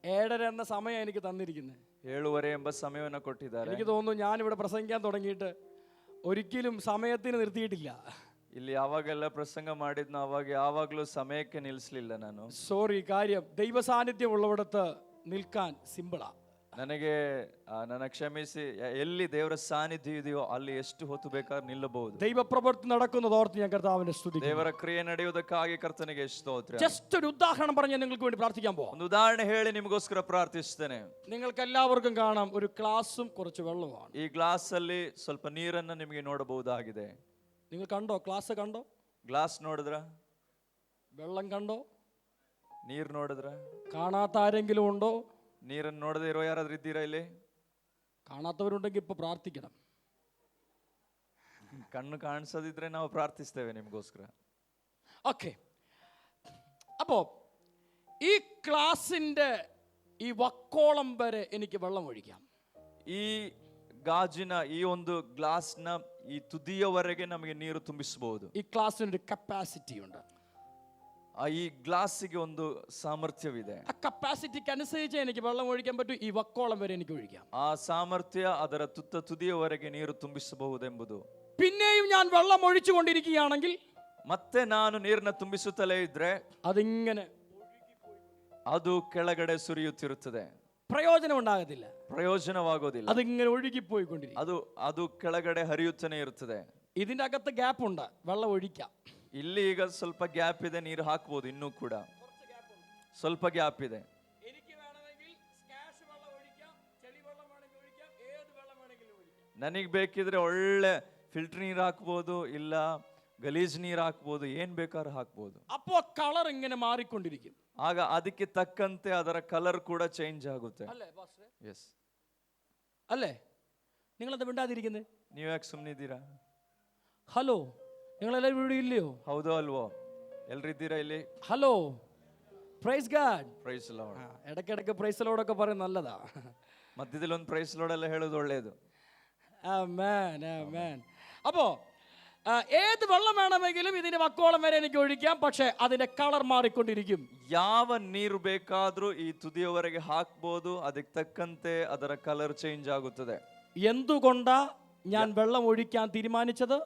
7:30 എന്ന സമയം എനിക്ക് തന്നിരിക്കുന്നത്. 7:30 ಎಂಬ ಸಮಯವನ್ನು ಕೊಟ್ಟಿದ್ದಾರೆ. എനിക്ക് തോന്നുന്നു ഞാൻ ഇവിടെ പ്രസംഗിക്കാൻ തുടങ്ങിയിട്ട് ഒരിക്കലും സമയത്തിന് നിർത്തിയിട്ടില്ല. ಇಲ್ಲಿ ಯಾವಾಗೆಲ್ಲ ಪ್ರಸಂಗ ಮಾಡಿದ್ನೋ ಅವಾಗ ಯಾವಾಗಲೂ ಸಮಯಕ್ಕೆ ನಿಲ್ಲಿಸಲಿಲ್ಲ ನಾನು. സോറി, കാര്യം ദൈവ സാന്നിധ്യം ഉള്ളവിടത്ത് നിൽക്കാൻ സിമ്പിളാ. ನನಗೆ ನನ್ನ ಕ್ಷಮಿಸಿ, ಎಲ್ಲಿ ದೇವರ ಸಾನ್ನಿಧ್ಯ ಇದೆಯೋ ಅಲ್ಲಿ ಎಷ್ಟು ಹೊತ್ತು ಬೇಕಾದ್ರೆ ನಿಲ್ಲಬಹುದು. ദൈവ പ്രവൃത്തി നടക്കുന്നതോർത്ത് ഞാൻ കർത്താവിനെ സ്തുതിക്കുന്നു. ದೇವರ ಕ್ರಿಯೆ ನಡೆಯುವುದಕ್ಕಾಗಿ ಕರ್ತನಿಗೆ ಸ್ತೋತ್ರ. ജസ്റ്റ് ഒരു ഉദാഹരണം പറഞ്ഞ് നിങ്ങൾക്ക് വേണ്ടി പ്രാർത്ഥിക്കാൻ പോവാം. ಒಂದು ಉದಾಹರಣೆ ಹೇಳಿ ನಿಮಗೋಸ್ಕರ ಪ್ರಾರ್ಥಿಸ್ತೇನೆ. നിങ്ങൾക്ക് എല്ലാവർക്കും കാണാം, ഒരു ഗ്ലാസും കുറച്ച് വെള്ളവുമാണ്. ಈ ಗ್ಲಾಸ್ ಅಲ್ಲಿ ಸ್ವಲ್ಪ ನೀರನ್ನು ನಿಮಗೆ ನೋಡಬಹುದಾಗಿದೆ. നിങ്ങൾ കണ്ടോ? ഗ്ലാസ് കണ്ടോ? ಗ್ಲಾಸ್ ನೋಡಿದ್ರ? വെള്ളം കണ്ടോ? ನೀರು ನೋಡಿದ್ರ? കാണാത്ത ആരെങ്കിലും ഉണ്ടോ? ನೀರನ್ನು ನೋಡದೇ ಇರೋ ಯಾರಾದ್ರೂ ಇದ್ದೀರಾ ಇಲ್ಲಿ? കാണാത്തവരുണ്ടെങ്കിൽ ഇപ്പൊ പ്രാർത്ഥിക്കണം. ಕಣ್ಣು ಕಾಣಿಸದಿದ್ರೆ ನಾವು ಪ್ರಾರ್ಥಿಸ್ತೇವೆ ನಿಮಗೋಸ್ಕರ. ഓക്കെ, അപ്പോ ഈ ഗ്ലാസിന്റെ ഈ വക്കോളം വരെ എനിക്ക് വെള്ളം ഒഴിക്കാം. ಈ ಗಾಜಿನ ಈ ಒಂದು ಗ್ಲಾಸ್ನ ಈ ತುದಿಯವರೆಗೆ ನಮಗೆ ನೀರು ತುಂಬಿಸಬಹುದು. ഈ ഗ്ലാസിനൊരു കപ്പാസിറ്റി ഉണ്ട്. ಈ ಗ್ಲಾಸಿಗೆ ಒಂದು ಸಾಮರ್ಥ್ಯವಿದೆ. ആ കപ്പാസിറ്റിക്ക് അനുസരിച്ച് എനിക്ക് വെള്ളം ഒഴിക്കാൻ പറ്റും. ഈ വക്കോളം വരെ എനിക്ക് ഒഴിക്കാം. ಆ ಸಾಮರ್ಥ್ಯ ಅದರ ತುದಿಯವರೆಗೆ ನೀರು ತುಂಬಿಸಬಹುದೆಂಬುದು. പിന്നെയും ഞാൻ വെള്ളം ഒഴിച്ചു കൊണ്ടിരിക്കുകയാണെങ്കിൽ, ಮತ್ತೆ ನಾನು ನೀರನ್ನ ತುಂಬಿಸುತ್ತಲೇ ಇದ್ರೆ അതിങ്ങനെ ಅದು ಕೆಳಗಡೆ ಸುರಿಯುತ್ತಿರುತ್ತದೆ. പ്രയോജനം ഉണ്ടാകത്തില്ല. ಪ್ರಯೋಜನವಾಗೋದಿಲ್ಲ. അതിങ്ങനെ ഒഴുകിപ്പോയിക്കൊണ്ടിരിക്കും. ಅದು ಕೆಳಗಡೆ ಹರಿಯುತ್ತಲೇ ಇರುತ್ತದೆ. ഇതിന്റെ അകത്ത് ഗ്യാപ്പ് ഉണ്ട്, വെള്ളം ഒഴിക്കാം. ಇಲ್ಲಿ ಈಗ ಸ್ವಲ್ಪ ಗ್ಯಾಪ್ ಇದೆ, ನೀರು ಹಾಕಬಹುದು. ಇನ್ನೂ ಕೂಡ ಸ್ವಲ್ಪ ಗ್ಯಾಪ್ ಇದೆ. ನನಗೆ ಬೇಕಿದ್ರೆ ಒಳ್ಳೆ ಫಿಲ್ಟರ್ ನೀರು ಹಾಕ್ಬೋದು, ಇಲ್ಲ ಗಲೀಜ್ ನೀರು ಹಾಕ್ಬೋದು, ಏನ್ ಬೇಕಾದ್ರೂ ಹಾಕ್ಬೋದು. ಅಪ್ಪೋ കളർ ഇങ്ങനെ മാറിക്കൊണ്ടിരിക്കും. ಆಗ ಅದಕ್ಕೆ ತಕ್ಕಂತೆ ಅದರ ಕಲರ್ ಕೂಡ ಚೇಂಜ್ ಆಗುತ್ತೆ. ಎಸ್ അല്ലേ? നിങ്ങളെന്താ മിണ്ടാതിരിക്കുന്നത്? ನೀವು ಯಾಕೆ ಸುಮ್ಮನಿದ್ದೀರಾ? ഹലോ, നിങ്ങളെല്ലാവരും ഇവിടെ ഇല്ലയോ? ಹೌದೋ ಅಲ್ವೋ? ಎಲ್ರಿದ್ದೀರಾ ಇಲ್ಲಿ? Hello, praise God. Price lord. ഇടയ്ക്കിടയ്ക്ക് പ്രൈസ് ലോർഡ് ഒക്കെ പറയുന്നത് നല്ലതാ. ಮಧ್ಯದಲ್ಲಿ ಒಂದು ಪ್ರೈಸ್ ಲಾರ್ಡ್ ಎಲ್ಲ ಹೇಳೋದು ಒಳ್ಳೆಯದು. ആമേൻ, ആമേൻ. അപ്പോ ഏത് വെള്ളം വേണമെങ്കിലും ഇതിന് വക്കോളം വരെ എനിക്ക് ഒഴിക്കാം, പക്ഷെ അതിന്റെ കളർ മാറിക്കൊണ്ടിരിക്കും. ಯಾವ ನೀರು ಬೇಕಾದ್ರೂ ಈ ತುದಿಯವರೆಗೆ ಹಾಕ್ಬೋದು, ಅದಕ್ಕೆ ತಕ್ಕಂತೆ ಅದರ ಕಲರ್ ಚೇಂಜ್ ಆಗುತ್ತದೆ. എന്തുകൊണ്ടാ ഞാൻ വെള്ളം ഒഴിക്കാൻ തീരുമാനിച്ചത്?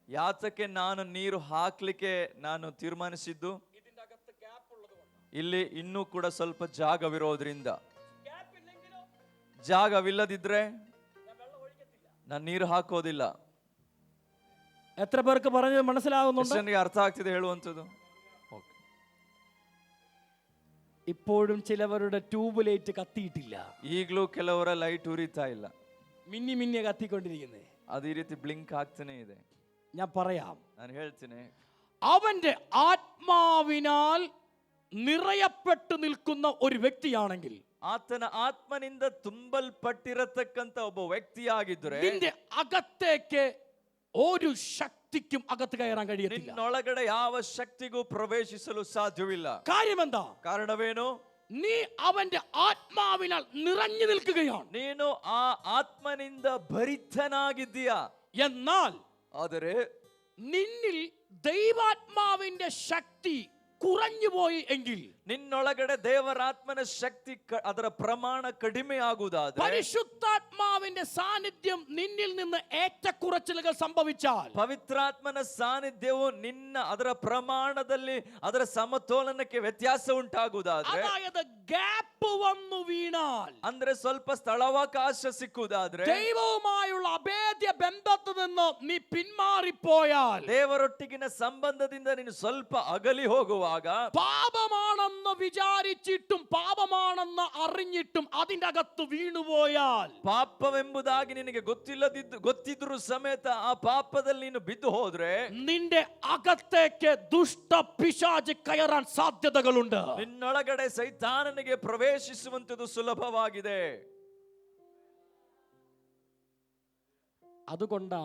ಯಾತಕ್ಕೆ ನಾನು ನೀರು ಹಾಕ್ಲಿಕ್ಕೆ ನಾನು ತೀರ್ಮಾನಿಸಿದ್ದು, ಇಲ್ಲಿ ಇನ್ನೂ ಕೂಡ ಸ್ವಲ್ಪ ಜಾಗವಿರೋದ್ರಿಂದ. ಜಾಗವಿಲ್ಲದಿದ್ರೆ ನಾನು ನೀರು ಹಾಕೋದಿಲ್ಲ. എത്ര പേർക്ക് പറഞ്ഞത് മനസ്സിലാകുന്നുണ്ട്? ನನಗೆ ಅರ್ಥ ಆಗ್ತಿದೆ ಹೇಳುವಂಥದ್ದು. ഇപ്പോഴും ചിലവരുടെ ട്യൂബ് ലൈറ്റ് കത്തിയിട്ടില്ല. ಈಗಲೂ ಕೆಲವರ ಲೈಟ್ ಉರಿತಾ ಇಲ್ಲ, മിന്നി മിന്നി കത്തിക്കൊണ്ടിരിക്കുന്നത്. ಅದು ಈ ರೀತಿ ಬ್ಲಿಂಕ್ ಆಗ್ತಾನೆ ಇದೆ. ഞാൻ പറയാം, ನಾನು ಹೇಳ್ತೀನಿ, അവന്റെ ആത്മാവിനാൽ നിറയപ്പെട്ടു നിൽക്കുന്ന ഒരു വ്യക്തിയാണെങ്കിൽ, ಆತನ ಆತ್ಮನಿಂದ ತುಂಬಲ್ಪಟ್ಟಿರತಕ್ಕಂತ ಒಬ್ಬ ವ್ಯಕ್ತಿಯಾಗಿದ್ರೆ, നിന്റെ അകത്തേക്ക് ഒരു ശക്തിക്കും അകത്ത് കയറാൻ കഴിയത്തില്ല. ನಿನ್ನೊಳಗಡೆ ಯಾವ ಶಕ್ತಿಗೂ ಪ್ರವೇಶಿಸಲು ಸಾಧ್ಯವಿಲ್ಲ. കാര്യമെന്താ? ಕಾರಣವೇನು? നീ അവന്റെ ആത്മാവിനാൽ നിറഞ്ഞു നിൽക്കുകയാണ്. ನೀನು ಆ ಆತ್ಮನಿಂದ ಭರಿತನಾಗಿದ್ದೀಯಾ. എന്നാൽ ಆದರೆ നിന്നിൽ ദൈവാത്മാവിന്റെ ശക്തി കുറഞ്ഞുപോയി എങ്കിൽ, ನಿನ್ನೊಳಗಡೆ ದೇವರಾತ್ಮನ ಶಕ್ತಿ ಅದರ ಪ್ರಮಾಣ ಕಡಿಮೆ ಆಗುವುದಾದ್ರೆ, പരിശുദ്ധാത്മാവിന്റെ സാന്നിധ്യം നിന്നിൽ നിന്ന് ഏറ്റക്കുറച്ചിലുകൾ സംഭവിച്ചാൽ, ಪವಿತ್ರಾತ್ಮನ ಸಾನ್ನಿಧ್ಯವು ನಿನ್ನ ಅದರ ಪ್ರಮಾಣದಲ್ಲಿ ಅದರ ಸಮತೋಲನಕ್ಕೆ ವ್ಯತ್ಯಾಸ ಉಂಟಾಗುವುದಾದ್ರೆ, അതായത് ഗ്യാപ്പ് വന്നു വീണാൽ, ಅಂದ್ರೆ ಸ್ವಲ್ಪ ಸ್ಥಳಾವಕಾಶ ಸಿಕ್ಕುವುದಾದ್ರೆ, ദൈവവുമായുള്ള അഭേദ്യ ബന്ധത്തിൽ നിന്ന് നീ പിന്മാറിപ്പോയാൽ, ದೇವರೊಟ್ಟಿಗಿನ ಸಂಬಂಧದಿಂದ ನೀನು ಸ್ವಲ್ಪ ಅಗಲಿ ಹೋಗುವಾಗ, പാപമാണെന്ന് വിചാരിച്ചിട്ടും പാപമാണെന്ന് അറിഞ്ഞിട്ടും അതിന്റെ അകത്ത് വീണുപോയാൽ, ಪಾಪವೆಂಬುದಾಗಿ ನಿನಗೆ ಗೊತ್ತಿದ್ರು ಸಮೇತ ಆ ಪಾಪದಲ್ಲಿ ನೀನು ಬಿದ್ದು ಹೋದ್ರೆ, നിന്റെ അകത്തേക്ക് ദുഷ്ട പിശാച് കയറാൻ സാധ്യതകളുണ്ട്. ನಿನ್ನೊಳಗಡೆ ಸೈತಾನನಿಗೆ ಪ್ರವೇಶಿಸುವಂತದ್ದು ಸುಲಭವಾಗಿದೆ. അതുകൊണ്ടാ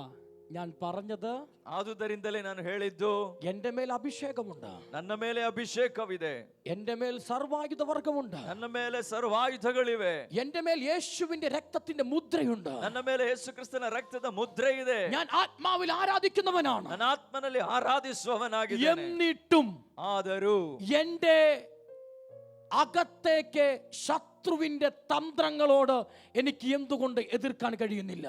ഞാൻ പറഞ്ഞത്, ಆದುದರಿಂದಲೇ ನಾನು ಹೇಳಿದ್ದು, എന്റെ മേൽ അഭിഷേകമുണ്ട്, ನನ್ನ ಮೇಲೆ ಅಭಿಷೇಕವಿದೆ, എന്റെ മേൽ സർവായുധ വർഗമുണ്ട്, ನನ್ನ ಮೇಲೆ ಸರ್ವಾಯುಧಗಳಿವೆ, എന്റെ മേൽ യേശുവിന്റെ രക്തത്തിന്റെ മുദ്രയുണ്ട്, ನನ್ನ ಮೇಲೆ ಯೇಸು ಕ್ರಿಸ್ತನ ರಕ್ತದ ಮುದ್ರೆ ಇದೆ, ഞാൻ ആത്മാവിൽ ആരാധിക്കുന്നവനാണ്. ನನ್ನ ಆತ್ಮನಲ್ಲಿ ಆರಾಧಿಸುವವನಾಗಿದ್ದೇನೆ. എന്നിട്ടും ಆದರೂ എന്റെ അകത്തേക്ക് ശത്രുവിന്റെ തന്ത്രങ്ങളോട് എനിക്ക് എന്തുകൊണ്ട് എതിർക്കാൻ കഴിയുന്നില്ല?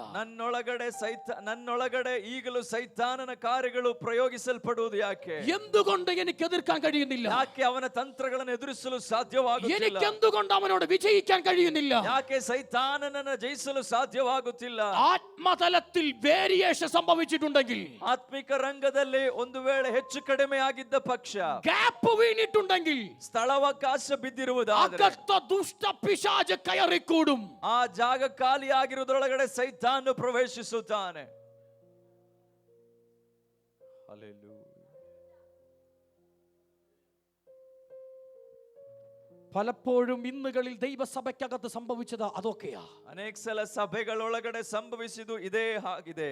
ನನ್ನೊಳಗಡೆ ಈಗಲೂ ಸೈತಾನನ ಕಾರ್ಯಗಳು ಪ್ರಯೋಗಿಸಲ್ಪಡುವುದು ಯಾಕೆ? എന്തുകൊണ്ട് എനിക്ക് എതിർക്കാൻ കഴിയുന്നില്ല? ಯಾಕೆ ಅವನ ತಂತ್ರಗಳನ್ನು ಎದುರಿಸಲು ಸಾಧ್ಯವಾಗುತ್ತಿಲ್ಲ? എനിക്ക് എന്തുകൊണ്ട് അവനോട് വിജയിക്കാൻ കഴിയുന്നില്ല? ಯಾಕೆ ಸೈತಾನನನ್ನು ಜಯಿಸಲು ಸಾಧ್ಯವಾಗುತ್ತಿಲ್ಲ? ആത്മതലത്തിൽ വേരിയേഷൻ സംഭവിച്ചിട്ടുണ്ടെങ്കിൽ, ಆತ್ಮಿಕ ರಂಗದಲ್ಲಿ ಒಂದು ವೇಳೆ ಹೆಚ್ಚು ಕಡಿಮೆ ಆಗಿದ್ದ ಪಕ್ಷ, ഗ്യാപ്പ് വീണിട്ടുണ്ടെങ്കിൽ, ಸ್ಥಳಾವಕಾಶ ಬಿದ್ದಿರುವುದಾದರೆ, അകത്ത ദുഷ്ട പിശാച് കയറിക്കൂടും. ಆ ಜಾಗ ಖಾಲಿಯಾಗಿರುವುದರೊಳಗಡೆ ಸೈತಾನು ಪ್ರವೇಶಿಸುತ್ತಾನೆ. പലപ്പോഴും ഇന്നുകളിൽ ദൈവസഭയ്ക്കകത്ത് സംഭവിച്ചത് അതൊക്കെയാ. ಅನೇಕ ಸಲ ಸಭೆಗಳೊಳಗಡೆ ಸಂಭವಿಸಿದ್ದು ಇದೇ ಆಗಿದೆ.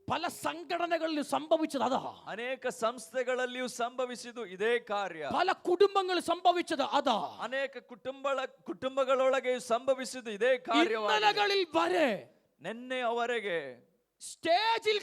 പല സംഘടനകളിലും സംഭവിച്ചത് അതാ. ಅನೇಕ ಸಂಸ್ಥೆಗಳಲ್ಲಿಯೂ ಸಂಭವಿಸಿದ್ದು ಇದೇ ಕಾರ್ಯ. പല കുടുംബങ്ങളിൽ സംഭവിച്ചത് അതാ. ಅನೇಕ ಕುಟುಂಬಗಳೊಳಗೆ ಸಂಭವಿಸಿದ್ದು ಇದೇ ಕಾರ್ಯವಾಗಿದೆ. വരെ ನಿನ್ನೆಯವರೆಗೆ സ്റ്റേജിൽ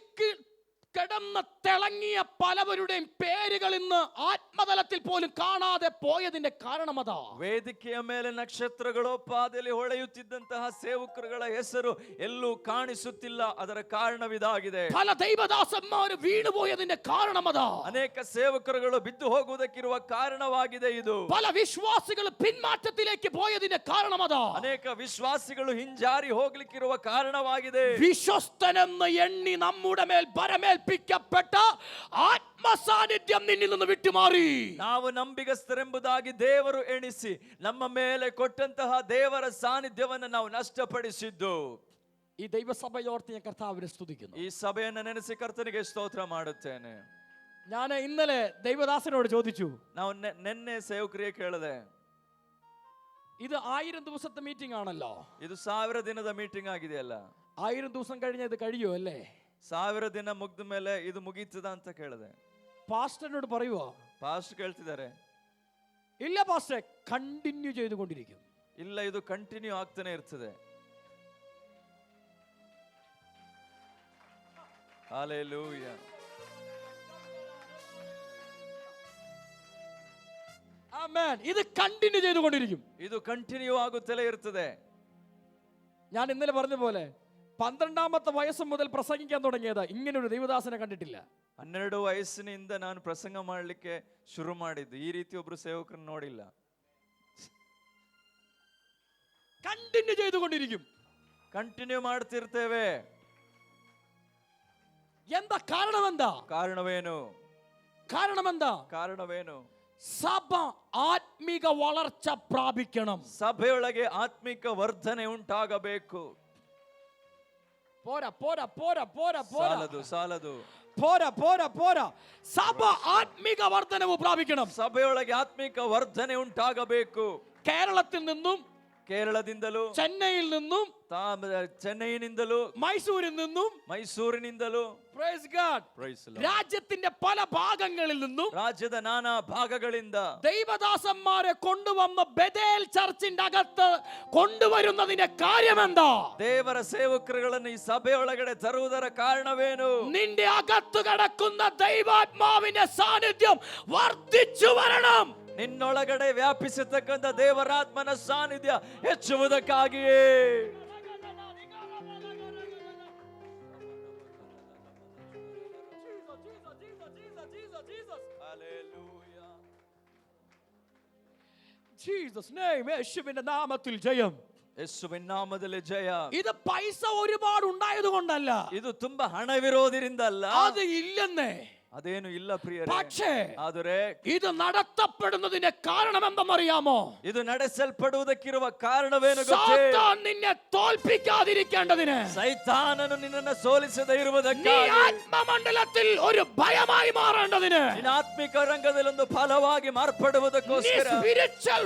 കിടന്ന് തിളങ്ങിയ പലവരുടെയും പേരുകൾ ഇന്ന് ആത്മതലത്തിൽ പോലും കാണാതെ പോയതിന്റെ കാരണം അതാ. ವೇದಿಕೆಯ ಮೇಲೆ ನಕ್ಷತ್ರಗಳು ಪಾದದಲ್ಲಿ ಹೊಳೆಯುತ್ತಿದ್ದಂತಹ ಸೇವಕರುಗಳ ಹೆಸರು ಎಲ್ಲೂ ಕಾಣಿಸುತ್ತಿಲ್ಲ. ಅದರ ಕಾರಣವಿದಾಗಿದೆ. പല ദൈവദാസന്മാർ വീണുപോയതിന്റെ കാരണം അതാ. ಅನೇಕ ಸೇವಕರುಗಳು ಬಿದ್ದು ಹೋಗುವುದಕ್ಕಿರುವ ಕಾರಣವಾಗಿದೆ ಇದು. പല വിശ്വാസികൾ പിന്മാറ്റത്തിലേക്ക് പോയതിന്റെ കാരണം അതാ. ಅನೇಕ ವಿಶ್ವಾಸಿಗಳು ಹಿಂಜಾರಿ ಹೋಗ್ಲಿಕ್ಕಿರುವ ಕಾರಣವಾಗಿದೆ. വിശ്വസ്തനെന്ന് എണ്ണി നമ്മുടെ മേൽ ഭരമേൽപ്പിക്കപ്പെട്ട ആത്മസാന്നിധ്യം നിന്നിൽ നിന്ന് വിട്ടുമാറി. ನಾವು ನಂಬಿಗಸ್ತರೆಂಬುದಾಗಿ ದೇವರು ಎಣಿಸಿ ನಮ್ಮ ಮೇಲೆ ಕೊಟ್ಟಂತಹ ದೇವರ ಸಾನ್ನಿಧ್ಯವನ್ನು ನಾವು ನಷ್ಟಪಡಿಸಿದ್ದು. ഈ ദൈവസഭയോർത്ത് ഞാൻ കർത്താവിനെ സ്തുതിക്കുന്നു. ಈ ಸಭೆಯನ್ನು ನೆನೆಸಿ ಕರ್ತನಿಗೆ ಸ್ತೋತ್ರ ಮಾಡುತ್ತೇನೆ. ഞാൻ ഇന്നലെ ദൈവദാസനോട് ചോദിച്ചു, ನಾವು ನಿನ್ನೆ ಸೇವಕರಿಗೆ ಕೇಳಿದೆ, ഇത് 1000 ദിവസത്തെ മീറ്റിംഗ് ആണല്ലോ, ಇದು 1000 ದಿನದ ಮೀಟಿಂಗ್ ಆಗಿದೆಯಲ್ಲ, 1000 ദിവസം കഴിഞ്ഞ ഇത് കഴിയോ അല്ലേ? 1000 ದಿನ ಮುಗಿದ ಮೇಲೆ ಇದು ಮುಗೀತದ ಅಂತ ಕೇಳಿದೆ. പാസ്റ്ററിനോട് പറയുവോ? ಪಾಸ್ಟ್ ಕೇಳ್ತಿದ್ದಾರೆ, ഇല്ല പാസ്റ്റർ, കണ്ടിന്യൂ ചെയ്തുകൊണ്ടിരിക്കും. ಇಲ್ಲ, ಇದು ಕಂಟಿನ್ಯೂ ಆಗ್ತಾನೆ ಇರ್ತದೆ. Hallelujah. ആമേൻ. ഇത് കണ്ടിന്യൂ ചെയ്തുകൊണ്ടിരിക്കും. ಇದು ಕಂಟಿನ್ಯೂ ಆಗುತ್ತಲೇ ಇರ್ತದೆ. ഞാൻ ഇന്നലെ പറഞ്ഞ പോലെ 12ാമത്തെ വയസ്സ് മുതൽ പ്രസംഗിക്കാൻ തുടങ്ങിയത് ഇങ്ങനെ ഒരു ദൈവദാസനെ കണ്ടിട്ടില്ല. 12 ವಯಸ್ಸಿನಿಂದ ನಾನು ಪ್ರಸಂಗ ಮಾಡಲಿಕ್ಕೆ ಶುರು ಮಾಡಿದ್ದು. ಈ ರೀತಿ ಒಬ್ರು ಸೇವಕರನ್ನು ನೋಡಿಲ್ಲ. കണ്ടിന്യൂ ചെയ്തുകൊണ്ടിരിക്കും. ಕಂಟಿನ್ಯೂ ಮಾಡ್ತಿರ್ತೇವೆ. എന്താ കാരണം? എന്താ ಕಾರಣವೇನು? കാരണം എന്താ? ಕಾರಣವೇನು? സഭ ആത്മീക വളർച്ച പ്രാപിക്കണം. ಸಭೆಯೊಳಗೆ ಆತ್ಮಿಕ ವರ್ಧನೆ ಉಂಟಾಗಬೇಕು. പോരാ പോരാ പോരാ പോരാ പോരാ ಸಾಲದು പോരാ പോരാ പോരാ. സഭ ആത്മീക വർധനവ് പ്രാപിക്കണം. ಸಭೆಯೊಳಗೆ ಆತ್ಮಿಕ ವರ್ಧನೆ ಉಂಟಾಗಬೇಕು. കേരളത്തിൽ നിന്നും, ಕೇರಳದಿಂದಲೂ, ചെന്നൈയിൽ നിന്നും, ಚೆನ್ನೈನಿಂದಲೂ, ಮೈಸೂರಿನಿಂದಲೂ, Praise God. രാജ്യത്തിന്റെ പല ഭാഗങ്ങളിൽ നിന്നും, ರಾಜ್ಯದ ನಾನಾ ಭಾಗಗಳಿಂದ ദൈവദാസന്മാരെ കൊണ്ടുവന്ന ബെഥേൽ ചർച്ചിന്റെ അകത്ത് കൊണ്ടുവരുന്നതിന്റെ കാര്യമെന്താ? ದೇವರ ಸೇವಕರುಗಳನ್ನು ಈ ಸಭೆಯೊಳಗಡೆ ತರುವುದರ ಕಾರಣವೇನು? നിന്റെ അകത്ത് കിടക്കുന്ന ദൈവാത്മാവിന്റെ സാന്നിധ്യം വർദ്ധിച്ചു വരണം. ನಿನ್ನೊಳಗಡೆ ವ್ಯಾಪಿಸತಕ್ಕಂಥ ದೇವರಾತ್ಮನ ಸಾನ್ನಿಧ್ಯ ಹೆಚ್ಚುವುದಕ್ಕಾಗಿಯೇ. Jesus name. യേശുവിന്റെ നാമത്തിൽ ജയം. ಯೇಸುವಿನ ನಾಮದಲ್ಲಿ ಜಯ. ഇത് പൈസ ഒരുപാട് ഉണ്ടായത് കൊണ്ടല്ല, ಇದು ತುಂಬಾ ಹಣವಿರೋದ್ರಿಂದಲ್ಲ, അത് ഇല്ലെന്നേ. ಅದೇನು ಇಲ್ಲ ಪ್ರಿಯರೇ. പക്ഷേ ಆದರೆ ഇത് നടത്തപ്പെടുന്നതിന്റെ കാരണം എന്തെന്നറിയാമോ? ಇದು ನಡೆಸಲ್ಪಡುವುದಕ್ಕಿರುವ ಕಾರಣವೇನು ಗೊತ್ತೇ? സാത്താൻ നിന്നെ തോൽപ്പിക്കാതിരിക്കേണ്ടതിന്, ಸೈತಾನನು ನಿನ್ನನ್ನು ಸೋಲಿಸದೇ നീ ಇರುವುದಕ್ಕಾಗಿ, ആത്മമണ്ഡലത്തിൽ ഒരു ഭയമായി മാറേണ്ടതിന്, ನಿನ್ನ ಆತ್ಮಿಕ ರಂಗದಲ್ಲಿ ಒಂದು ಫಲವಾಗಿ നീ ಮಾರ್ಪಡುವುದಕ್ಕೋಸ್ಕರ, സ്പിരിച്വൽ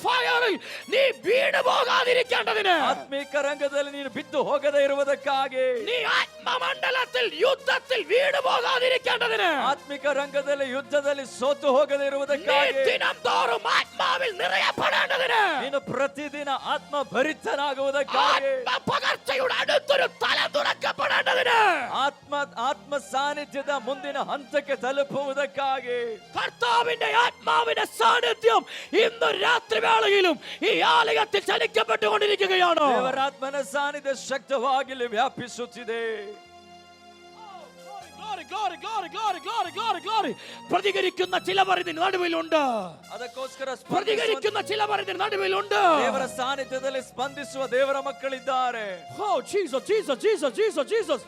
ഫയറിൽ നീ വീണു പോകാതിരിക്കേണ്ടതിന്, ಆತ್ಮಿಕ ರಂಗದಲ್ಲಿ ನೀನು ಬಿದ್ದು ಹೋಗದೇ ಇರುವುದಕ್ಕಾಗಿ, നീ ആത്മമണ്ഡലത്തിൽ യുദ്ധത്തിൽ വീണു പോകാതിരിക്കേണ്ടതിന്, ಆತ್ಮಿಕ ರಂಗದಲ್ಲಿ ಯುದ್ಧದಲ್ಲಿ ಸೋತು ಹೋಗದೇ നീ ಇರುವುದಕ್ಕಾಗಿ, ദിനം തോറും ആത്മാവിൽ നിറയപ്പെടേണ്ടതിന്, ನೀನು ಪ್ರತಿದಿನ ಆತ್ಮ ಭರಿತನಾಗುವುದಕ್ಕಾಗಿ, പകർച്ചയുടെ അടുത്തൊരു തലം തുറക്കപ്പെടേണ്ടതിന്, ಆತ್ಮ ಸಾನ್ನಿಧ್ಯದ ಮುಂದಿನ ಹಂತಕ್ಕೆ ತಲುಪುವುದಕ್ಕಾಗಿ, കർത്താവിന്റെ ആത്മാവിന്റെ സാന്നിധ്യം ഇന്ന് രാത്രിവേളയിലും ഈ ആലയത്തിൽ ചലിക്കപ്പെട്ടുകൊണ്ടിരിക്കുകയാണ്. ದೇವರಾತ್ಮನ ಸಾನ್ನಿಧ್ಯ ಶಕ್ತವಾಗಿ ವ್ಯಾಪಿಸುತ್ತಿದೆ. Glory, glory, glory, glory, glory, glory. പ്രതികരിക്കുന്ന ചിലവർ ഇതിന് നടുവിലുണ്ട്. ಅದಕ್ಕೋಸ್ಕರ പ്രതികരിക്കുന്ന ചിലവർ ഇതിന് നടുവിലുണ്ട്. ದೇವರ ಸಾನ್ನಿಧ್ಯದಲ್ಲಿ ಸ್ಪಂದಿಸುವ ದೇವರ ಮಕ್ಕಳಿದ್ದಾರೆ. Oh Jesus, Jesus, Jesus, Jesus, Jesus.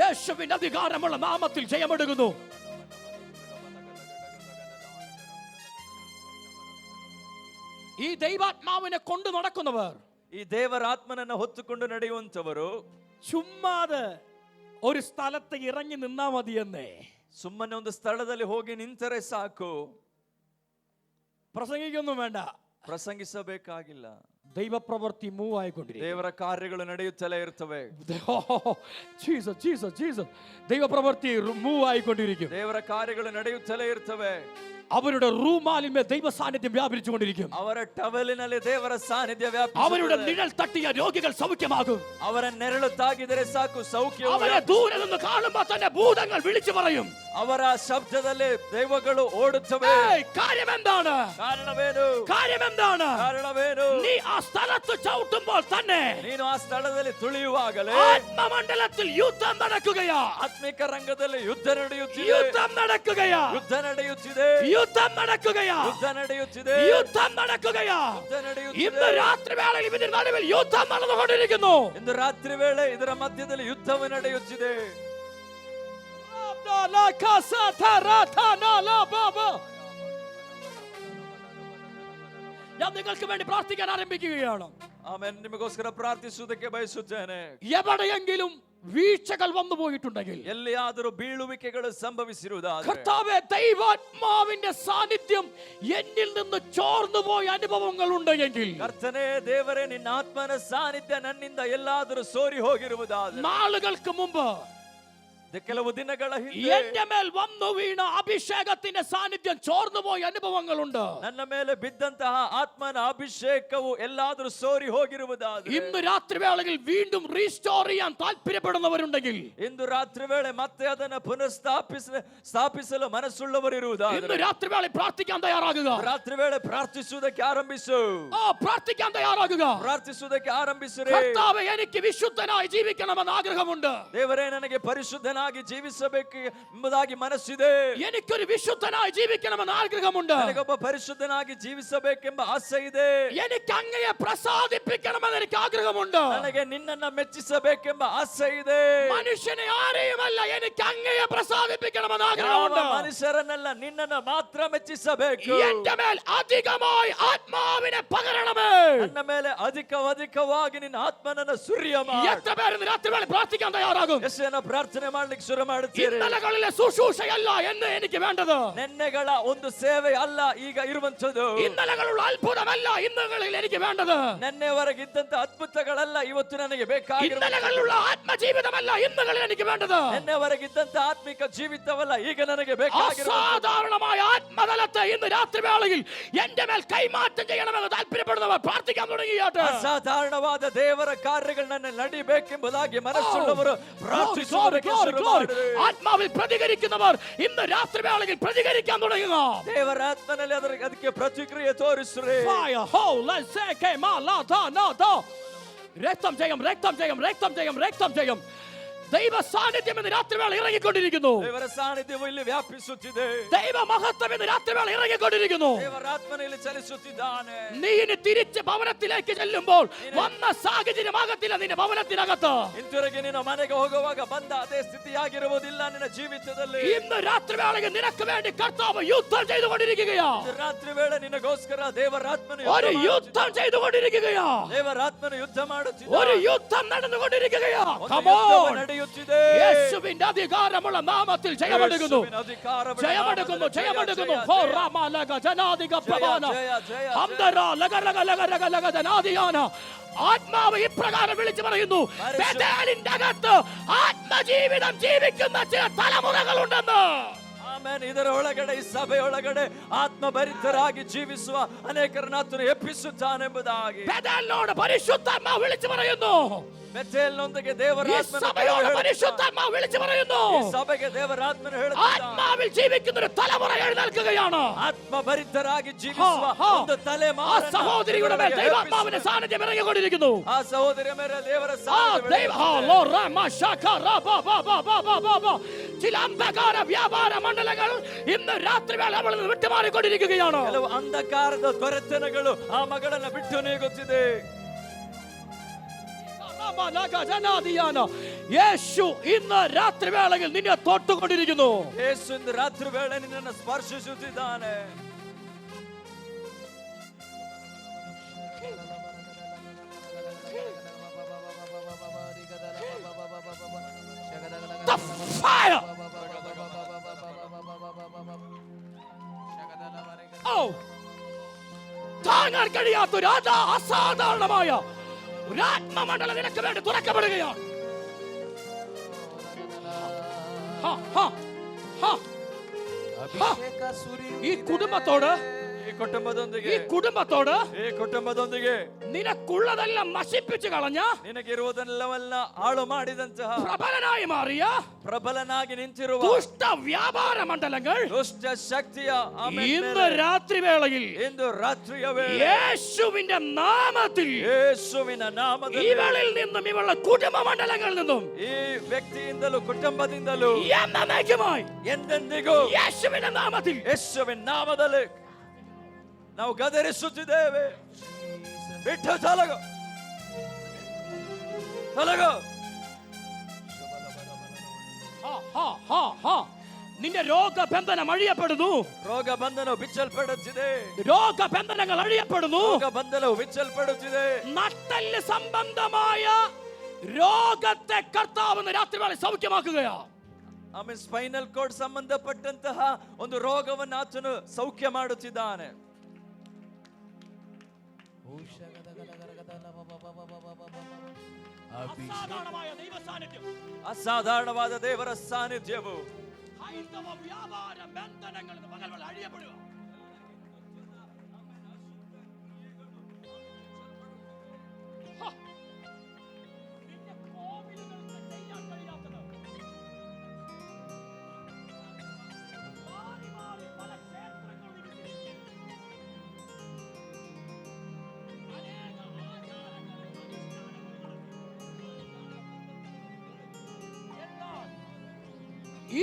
യേശുവിന്റെ അധികാരമുള്ള നാമത്തിൽ ജയമെടുക്കുന്നു. ഈ ദൈവാത്മാവിനെ കൊണ്ട് നടക്കുന്നവർ, ಈ ದೇವರಾತ್ಮನನ್ನು ಹೊತ್ತುಕೊಂಡು ನಡೆಯುವಂತವರು ചുമ്മാതെ ഒരു സ്ഥലത്ത് ഇറങ്ങി നിന്നാ മതിയെന്നേ. ಸುಮ್ಮನೆ ಒಂದು ಸ್ಥಳದಲ್ಲಿ ಹೋಗಿ ನಿಂತರೆ ಸಾಕು, പ്രസംഗിക്കൊന്നും വേണ്ട, ಪ್ರಸಂಗಿಸಬೇಕಾಗಿಲ್ಲ. ദൈവപ്രവൃത്തി മൂവ് ആയിക്കൊണ്ടിരിക്കും. ದೇವರ ಕಾರ್ಯಗಳು ನಡೆಯುತ್ತಲೇ ಇರ್ತವೆ. Jesus Jesus Jesus. ദൈവപ്രവൃത്തി മൂവ് ആയിക്കൊണ്ടിരിക്കും. ದೇವರ ಕಾರ್ಯಗಳು ನಡೆಯುತ್ತಲೇ ಇರ್ತವೆ. അവരുടെ റൂമാലിന്മേൽ ദൈവ സാന്നിധ്യം വ്യാപരിച്ചുകൊണ്ടിരിക്കും. ಅವರ ಟವಲಿನಲ್ಲಿ ದೇವರ ಸಾನ್ನಿಧ್ಯ അവരുടെ ವ್ಯಾಪಿಸುತ್ತದೆ. നിഴൽ തട്ടിയ രോഗികൾ സൗഖ്യമാകും. ಅವರ ನೆರಳು ತಾಗಿದರೆ ಸಾಕು ಸೌಖ್ಯ. അവരെ ദൂരെ നിന്ന് കാണുമ്പോൾ തന്നെ ഭൂതങ്ങൾ വിളിച്ചു പറയും. ಅವರ ಶಬ್ದದಲ್ಲಿ ದೈವಗಳು ಓಡುತ್ತವೆ. കാര്യം എന്താണ്? ಕಾರಣವೇನು? കാര്യം എന്താണ്? ಕಾರಣವೇನು? നീ ആ സ്ഥലത്ത് ചവിട്ടുമ്പോൾ തന്നെ ನೀನು ಆ ಸ್ಥಳದಲ್ಲಿ ತುಳಿಯುವಾಗಲೇ ആത്മമണ്ഡലത്തിൽ യുദ്ധം നടക്കുകയാ. ಆತ್ಮಿಕ ರಂಗದಲ್ಲಿ ಯುದ್ಧ ನಡೆಯುತ್ತಿದೆ. യുദ്ധം നടക്കുകയാ. ಯುದ್ಧ ನಡೆಯುತ್ತಿದೆ. യുദ്ധം നടക്കുകയാ. ಯುದ್ಧ ನಡೆಯುತ್ತಿದೆ. യുദ്ധം നടക്കുകയാ. ಯುದ್ಧ ನಡೆಯುತ್ತಿದೆ. ഇന്ന് രാത്രി വേളയിൽ ഇതിന്റെ നടുവിൽ യുദ്ധം നടന്നുകൊണ്ടിരിക്കുന്നു. ಇಂದು ರಾತ್ರಿ ವೇಳೆ ಇದರ ಮಧ್ಯದಲ್ಲಿ ಯುದ್ಧವು ನಡೆಯುತ್ತಿದೆ. ഞാൻ നിങ്ങൾക്ക് വേണ്ടി പ്രാർത്ഥിക്കാൻ ആരംഭിക്കുകയാണ്. ಆಮೇಲೆ ನಿಮಗೋಸ್ಕರ ಪ್ರಾರ್ಥಿಸುವುದಕ್ಕೆ ಬಯಸುತ್ತೇನೆ. എവിടെയെങ്കിലും വീഴ്ചകൾ വന്നു പോയിട്ടുണ്ടെങ്കിൽ, ಎಲ್ಲಿಯಾದರೂ ಬೀಳುವಿಕೆಗಳು ಸಂಭವಿಸಿರುವುದಾದರೆ, കർത്താവേ, ദൈവാത്മാവിന്റെ സാന്നിധ്യം എന്നിൽ നിന്ന് ചോർന്നു പോയ അനുഭവങ്ങൾ ഉണ്ടെങ്കിൽ, ಕರ್ತನೇ ದೇವರೇ, ನಿನ್ನ ಆತ್ಮನ ಸಾನ್ನಿಧ್ಯ ನನ್ನಿಂದ ಎಲ್ಲಾದರೂ ಸೋರಿ ಹೋಗಿರುವುದಾದರೆ, നാളുകൾക്ക് മുമ്പ് ಕೆಲವು ದಿನಗಳ ಹಿಂದೆ എന്റെ മേൽ വന്നു വീണ അഭിഷേകത്തിന്റെ സാന്നിധ്യം ചോർന്നുപോയ അനുഭവങ്ങളുണ്ട്. ನನ್ನ ಮೇಲೆ ಬಿದ್ದಂತಹ ಆತ್ಮನ ಅಭಿಷೇಕವು ಎಲ್ಲಾದರೂ ಸೋರಿ ಹೋಗಿರುವುದಾದರೆ ഇന്ന് രാത്രി വേളയിൽ വീണ്ടും റീസ്റ്റോർ ചെയ്യാൻ താല്പര്യപ്പെടുന്നവരുണ്ടെങ്കിൽ, ಇಂದು ರಾತ್ರಿ ವೇಳೆ ಮತ್ತೆ ಅದನ್ನು ಸ್ಥಾಪಿಸಲು ಮನಸ್ಸುಳ್ಳವರು ಇರುವುದಾದರೆ ഇന്ന് രാത്രി വേളയിൽ പ്രാർത്ഥിക്കാൻ തയ്യാറാകുക. ರಾತ್ರಿ ವೇಳೆ ಪ್ರಾರ್ಥಿಸುವುದಕ್ಕೆ ಆರಂಭಿಸು. പ്രാർത്ഥിക്കാൻ തയ്യാറാകുക. ಪ್ರಾರ್ಥಿಸುವುದಕ್ಕೆ ಆರಂಭಿಸಿರಿ. കർത്താവേ, എനിക്ക് വിശുദ്ധനായി ജീവിക്കണമെന്ന് ആഗ്രഹമുണ്ട്. ದೇವರೇ, ನನಗೆ ಪರಿಶುದ್ಧನಾಗಿ ಜೀವಿಸಬೇಕು ಎಂಬುದಾಗಿ ಮನಸ್ಸಿದೆ. എനിക്കൊരു വിശുദ്ധനായി ജീവിക്കണമെന്ന് ആഗ്രഹമുണ്ട്. ನನಗೊಬ್ಬ ಪರಿಶುದ್ಧನಾಗಿ ಜೀವಿಸಬೇಕೆಂಬ ಆಸೆ ಇದೆ. എനിക്ക് അങ്ങയെ പ്രസാദിപ്പിക്കണമെന്ന് എനിക്ക് ആഗ്രഹമുണ്ട്. ನನಗೆ ನಿನ್ನನ್ನ ಮೆಚ್ಚಿಸಬೇಕೆಂಬ ಆಸೆ ಇದೆ. മനുഷ്യനെ ആരെയുമല്ല, എനിക്ക് അങ്ങയെ പ്രസാദിപ്പിക്കണമെന്ന് ആഗ്രഹമുണ്ട്. ಮನುಷ್ಯರನ್ನೆಲ್ಲ ನಿನ್ನನ್ನ ಮಾತ್ರ ಮೆಚ್ಚಿಸಬೇಕು. എന്റെ മേൽ അധികമായി ആത്മാവിനെ പകരണമേ. ನನ್ನ ಮೇಲೆ ಅಧಿಕವಾಗಿ ನಿನ್ನ ಆತ್ಮನನ್ನು ಸುರಿಯ ಮಾಡು. എത്ര പേര് ഇന്ന് രാത്രി വേളയിൽ പ്രാർത്ഥിക്കാൻ തയ്യാറാകും? ಎಷ್ಟು ಜನ ಪ್ರಾರ್ಥನೆ ಮಾಡ್ಲಿಕ್ಕೆ ಶುರು ಮಾಡುತ್ತೀರಿ? ഇന്നലകളിലെ ശുശ്രൂഷയല്ല എന്ന് എനിക്ക് വേണ്ടത്. ನೆನ್ನೆಗಳ ಒಂದು ಸೇವೆ ಅಲ್ಲ ಈಗ ಇರುವಂತದ್ದು. ഇന്നലകളുള്ള അത്ഭുതമല്ല ഇന്നുകളിൽ എനിക്ക് വേണ്ടത്. ನೆನ್ನೆವರೆಗೆ ಇದ್ದಂತ ಅದ್ಭುತಗಳಲ್ಲ ಇವತ್ತು ನನಗೆ ಬೇಕಾಗಿರುವುದು. ഇന്നലകളിലുള്ള ആത്മജീവിതമല്ല ഇന്നുകളിൽ എനിക്ക് വേണ്ടത്. ನೆನ್ನೆವರೆಗೆ ಇದ್ದಂತ ಆತ್ಮಿಕ ಜೀವಿತವಲ್ಲ ಈಗ ನನಗೆ ಬೇಕಾಗಿರುವುದು. അസാധാരണമായ ആത്മതലത്തെ ഇന്ന് രാത്രി വേളയിൽ എന്റെ മേൽ കൈമാറ്റം ചെയ്യണമെന്ന് താല്പര്യപ്പെടുന്നവർ പ്രാർത്ഥിക്കാൻ തുടങ്ങിയാട്ടെ. ಅಸಾಧಾರಣವಾದ ದೇವರ ಕಾರ್ಯಗಳನ್ನ ನಡಿಬೇಕೆಂಬುದಾಗಿ ಮನಸ್ಸುಳ್ಳವರು ಪ್ರಾರ್ಥಿಸುವುದಕ್ಕೆ ಶುರು ಮಾಡಿರಿ. ആത്മാവിൽ പ്രതികരിക്കുന്നവർ ഇന്ന് രാത്രി വേളയിൽ പ്രതികരിക്കാൻ തുടങ്ങുക. ದೇವರ ಆತ್ಮನಲ್ಲಿ ಅದಕ್ಕೆ ಪ್ರತಿಕ್ರಿಯೆ ತೋರಿಸ್ರಿ. രക്തം ജയം, രക്തം ജയം, രക്തം ജയം, രക്തം ജയം. ദൈവ സാന്നിധ്യം ഇന്ന് രാത്രി വേള ഇറങ്ങിക്കൊണ്ടിരിക്കുന്നു. ದೇವರ ಸಾನ್ನಿಧ್ಯವು ಇಲ್ಲಿ ವ್ಯಾಪಿಸುತ್ತಿದೆ. ദൈവ മഹത്വം ഇന്ന് രാത്രി വേള ഇറങ്ങിക്കൊണ്ടിരിക്കുന്നു. ದೇವರ ಆತ್ಮನಲ್ಲಿ ಚಲಿಸುತ್ತಿದ್ದಾನೆ. നീ ഇനി തിരിച്ച് ഭവനത്തിലേക്ക് ചെല്ലുമ്പോൾ വന്ന സാഹചര്യമാകത്തില്ല നിന്റെ ഭവനത്തിനകത്ത്. ಹಿಂತಿರುಗಿ ನಿನ್ನ ಮನೆಗೆ ಹೋಗುವಾಗ ಬಂದ ಅದೇ ಸ್ಥಿತಿಯಾಗಿರುವುದಿಲ್ಲ ನಿನ್ನ ಜೀವಿತದಲ್ಲಿ. ഇന്ന് രാത്രി വേളയിൽ നിനക്ക് വേണ്ടി കർത്താവ് യുദ്ധം ചെയ്തുകൊണ്ടിരിക്കുകയാ. ರಾತ್ರಿ ವೇಳೆ ನಿನಗೋಸ್ಕರ ದೇವರ ಆತ್ಮನು ഒരു യുദ്ധം ചെയ്തുകൊണ്ടിരിക്കുകയാ. ದೇವರ ಆತ್ಮನು ಯುದ್ಧ ಮಾಡುತ್ತಿದ್ದಾನೆ. ഒരു യുദ്ധം നടന്നുകൊണ്ടിരിക്കുകയാ. ನಡೆಯುತ್ತಿದೆ. യേശുവിന്റെ അധികാരമുള്ള നാമത്തിൽ ജയമെടുക്കുന്നു, ജയമെടുക്കുന്നു, ജയമെടുക്കുന്നു. ആത്മാവ് ഇപ്രകാരം വിളിച്ചു പറയുന്നു, ബേഥേലിന്റെ അകത്ത് ആത്മജീവിതം ജീവിക്കുന്ന ചില തലമുറകളുണ്ടെന്ന്. ಇದರ ಒಳಗಡೆ ಈ ಸಭೆಯೊಳಗಡೆ ಆತ್ಮಭರಿತರಾಗಿ ಜೀವಿಸುವ ಅನೇಕರನ್ನು ಆತನು ಎಬ್ಬಿಸುತ್ತಾನೆಂಬುದಾಗಿ ബേഥേലിനോട് പരിശുദ്ധാത്മാവ് വിളിച്ചു പറയുന്നു. ಬೆಥೇಲ್ನೊಂದಿಗೆ ದೇವರ പരിശുദ്ധാത്മാവ് വിളിച്ചു പറയുന്നു. ಸಭೆಗೆ ದೇವರ ಆತ್ಮನು ಹೇಳುತ್ತಾನೆ, ആത്മാവിൽ ജീവിക്കുന്ന ഒരു തലമുറ എഴുന്നേൽക്കുകയാണ്. ആത്മഭരിതരാಗಿ ಜೀವಿಸುವ ಒಂದು ತಲೆಮಾರು. ആ സഹോദരിയുടെ മേൽ ദൈവാത്മാവിന്റെ സാന്നിധ്യം ഇറങ്ങിക്കൊണ്ടിരിക്കുന്നു. ಆ ಸಹೋದರಿಯ ಮೇಲೆ ದೇವರ ಸಾನ್ನಿಧ್ಯ. ചില അന്ധകാര വ്യാപാര മണ്ഡലങ്ങൾ ഇന്ന് രാത്രി വേള അവളിൽ നിന്ന് വിട്ടുമാറിക്കൊണ്ടിരിക്കുകയാണ്. ಕೆಲವು ಅಂಧಕಾರದ ದೊರೆತನಗಳು ಆ ಮಗಳನ್ನು ಬಿಟ್ಟು ನೀಗುತ್ತಿದೆ. യേശു ഇന്ന് രാത്രി വേളയിൽ നിന്നെ തൊട്ടുകൊണ്ടിരിക്കുന്നു. യേശു ഇന്ന് രാത്രി വേള നിന്നെ സ്പർശിಸುತ್ತಿದ್ದಾನೆ. The fire. Oh. താങ്ങാൻ കഴിയാത്തൊരു അസാധാരണമായ ഒരു ആത്മമണ്ഡലം നിനക്ക് വേണ്ടി തുറക്കപ്പെടുകയാണ്. ഈ കുടുംബത്തോട് നിനക്കുള്ളതെല്ലാം നശിപ്പിച്ചു കളഞ്ഞ, നിനക്കിരുവതെല്ലാം ആളു മാടിದಂತಹ പ്രബലനായി മാറിയ, പ്രബലനാಗಿ ನಿಂತಿರುವ ദുഷ്ട വ്യാപാര മണ്ഡലങ്ങൾ ദുഷ്ട ശക്തിയ ഇന്ന് രാത്രി വേളയിൽ ഇന്ന് രാത്രിയ വേളയിൽ യേശുവിന്റെ നാമത്തിൽ ഇവളിൽ നിന്നും ഇവളുടെ കുടുംബ മണ്ഡലങ്ങളിൽ നിന്നും ഈ വ്യക്തിಯಿಂದಲೂ കുടുംബದಿಂದಲೂ എന്നേക്കുമായി ಎಂದೆಂದಿಗೂ യേശുവിന്റെ നാമത്തിൽ ಯೇಸುವಿನ ನಾಮದಲ್ಲಿ ನಾವು ಗದರಿಸುತ್ತಿದ್ದೇವೆ. ಬಿಟ್ಟು ತೊಲಗು, ತೊಲಗು. നിന്റെ രോഗബന്ധനം അഴിയപ്പെടുന്നു. രോഗബന്ധനം ಬಿಚ್ಚಲ್ಪಡುತ್ತಿದೆ. രോഗബന്ധനങ്ങൾ അഴിയപ്പെടുന്നു. രോഗബന്ധനವು ಬಿಚ್ಚಲ್ಪಡುತ್ತಿದೆ. നട്ടെല്ല് സംബന്ധമായ രോഗത്തെ കർത്താവ് രാത്രി വേള സൗഖ്യമാക്കുകയാ. ಆಮೇಲೆ ಸ್ಪೈನಲ್ ಕೋಡ್ ಸಂಬಂಧಪಟ್ಟಂತಹ ಒಂದು ರೋಗವನ್ನು ಆತನು ಸೌಖ್ಯ ಮಾಡುತ್ತಿದ್ದಾನೆ. ಅಸಾಧಾರಣವಾದ ದೈವ ಸಾನ್ನಿಧ್ಯ, ಅಸಾಧಾರಣವಾದ ದೇವರ ಸಾನ್ನಿಧ್ಯವು ಹೈಂದವ ವ್ಯಾಪಾರ ಬಂಧನಗಳನ್ನು ಮಗಗಳು ಅಳಿಯಬಿಡುವ.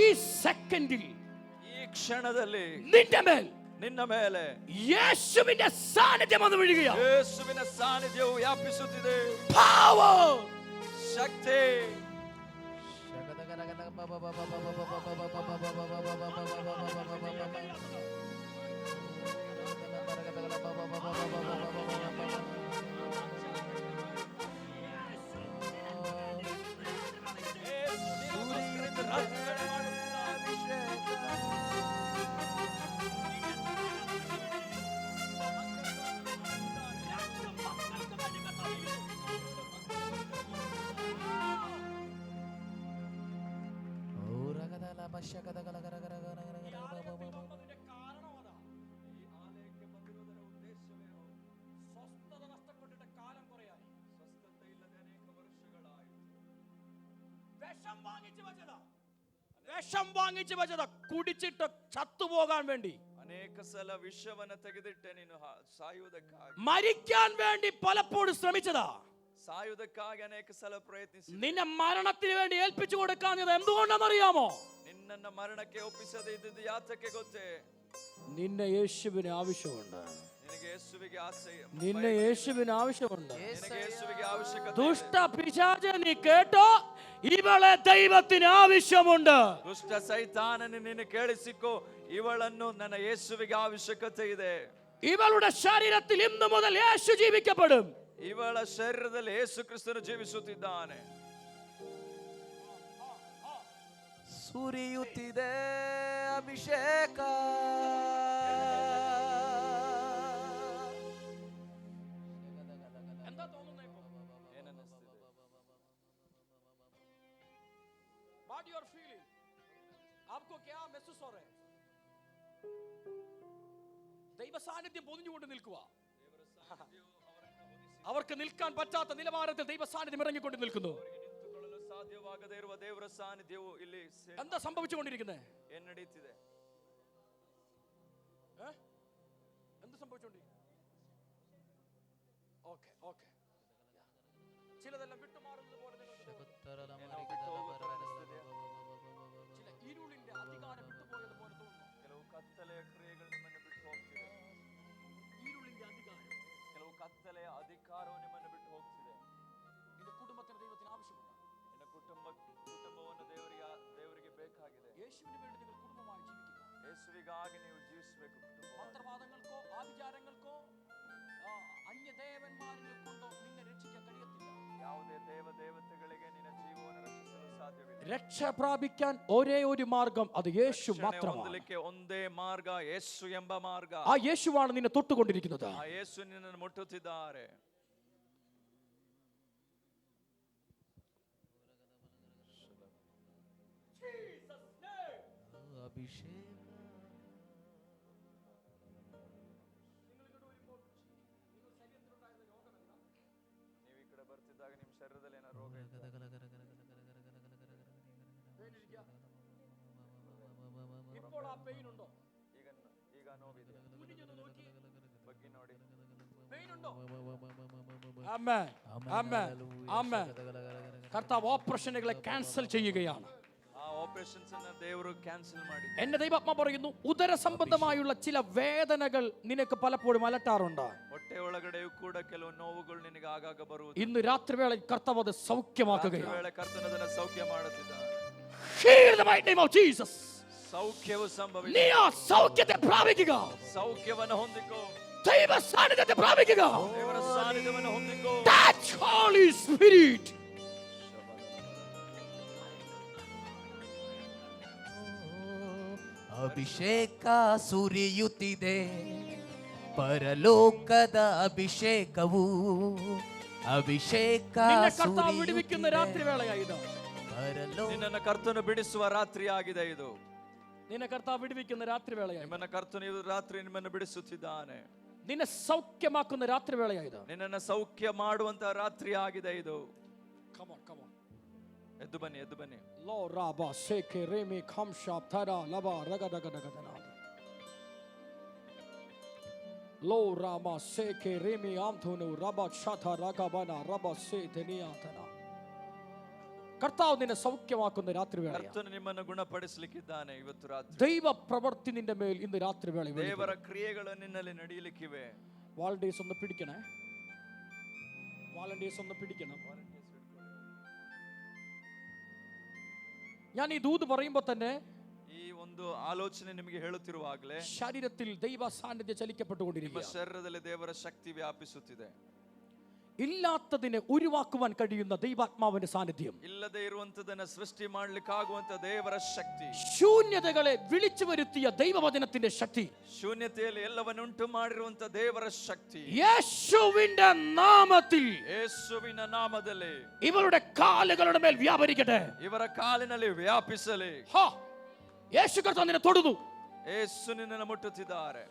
ಈ ಸೆಕೆಂಡಿൽ, ಈ ಕ್ಷಣದಲ್ಲಿ ನಿನ್ನ ಮೇಲೆ ಯೇಸುವಿನ ಸಾನ್ನಿಧ್ಯ ಬಂದು ಬಿಡುಗയാണ്. ಯೇಸುವಿನ ಸಾನ್ನಿಧ್ಯವು ವ್ಯಾಪಿಸುತ್ತಿದೆ. ಪವರ್, ಶಕ್ತಿ, വിഷം വാങ്ങിച്ചു വെച്ചതാ, കുടിച്ചിട്ട് ചത്തുപോകാൻ വേണ്ടി. ಅನೇಕ ಸಲ ವಿಷವನ್ನ ತೆಗೆದಿಟ್ಟೆ ನೀನು ಸಾಯುವುದಕ್ಕಾಗಿ. മരിക്കാൻ വേണ്ടി പലപ്പോഴും ശ്രമിച്ചതാ. ಸಾಯುವುದಕ್ಕಾಗಿ ಅನೇಕ ಸಲ ಪ್ರಯತ್ನಿಸಿ. നിന്നെ മരണത്തിന് വേണ്ടി ഏൽപ്പിച്ചു കൊടുക്കാഞ്ഞത് എന്തുകൊണ്ടെന്നറിയാമോ? ನಿನ್ನನ್ನ ಮರಣಕ್ಕೆ ಒಪ್ಪಿಸದೆ ಇದ್ದದ್ದು ಯಾತಕ್ಕೆ ಗೊತ್ತೇ? നിന്നെ യേശുവിന് ആവശ്യമുണ്ട്. ನಿನಗೆ ಯೇಸುವಿಗೆ ಆಸೆ. നിന്നെ യേശുവിന് ആവശ്യമുണ്ട്. ನಿನಗೆ ಯೇಸುವಿಗೆ ಅವಶ್ಯಕತೆ. ദുഷ്ട പിശാചേ, നീ കേട്ടോ, ಇವಳೆ ದೈವത്തിന് ആവശ്യമുണ്ട്. ದುಷ್ಟ ಸೈತಾನನೇ, ನೀನು ಕೇಳಿಸಿಕೋ, ಇವಳನ್ನು ನನ್ನ ಯೇಸುವಿಗೆ ಅವಶ್ಯಕತೆ ಇದೆ. ಇವളുടെ ശരീരത്തിൽ ഇന്നു മുതൽ യേശു ജീവിക്കപ്പെടും. ಇವಳ ಶರೀರದಲ್ಲಿ ಯೇಸು ಕ್ರಿಸ್ತನು ಜೀವಿಸುತ್ತಿದ್ದಾನೆ. ಸುರಿಯುತ್ತಿದೆ ಅಭಿಷೇಕ, എന്താ തോന്നുന്നത് ഇപ്പോൾ? What you are feeling? आपको क्या महसूस हो रहा है? ദൈവ സാന്നിധ്യം പൊതിഞ്ഞുകൊണ്ട് നിൽക്കുക. അവർക്ക് നിൽക്കാൻ പറ്റാത്ത നിലവാരത്തിൽ ദൈവ സാന്നിധ്യം ഇറങ്ങിക്കൊണ്ട് നിൽക്കുന്നു. ಸಾಧ್ಯವಾಗದೇ ಇರುವ ದೇವರ ಸಾನ್ನಿಧ್ಯವು ಇಲ್ಲಿ എന്താ സംഭവിച്ചുകൊണ്ടിരിക്കുന്നത്? ಏನು ನಡೆಯುತ್ತಿದೆ? എന്ത് സംഭവിച്ചുകൊണ്ടിരിക്കുന്നു? ഓക്കെ ഓക്കെ, ചിലതെല്ലാം വിട്ടുമാറുന്നത് പോലെ ചില ഇരുളിന്റെ അധികാരം വിട്ടുപോയതുപോലെ തോന്നുന്നു. ಕೆಲವು ಕತ್ತಲೆಯ ಕ್ರಿಯೆಗಳು ನಿಮ್ಮನ್ನು ಬಿಟ್ಟು ಹೋಗ್ತಿದೆ. ഇരുളിന്റെ അധികാരം, ಕೆಲವು ಕತ್ತಲೆಯ ಅಧಿಕಾರವು ನಿಮ್ಮನ್ನು ಬಿಟ್ಟು ಹೋಗ್ತಿದೆ. നിന്റെ കുടുംബത്തിന് ദൈവത്തിന് ആവശ്യമുണ്ട്. ನಿನ್ನ ಕುಟುಂಬವನ್ನು ದೇವರಿಗೆ ಬೇಕಾಗಿದೆ. യേശുവിന് വേണ്ടി നിങ്ങൾ കുടുംബമായി ജീവിക്കുക. ಯೇಸುವಿಗಾಗಿ ನೀವು ಜೀವಿಸಬೇಕು. ಮಂತ್ರವಾದങ്ങൾക്കോ ആഭിചാരങ്ങൾക്കോ അന്യദേവന്മാരിനെ കൊണ്ടോ നിന്നെ രക്ഷിക്കാൻ കഴിയത്തില്ല. ಯಾವುದೇ ದೇವತೆಗಳಿಗೆ ನಿನ್ನ ಜೀವವನ್ನು ರಕ್ಷಿಸಲು ಸಾಧ್ಯವಿಲ್ಲ. രക്ഷ പ്രാപിക്കാൻ ഒരേ ഒരു മാർഗം, അത് യേശു മാത്രമാണ്. ಹೊಂದಲಿಕ್ಕೆ ಒಂದೇ ಮಾರ್ಗ, ಯೇಸು ಎಂಬ ಮಾರ್ಗ. ആ യേശുവാണ് നിന്നെ തൊട്ടുകൊണ്ടിരിക്കുന്നത്. ಆ ಯೇಸು ನಿನ್ನನ್ನು ಮುಟ್ಟುತ್ತಿದ್ದಾರೆ. ಅಭಿಷೇಕ ನೀವು ಈ ಕಡೆ ಬರ್ತಿದ್ದಾಗ ನಿಮ್ಮ ಶರೀರದಲ್ಲಿ ಏನೋ ರೋಗ ಇದೆ. ഇപ്പോൾ ആ പെയിൻ ഉണ്ടോ? ಈಗ ನೋವಿದೆ. ಬಗ್ಗೆ ನೋಡಿ. പെയിൻ ഉണ്ടോ? ആമേൻ ആമേൻ ആമേൻ. കർത്താവ് ഓപ്പറേഷനുകളെ ക്യാൻസൽ ചെയ്യുകയാണ്. ಆ ಆಪರೇಷನ್ಸ್ ಅನ್ನು ದೇವರು ಕ್ಯಾನ್ಸಲ್ ಮಾಡಿ. എന്റെ ദൈവാത്മാ പറയുന്നു, ഉദര സംബന്ധമായുള്ള ചില വേദനകൾ നിനക്ക് പലപ്പോഴും അലട്ടാറുണ്ട്. ಹೊಟ್ಟೆ ಒಳಗಡೆಯೂ ಕೂಡ ಕೆಲವು ನೋವುಗಳು ನಿನಗೆ ಆಗಾಗ ಬರುವುದು. ഇന്ന് രാത്രിവേള കർത്താവ് അത് സൗഖ്യമാക്കുകയാണ്. ವೇಳೆ ಕರ್ತನದನ್ನ ಸೌಖ್ಯ ಮಾಡುತ್ತಿದ್ದಾನೆ. Heal the mighty name of Jesus. ಸೌಖ್ಯವು ಸಂಭವಿಸಿ. നീ ആ സൗഖ്യത്തെ പ്രാപിക്കുക. ಸೌಖ್ಯವನ್ನು ಹೊಂದಿಕೋ. ദൈവ സാന്നിധ്യത്തെ പ്രാപിക്കുക. ದೇವರ ಸಾನ್ನಿಧ್ಯವನ್ನು ಹೊಂದಿಕೋ. Touch Holy Spirit. ಅಭಿಷೇಕ ಸುರಿಯುತ್ತಿದೆ, ಪರಲೋಕದ ಅಭಿಷೇಕವು ಅಭಿಷೇಕ ನಿನ್ನ ಕರ್ತಾವ್ ಬಿಡುವಿക്കുന്ന ರಾತ್ರಿ ವೇಳೆಯಾಯಿತು. ನಿನ್ನನ್ನು ಕರ್ತನು ಬಿಡಿಸುವ ರಾತ್ರಿ ಆಗಿದೆ ಇದು. ನಿನ್ನ ಕರ್ತಾವ್ ಬಿಡುವಿക്കുന്ന ರಾತ್ರಿ ವೇಳೆಯಾಯಿತು. ನಿಮ್ಮನ್ನ ಕರ್ತನು ಇದು ರಾತ್ರಿ ನಿಮ್ಮನ್ನು ಬಿಡಿಸುತ್ತಿದ್ದಾನೆ. ನಿನ್ನ ಸೌಖ್ಯಮಾക്കുന്ന ರಾತ್ರಿ ವೇಳೆಯಾಯಿತು. ನಿನ್ನನ್ನು ಸೌಖ್ಯ ಮಾಡುವಂತ ರಾತ್ರಿ ಆಗಿದೆ ಇದು. Come on. ಎದ್ದು ಬನ್ನಿ, ಎದ್ದು ಬನ್ನಿ. ಲೋ ರಾಬಾ ಸೇಕೆ ರೇಮಿ ಖಂಶಾ ಥರಾ ಲಬಾ ರಗದಗದಗದನ ಲೋ ರಾಮಾ ಸೇಕೆ ರೇಮಿ ಆಂಥುನು ರಬಾ ಶಥ ರಗಬನ ರಬಾ ಸೇತನಿಯಾತನ. കർത്താവ് നിന്നെ സൗഖ്യമാക്കുന്ന രാത്രി വേള. ಕರ್ತನು ನಿಮ್ಮನ್ನು ಗುಣಪಡಿಸಲಿಕ್ಕಿದ್ದಾನೆ ಇವತ್ತು ರಾತ್ರಿ. ദൈവ പ്രവൃത്തി നിന്റെ മേൽ ഇന്ന് രാത്രി വേള. ದೇವರ ಕ್ರಿಯೆಗಳು ನಿನ್ನಲ್ಲಿ ನಡೆಯಲಿಕ್ಕಿವೆ. വാളണ്ടിയേഴ്സ് ഒന്ന് പിടിക്കണേ, വാളണ്ടിയേഴ്സ് ഒന്ന് പിടിക്കണം. ഞാൻ ഈ ദൂത് പറയുമ്പോൾ തന്നെ ಈ ಒಂದು ಆಲೋಚನೆ ನಿಮಗೆ ಹೇಳುತ್ತಿರುವಾಗಲೇ ശരീരത്തിൽ ദൈവ സാന്നിധ്യം ചലിക്കപ്പെട്ടുകൊണ്ടിരിക്കുക. ಶರೀರದಲ್ಲಿ ದೇವರ ಶಕ್ತಿ ವ್ಯಾಪಿಸುತ್ತಿದೆ. ഇല്ലാത്തതിനെ ഉരുവാക്കുവാൻ കഴിയുന്ന ദൈവാത്മാവിന്റെ സാന്നിധ്യം, ಇಲ್ಲದೆ ಇರುವಂತದನ್ನ ಸೃಷ್ಟಿ ಮಾಡಲಿಕ್ಕಾಗುವಂತ ದೇವರ ಶಕ್ತಿ, ശൂന്യതകളെ വിളിച്ചു വരുത്തിയ ദൈവവചനത്തിന്റെ ശക്തി, ಶೂನ್ಯತೆಯಲ್ಲಿ ಎಲ್ಲವನ್ನುಂಟು ಮಾಡಿರುವಂತ ದೇವರ ಶಕ್ತಿ യേശുവിന്റെ നാമത്തിൽ ಯೇಸುವಿನ ನಾಮದಲ್ಲಿ ഇവരുടെ കാലുകളുടെ മേൽ വ്യാപരിക്കട്ടെ. ಇವರ ಕಾಲಿನಲ್ಲಿ ವ್ಯಾಪಿಸಲಿ. യേശു കർത്താവ് നിന്നെ തൊടുന്നു. ಯೇಸು ನಿನ್ನನ್ನು ಮುಟ್ಟುತ್ತಿದ್ದಾರೆ.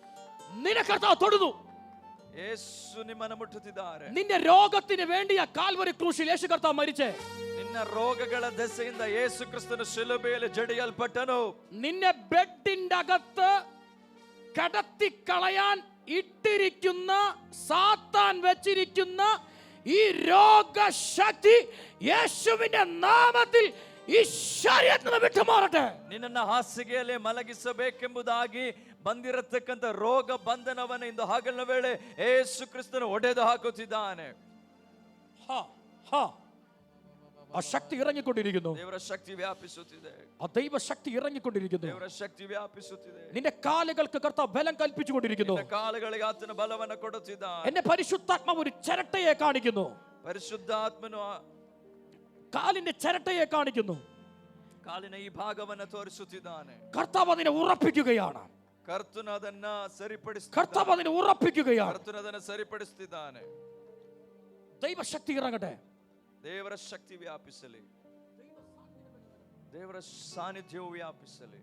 നിന്നെ കർത്താവ് തൊടുന്നു. ಯೇಸು ನಿಮ್ಮನ್ನು ಮುಟ್ಟುತ್ತಿದ್ದಾರೆ. നിന്റെ രോഗത്തിന് വേണ്ടി ആ കാൽവരി ക്രൂശിൽ യേശു കർത്താവ് മരിച്ചേ. ನಿನ್ನ ರೋಗಗಳ ದೆಸೆಯಿಂದ ಯೇಸು ಕ್ರಿಸ್ತನು ಶಿಲುಬೆಯಲ್ಲಿ ಜಡಿಯಲ್ಪಟ್ಟನು. നിന്നെ ബെഡിന്റെ അകത്ത് കടത്തിക്കളയാൻ ഇട്ടിരിക്കുന്ന സാത്താൻ വെച്ചിരിക്കുന്ന ഈ രോഗശക്തി യേശുവിന്റെ നാമത്തിൽ ഈ ശരീരത്തിൽ നിന്ന് വിട്ടുമാറട്ടെ. ನಿನ್ನನ್ನು ಹಾಸಿಗೆಯಲ್ಲಿ ಮಲಗಿಸಬೇಕೆಂಬುದಾಗಿ ಬಂದಿರತಕ್ಕಂಥ ರೋಗ ಬಂಧನವನ್ನು ಇಂದು ಹಗಲಿನ ವೇಳೆ ಯೇಸು ಕ್ರಿಸ್ತನು ಒಡೆದು ಹಾಕುತ್ತಿದ್ದಾನೆ. ആ ശക്തി ഇറങ്ങിക്കൊണ്ടിരിക്കുന്നു. ದೇವರ ಶಕ್ತಿ ವ್ಯಾಪಿಸುತ್ತಿದೆ. ആ ദൈവശക്തി ഇറങ്ങിക്കൊണ്ടിരിക്കുന്നു. ದೇವರ ಶಕ್ತಿ ವ್ಯಾಪಿಸುತ್ತಿದೆ. നിന്റെ കാലുകൾക്ക് കർത്താവ് ബലം കൽപ്പിച്ചുകൊണ്ടിരിക്കുന്നു. ನಿನ್ನ ಕಾಲುಗಳಿಗೆ ಆತನ ಬಲವನ್ನು ಕೊಡುತ್ತಿದ್ದಾನೆ. എന്നെ പരിശുദ്ധാത്മാവ് ഒരു ചിരട്ടയെ കാണിക്കുന്നു. ಪರಿಶುದ್ಧಾತ್ಮನು കാലിന്റെ ചിരട്ടയെ കാണിക്കുന്നു. ಕಾಲಿನ ಈ ಭಾಗವನ್ನು ತೋರಿಸುತ್ತಿದ್ದಾನೆ. കർത്താവ് അതിനെ ഉറപ്പിക്കുകയാണ്. ಕರ್ತನು ಅದನ್ನ ಸರಿಪಡಿಸುತ್ತಿದ್ದಾನೆ. കർത്താവ് അതിനെ ഉറപ്പിക്കുകയാണ്. ಕರ್ತನು ಅದನ್ನು ಸರಿಪಡಿಸುತ್ತಿದ್ದಾನೆ. ദൈവശക്തി ഇറങ്ങട്ടെ. ದೇವರ ಶಕ್ತಿ ವ್ಯಾಪಿಸಲಿ. ದೇವರ ಸಾನ್ನಿಧ್ಯವು ವ್ಯಾಪಿಸಲಿ.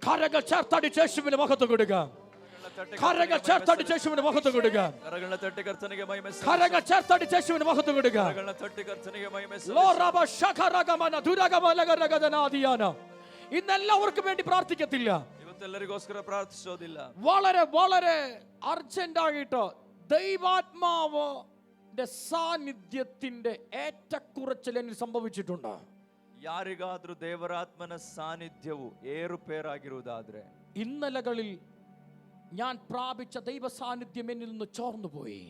കരങ്ങൾ ചേർത്തടിച്ച് യേശുവിന് മഹത്വം കൊടുക്കുക. കരങ്ങൾ ചേർത്തടിച്ച് യേശുവിന് മഹത്വം കൊടുക്കുക. ಕರಗಳ ತಟ್ಟಿ ಕರ್ತನಿಗೆ ಮಹಿಮೆ ಸಲ್ಲಿಸು. കരങ്ങൾ ചേർത്തടിച്ച് യേശുവിന് മഹത്വം കൊടുക്കുക. ಕರಗಳ ತಟ್ಟಿ ಕರ್ತನಿಗೆ ಮಹಿಮೆ ಸಲ್ಲಿಸು. ലോ റബ ശഖരഗമന ദുരഗമലഗരഗദനാദിയാന. ഇന്നെല്ലാവർക്കും വേണ്ടി പ്രാർത്ഥിക്കത്തില്ല. ಇವತ್ತೆಲ್ಲರಿಗೋಸ್ಕರ ಪ್ರಾರ್ಥಿಸೋದಿಲ್ಲ. വളരെ വളരെ അർജന്റ് ആയിട്ട് ദൈവാത്മാവിന്റെ സാന്നിധ്യത്തിന്റെ ഏറ്റക്കുറച്ചിൽ എന്നിൽ സംഭവിച്ചിട്ടുണ്ട്. ಯಾರಿಗಾದ್ರೂ ದೇವರಾತ್ಮನ ಸಾನ್ನಿಧ್ಯವು ಏರುಪೇರಾಗಿರುವುದಾದ್ರೆ, ഇന്നലകളിൽ ഞാൻ പ്രാപിച്ച ദൈവ സാന്നിധ്യം എന്നിൽ നിന്ന് ചോർന്നുപോയി.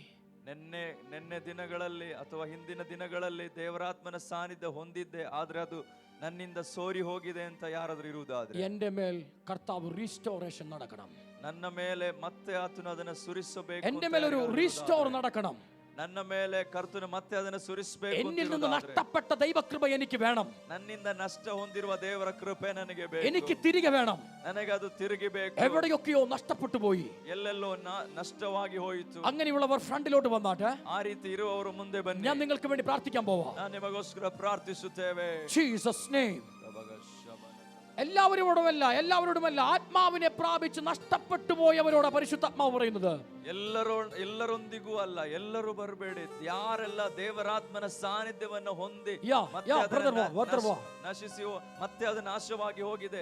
ನಿನ್ನೆ ದಿನಗಳಲ್ಲಿ ಅಥವಾ ಹಿಂದಿನ ದಿನಗಳಲ್ಲಿ ದೇವರಾತ್ಮನ ಸಾನ್ನಿಧ್ಯ ಹೊಂದಿದ್ದೆ, ಆದ್ರೆ ಅದು ನನ್ನಿಂದ ಸೋರಿ ಹೋಗಿದೆ ಅಂತ ಯಾರಾದ್ರೂ ಇರುವುದಾದ್ರೆ, എന്റെ മേൽ കർത്താവ് റീസ്റ്റോറേഷൻ നടക്കണം. ನನ್ನ ಮೇಲೆ ಮತ್ತೆ ಆತನು ಅದನ್ನು ಸುರಿಸಬೇಕು. എന്റെ മേൽ ഒരു റീസ്റ്റോർ നടക്കണം. ನನ್ನ ಮೇಲೆ ಕರ್ತನು ಮತ್ತೆ ಅದನ್ನು ಸುರಿಸಬೇಕು. എന്നിൽ നിന്ന് നഷ്ടപ്പെട്ട ദൈവകൃപ എനിക്ക് വേണം. ನನ್ನಿಂದ ನಷ್ಟ ಹೊಂದಿರುವ ದೇವರ ಕೃಪೆ ನನಗೆ ಬೇಕು. എനിക്ക് തിരികെ വേണം. ನನಗೆ ಅದು ತಿರುಗಿ ಬೇಕು. എവിടെയൊക്കെയോ നഷ്ടപ്പെട്ടു പോയി. ಎಲ್ಲೆಲ್ಲೋ ನಷ್ಟವಾಗಿ ಹೋಯಿತು. അങ്ങനെയുള്ളവർ ഫ്രണ്ടിലോട്ട് വന്നാട്ടെ. ಆ ರೀತಿ ಇರುವವರು ಮುಂದೆ ಬನ್ನಿ. ഞാൻ നിങ്ങൾക്ക് വേണ്ടി പ്രാർത്ഥിക്കാൻ പോവാ. ನಾನು ನಿಮಗೋಸ್ಕರ ಪ್ರಾರ್ಥಿಸುತ್ತೇವೆ. Jesus name. എല്ലാവരോടുമല്ല ആത്മാവിനെ പ്രാപിച്ച് നഷ്ടപ്പെട്ടു പോയവരോട് പരിശുദ്ധാത്മാവ് പറയുന്നത്. ಎಲ್ಲರೊಂದಿಗೂ ಅಲ್ಲ, ಎಲ್ಲರೂ ಬರಬೇಡಿ. ಯಾರೆಲ್ಲ ದೇವರಾತ್ಮನ ಸಾನ್ನಿಧ್ಯವನ್ನು ಹೊಂದಿ ನಶಿಸಿ ಮತ್ತೆ ಅದು ನಾಶವಾಗಿ ಹೋಗಿದೆ,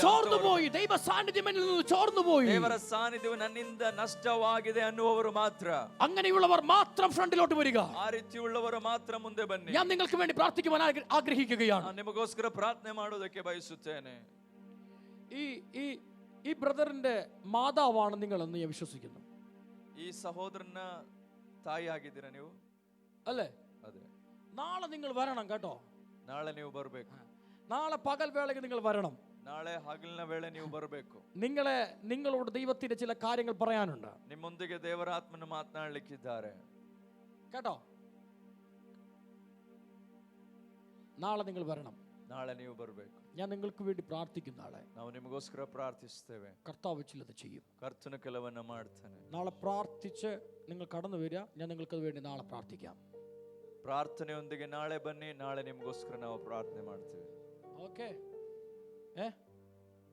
ചോർന്നുപോയി, ദൈവ സാന്നിധ്യം എന്നിൽ നിന്ന് ചോർന്നുപോയി, ದೇವರ ಸಾನ್ನಿಧ್ಯವು ನನ್ನಿಂದ ನಷ್ಟವಾಗಿದೆ ಅನ್ನುವವರು ಮಾತ್ರ, അങ്ങനെയുള്ളവർ മാത്രം ഫ്രണ്ടിലോട്ട് വരിക. ಆ ರೀತಿಯುಳ್ಳವರು ಮಾತ್ರ ಮುಂದೆ ಬನ್ನಿ. ഞാൻ നിങ്ങൾക്ക് വേണ്ടി പ്രാർത്ഥിക്കുവാൻ ആഗ്രഹിക്കുകയാണ്. ನಾನು ನಿಮಗೋಸ್ಕರ ಪ್ರಾರ್ಥನೆ ಮಾಡೋದಕ್ಕೆ ಬಯಸುತ್ತೇನೆ. ഈ ബ്രദറിന്റെ മാതാവാണ് നിങ്ങളെന്ന് ഞാൻ വിശ്വസിക്കുന്നു. ಈ ಸಹೋದರನ ತಾಯಿ ಆಗಿದ್ದೀರಾ ನೀವು? അല്ലേ? ಅದೇ. നാളെ നിങ്ങൾ വരണം കേട്ടോ. ನಾಳೆ ನೀವು ಬರಬೇಕು. നാളെ പകൽ വേളയ്ക്ക് നിങ്ങൾ വരണം. ನಾಳೆ ಹಗಲಿನ ವೇಳೆ ನೀವು ಬರಬೇಕು. നിങ്ങളോട് ദൈവത്തിന്റെ ചില കാര്യങ്ങൾ പറയാനുണ്ട്. ನಿಮ್ಮೊಂದಿಗೆ ದೇವರ ಆತ್ಮನು ಮಾತನಾಡಲಿಕ್ಕಿದ್ದಾರೆ കേട്ടോ. നാളെ നിങ്ങൾ വരണം. ನಾಳೆ ನೀವು ಬರಬೇಕು. ഞാൻ നിങ്ങൾക്ക് വേണ്ടി പ്രാർത്ഥിക്കും. നാളെ ನಾವು ನಿಮಗೋಸ್ಕರ ಪ್ರಾರ್ಥಿಸುತ್ತೇವೆ. കർത്താവ് ചിലത് ചെയ്യും. ಕರ್ತನು ಕೆಲವನ್ನ ಮಾಡ್ತಾನೆ. നാളെ പ്രാർത്ഥിച്ച് നിങ്ങൾ കടന്നു വരിക. ഞാൻ നിങ്ങൾക്ക് വേണ്ടി നാളെ പ്രാർത്ഥിക്കാം. ಪ್ರಾರ್ಥನೆಯೊಂದಿಗೆ ನಾಳೆ ಬನ್ನಿ. ನಾಳೆ ನಿಮಗೋಸ್ಕರ ನಾವು ಪ್ರಾರ್ಥನೆ ಮಾಡ್ತೀವಿ. ഓക്കെ.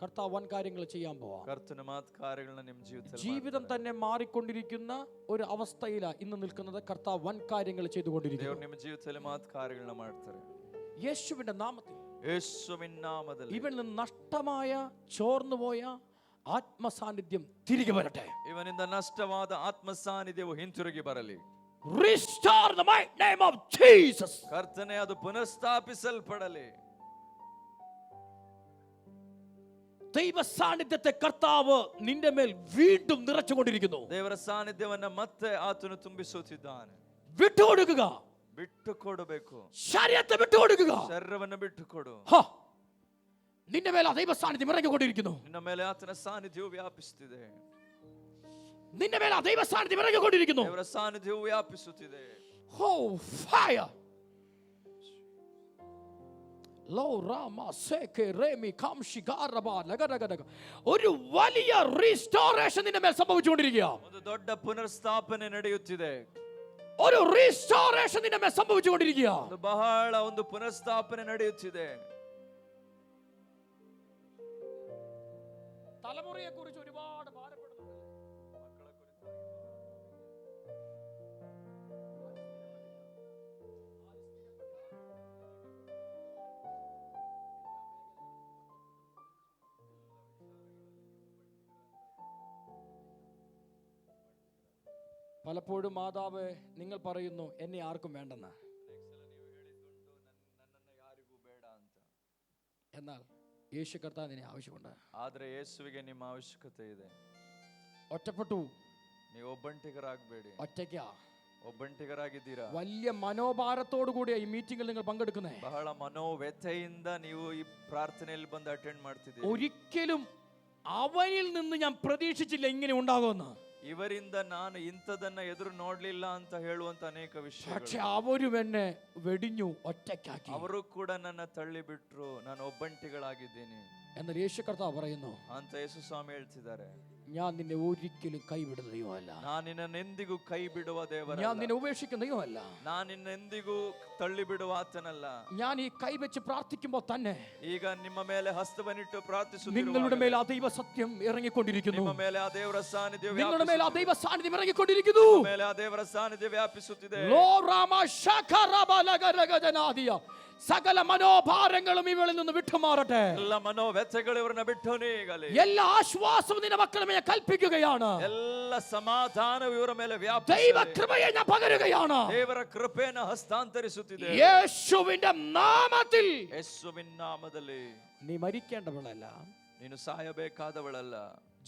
കർത്താവ് വൻ കാര്യങ്ങൾ ചെയ്യാൻ പോവാം. ಕರ್ತನ ಮಾತು ಕಾರ್ಯಗಳನ್ನ ನಿಮ್ಮ ಜೀವಿತದಲ್ಲಿ ജീവിതം തന്നെ മാറിക്കൊണ്ടിരിക്കുന്ന ഒരു അവസ്ഥയിലാണ് ഇന്ന് നിൽക്കുന്നത്. കർത്താവ് വൻ കാര്യങ്ങൾ ചെയ്തുകൊണ്ടിരിക്കുന്നു. ದೇವರು ನಿಮ್ಮ ಜೀವಿತದಲ್ಲಿ ಮಾತು ಕಾರ್ಯಗಳನ್ನ ಮಾಡ್ತಾರೆ. യേശുവിന്റെ നാമത്തിൽ, ಯೇಸುವಿನ ನಾಮದಲ್ಲಿ ഇവനിൽ നിന്ന് നഷ്ടമായ ചോർന്നുപോയ ആത്മസാന്നിധ്യം തിരികെ വരട്ടെ. ಇವನಿಂದ ನಷ್ಟವಾದ ಆತ್ಮ ಸಾನ್ನಿಧ್ಯವು ಹಿಂತಿರುಗಿ ಬರಲಿ. Restore the mighty name of Jesus. ಕರ್ತನೆ ಅದು ಪುನಃಸ್ಥಾಪಿಸಲ್ಪಡಲಿ. ദൈവ സാന്നിധ്യത്തെ കർത്താവ് നിന്റെ മേൽ വീണ്ടും നിറച്ചുകൊണ്ടിരിക്കുന്നു. ದೇವರ ಸಾನ್ನಿಧ್ಯವನ್ನ ಮತ್ತೆ ಆತನು ತುಂಬಿಸುತ್ತಿದ್ದಾನೆ. വിട്ടുകൊടുക്കുക. ಬಿಟ್ಟು ಕೊಡಬೇಕು. ശരീരത്തെ വിട്ടുകൊടുക്കുക. ಶರೀರವನ್ನು ಬಿಟ್ಟು ಕೊಡು. നിന്റെ മേൽ ദൈവ സാന്നിധ്യം ഇറങ്ങിക്കൊണ്ടിരിക്കുന്നു. ನಿನ್ನ ಮೇಲೆ ಆತನ ಸಾನ್ನಿಧ್ಯವು ವ್ಯಾಪಿಸುತ್ತಿದೆ. നിന്റെ മേൽ ദൈവ സാന്നിധ്യം ഇറങ്ങിക്കൊണ്ടിരിക്കുന്നു. ದೇವರ ಸಾನ್ನಿಧ್ಯವು ವ್ಯಾಪಿಸುತ್ತಿದೆ. ഫയർ. ഒരു വലിയ റീസ്റ്റോറേഷൻ നിന്റെ മേൽ സംഭവിച്ചുകൊണ്ടിരിക്കുക. ಒಂದು ದೊಡ್ಡ ಪುನರ್ಸ್ಥಾಪನೆ ನಡೆಯುತ್ತಿದೆ. ഒരു റീസ്റ്റോറേഷൻ നിന്റെ മേൽ സംഭവിച്ചുകൊണ്ടിരിക്കുക. ಬಹಳ ಒಂದು ಪುನರ್ಸ್ಥಾಪನೆ ನಡೆಯುತ್ತಿದೆ. തലമുറയെ കുറിച്ച് ഒരുപാട് ഭാരപ്പെടുന്നു. പലപ്പോഴും മാതാവ് നിങ്ങൾ പറയുന്നു എന്നെ ആർക്കും വേണ്ടെന്ന്. എന്നാൽ യേശു കർത്താവിനെ ആവശ്യമുണ്ട്. ಆದರೆ ಯೇಸುವಿಗೆ ನಿಮ್ಮ ಅವಶ್ಯಕತೆ ಇದೆ. ഒറ്റപ്പെട്ടു. ನೀವು ಒಬ್ಬಂಟಿಗರಾಗಬೇಡಿ. ഒറ്റയ്ക്കാ. ಒಬ್ಬಂಟಿಗರಾಗಿದ್ದೀರಾ. വലിയ മനോഭാരത്തോടു കൂടി ഈ മീറ്റിംഗിൽ നിങ്ങൾ പങ്കെടുക്കുന്നേ. ಬಹಳ ಮನೋವ್ಯಥೆಯಿಂದ ನೀವು ಈ ಪ್ರಾರ್ಥನೆಯಲ್ಲಿ ಬಂದು ಅಟೆಂಡ್ ಮಾಡ್ತಿದ್ದೀರಿ. ഒരിക്കലും അവനിൽ നിന്ന് ഞാൻ പ്രതീക്ഷിച്ചില്ല ഇങ്ങനെ ഉണ്ടാകുമെന്ന്. ಇವರಿಂದ ನಾನು ಇಂಥದನ್ನ ಎದುರು ನೋಡ್ಲಿಲ್ಲ ಅಂತ ಹೇಳುವಂತ ಅನೇಕ ವಿಷಯಗಳು. പക്ഷെ അവരും എന്നെ വെടിഞ്ഞു, ഒറ്റയ്ക്കാക്കി. ಅವರು ಕೂಡ ನನ್ನ ತಳ್ಳಿ ಬಿಟ್ರು. ನಾನು ಒಬ್ಬಂಟಿಗಳಾಗಿದ್ದೀನಿ. എന്നാൽ യേശു കർത്താവ് പറയുന്നു ಅಂತ ಯೇಸು ಸ್ವಾಮಿ ಹೇಳ್ತಿದ್ದಾರೆ, ഞാൻ നിന്നെ ഒരിക്കലും കൈവിടുന്ന ദൈവമല്ല. ನಾನು ನಿನ್ನನ್ನೆಂದಿಗೂ ಕೈ ಬಿಡುವ ದೇವರಲ್ಲ. ഞാൻ നിന്നെ ഉപേക്ഷിക്കുന്ന ദൈവമല്ല. ನಾನು ನಿನ್ನೆಂದಿಗೂ ತಳ್ಳಿ ಬಿಡುವ ಆತನಲ್ಲ. ഞാൻ ഈ കൈ വെച്ച് പ്രാർത്ഥിക്കുമ്പോൾ തന്നെ ಈಗ ನಿಮ್ಮ ಮೇಲೆ ಹಸ್ತವನ್ನಿಟ್ಟು ಪ್ರಾರ್ಥಿಸುತ್ತಿರುವಾಗ നിങ്ങളുടെ മേൽ ആ ദൈവ സത്യം ഇറങ്ങിക്കൊണ്ടിരിക്കുന്നു. ನಿಮ್ಮ ಮೇಲೆ ಆ ದೇವರ ಸಾನ್ನಿಧ್ಯ നിങ്ങളുടെ മേൽ ആ ദൈവ സാന്നിധ്യം ഇറങ്ങിക്കൊണ്ടിരിക്കുന്നു. ನಿಮ್ಮ ಮೇಲೆ ಆ ದೇವರ ಸಾನ್ನಿಧ್ಯ ವ್ಯಾಪಿಸುತ್ತಿದೆ. സകല മനോഭാരങ്ങളും ഇവളിൽ നിന്ന് വിട്ടുമാറട്ടെ. ಎಲ್ಲ ಮನೋವ್ಯಥೆಗಳು ಇವರನ್ನ ಬಿಟ್ಟು ನೀಗಲಿ. എല്ലാ ആശ്വാസവും നിന്റെ മക്കളുടെ മേൽ കൽപ്പിക്കുകയാണ്. ಎಲ್ಲ ಸಮಾಧಾನವು ಇವರ ಮೇಲೆ ವ್ಯಾಪಿಸಲಿ. ദൈവ കൃപയെ ഞാൻ പകരുകയാണ്. ದೇವರ ಕೃಪೆಯನ್ನು ಹಸ್ತಾಂತರಿಸುತ್ತಿದೆ. യേശുവിന്റെ നാമത്തിൽ. ಯೇಸುವಿನ ನಾಮದಲ್ಲಿ. നീ മരിക്കേണ്ടവളല്ല, ನೀನು ಸಾಯಬೇಕಾದವಳಲ್ಲ.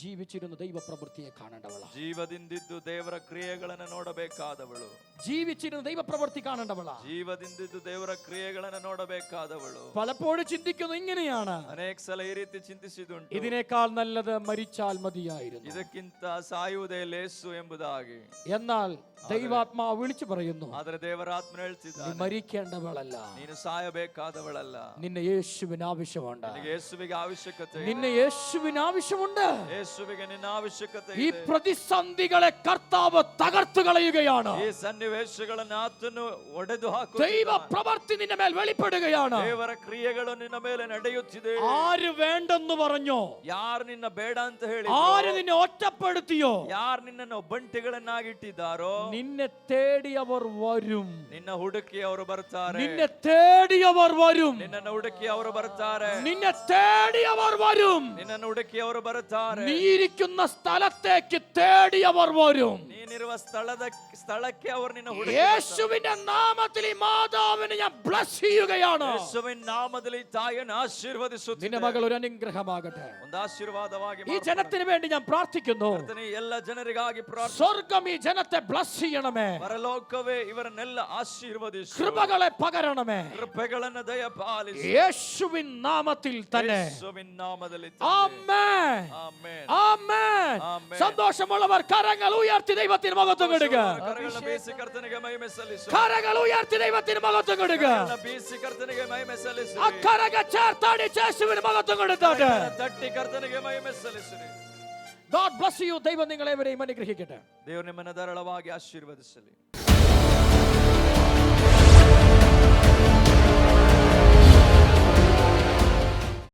ജീവിച്ചിരുന്ന ദൈവ പ്രവൃത്തിയെ കാണേണ്ടവള. ಜೀವದಿಂದಿದ್ದು ದೇವರ ಕ್ರಿಯೆಗಳನ್ನು ನೋಡಬೇಕಾದವಳು. ജീവിച്ചിരുന്ന ദൈവ പ്രവൃത്തി കാണേണ്ടവള. ಜೀವದಿಂದಿದ್ದು ದೇವರ ಕ್ರಿಯೆಗಳನ್ನು ನೋಡಬೇಕಾದವಳು. പലപ്പോഴും ചിന്തിക്കുന്നു ഇങ്ങനെയാണ്, ಅನೇಕ ಸಲ ಈ ರೀತಿ ಚಿಂತಿಸಿದುಂಟು, ഇതിനേക്കാൾ നല്ലത് മരിച്ചാൽ മതിയായിരുന്നു. ಇದಕ್ಕಿಂತ ಸಾಯುವುದೇ ಲೇಸು ಎಂಬುದಾಗಿ. എന്നാൽ ദൈവാത്മാവ് വിളിച്ചു പറയുന്നു, ಆದರೆ ದೇವರಾತ್ಮ നീ ಹೇಳ್ತಿದ್ದಾನೆ, മരിക്കേണ്ടവളല്ല, ನೀನು ಸಾಯಬೇಕಾದವಳಲ್ಲ. നിന്നെ യേശുവിന് ആവശ്യമുണ്ട്. ನಿನಗೆ ಯೇಸುವಿಗೆ ಅವಶ್ಯಕತೆ ಇದೆ. നിന്നെ യേശുവിന് ആവശ്യമുണ്ട്. ಯೇಸುವಿಗೆ ನಿನ್ನ ಅವಶ್ಯಕತೆ ഈ ಇದೆ. പ്രതിസന്ധികളെ കർത്താവ് തകർത്തു കളയുകയാണ്. ಈ ಸನ್ನಿವೇಶಗಳನ್ನು ಆತನು ಒಡೆದು ദൈവ ಹಾಕುತ್ತಾನೆ. പ്രവൃത്തി നിന്റെ മേൽ വെളിപ്പെടുകയാണ്. ದೇವರ ಕ್ರಿಯೆಗಳು ನಿನ್ನ ಮೇಲೆ ನಡೆಯುತ್ತಿದೆ. ആര് വേണ്ടെന്ന് പറഞ്ഞോ, ಯಾರು ನಿನ್ನ ಬೇಡ ಅಂತ ಹೇಳಿ, ആര് നിന്നെ ഒറ്റപ്പെടുത്തിയോ, ಯಾರು ನಿನ್ನನ್ನು ಒಬ್ಬಂಟಿಗಳನ್ನಾಗಿಟ್ಟಿದ್ದಾರೋ നിന്നെ തേടിയവർ വരും. ನಿನ್ನ ಹುಡುಕಿ ಅವರು ಬರ್ತಾರೆ. നിന്നെ തേടിയവർ വരും. ನಿನ್ನನ್ನು ಹುಡುಕಿ ಅವರು ಬರ್ತಾರೆ. നിന്നെ തേടിയവർ വരും. ನಿನ್ನನ್ನು ಹುಡುಕಿ ಅವರು ಬರ್ತಾರೆ. നീ ഇരിക്കുന്ന സ്ഥലത്തേക്ക് തേടിയവർ വരും. ನೀನು ನೀನಿರುವ ಸ್ಥಳಕ್ಕೆ ಅವರು ನಿನ್ನ യേശുവിന്റെ നാമത്തിൽ ഈ മാതാവിനെ ഞാൻ ബ്ലസ് ചെയ്യുകയാണ്. ಯೇಸುವಿನ ನಾಮದಲ್ಲಿ ತಾಯಿಯನ್ನು ಆಶೀರ್ವದಿಸುತ್ತೇನೆ. നിന്റെ മകൾ ഒരു അനുഗ്രഹമാകട്ടെ. ಒಂದು ಆಶೀರ್ವಾದವಾಗಿ ഈ ജനത്തിന് വേണ്ടി ഞാൻ പ്രാർത്ഥിക്കുന്നു. ಎಲ್ಲ ಜನರಿಗಾಗಿ സ്വർഗ്ഗം ഈ ജനത്തെ ബ്ലസ് ചെയ്യണമേ. ಪರಲೋಕವೇ ಇವರನ್ನೆಲ್ಲ ಆಶೀರ್ವದಿಸು. കൃപകളെ പകരണമേ. ಕೃಪೆಗಳನ್ನು ದಯಪಾಲಿಸು. യേശുവിൻ നാമത്തിൽ തന്നെ. യേശുവിൻ നാമದಲ್ಲಿ ആമേൻ. ആമേൻ. ആമേൻ. സന്തോഷമുള്ളവർ കരങ്ങൾ ഉയർത്തി ദൈവത്തിന് മഹത്വം കൊടുക്കുക. ಕರಗಳ ಬೀಸಿ ಕರ್ತನಿಗೆ ಮಹಿಮೆ ಸಲ್ಲಿಸು. കരങ്ങൾ ഉയർത്തി ദൈവത്തിന് മഹത്വം കൊടുക്കുക. ಬೀಸಿ ಕರ್ತನಿಗೆ ಮಹಿಮೆ ಸಲ್ಲಿಸು. ആ കരങ്ങൾ ചേർത്താടി യേശുവിന് മഹത്വം കൊടുത്താട്ടെ. ತಟ್ಟಿ ಕರ್ತನಿಗೆ ಮಹಿಮೆ ಸಲ್ಲಿಸಿರಿ. God bless you. ദൈവം നിങ്ങളെവരെയും അനുഗ്രഹിക്കട്ടെ. ದೇವರು ನಿಮ್ಮನ್ನು ಧಾರಾಳವಾಗಿ ಆಶೀರ್ವದಿಸಲಿ.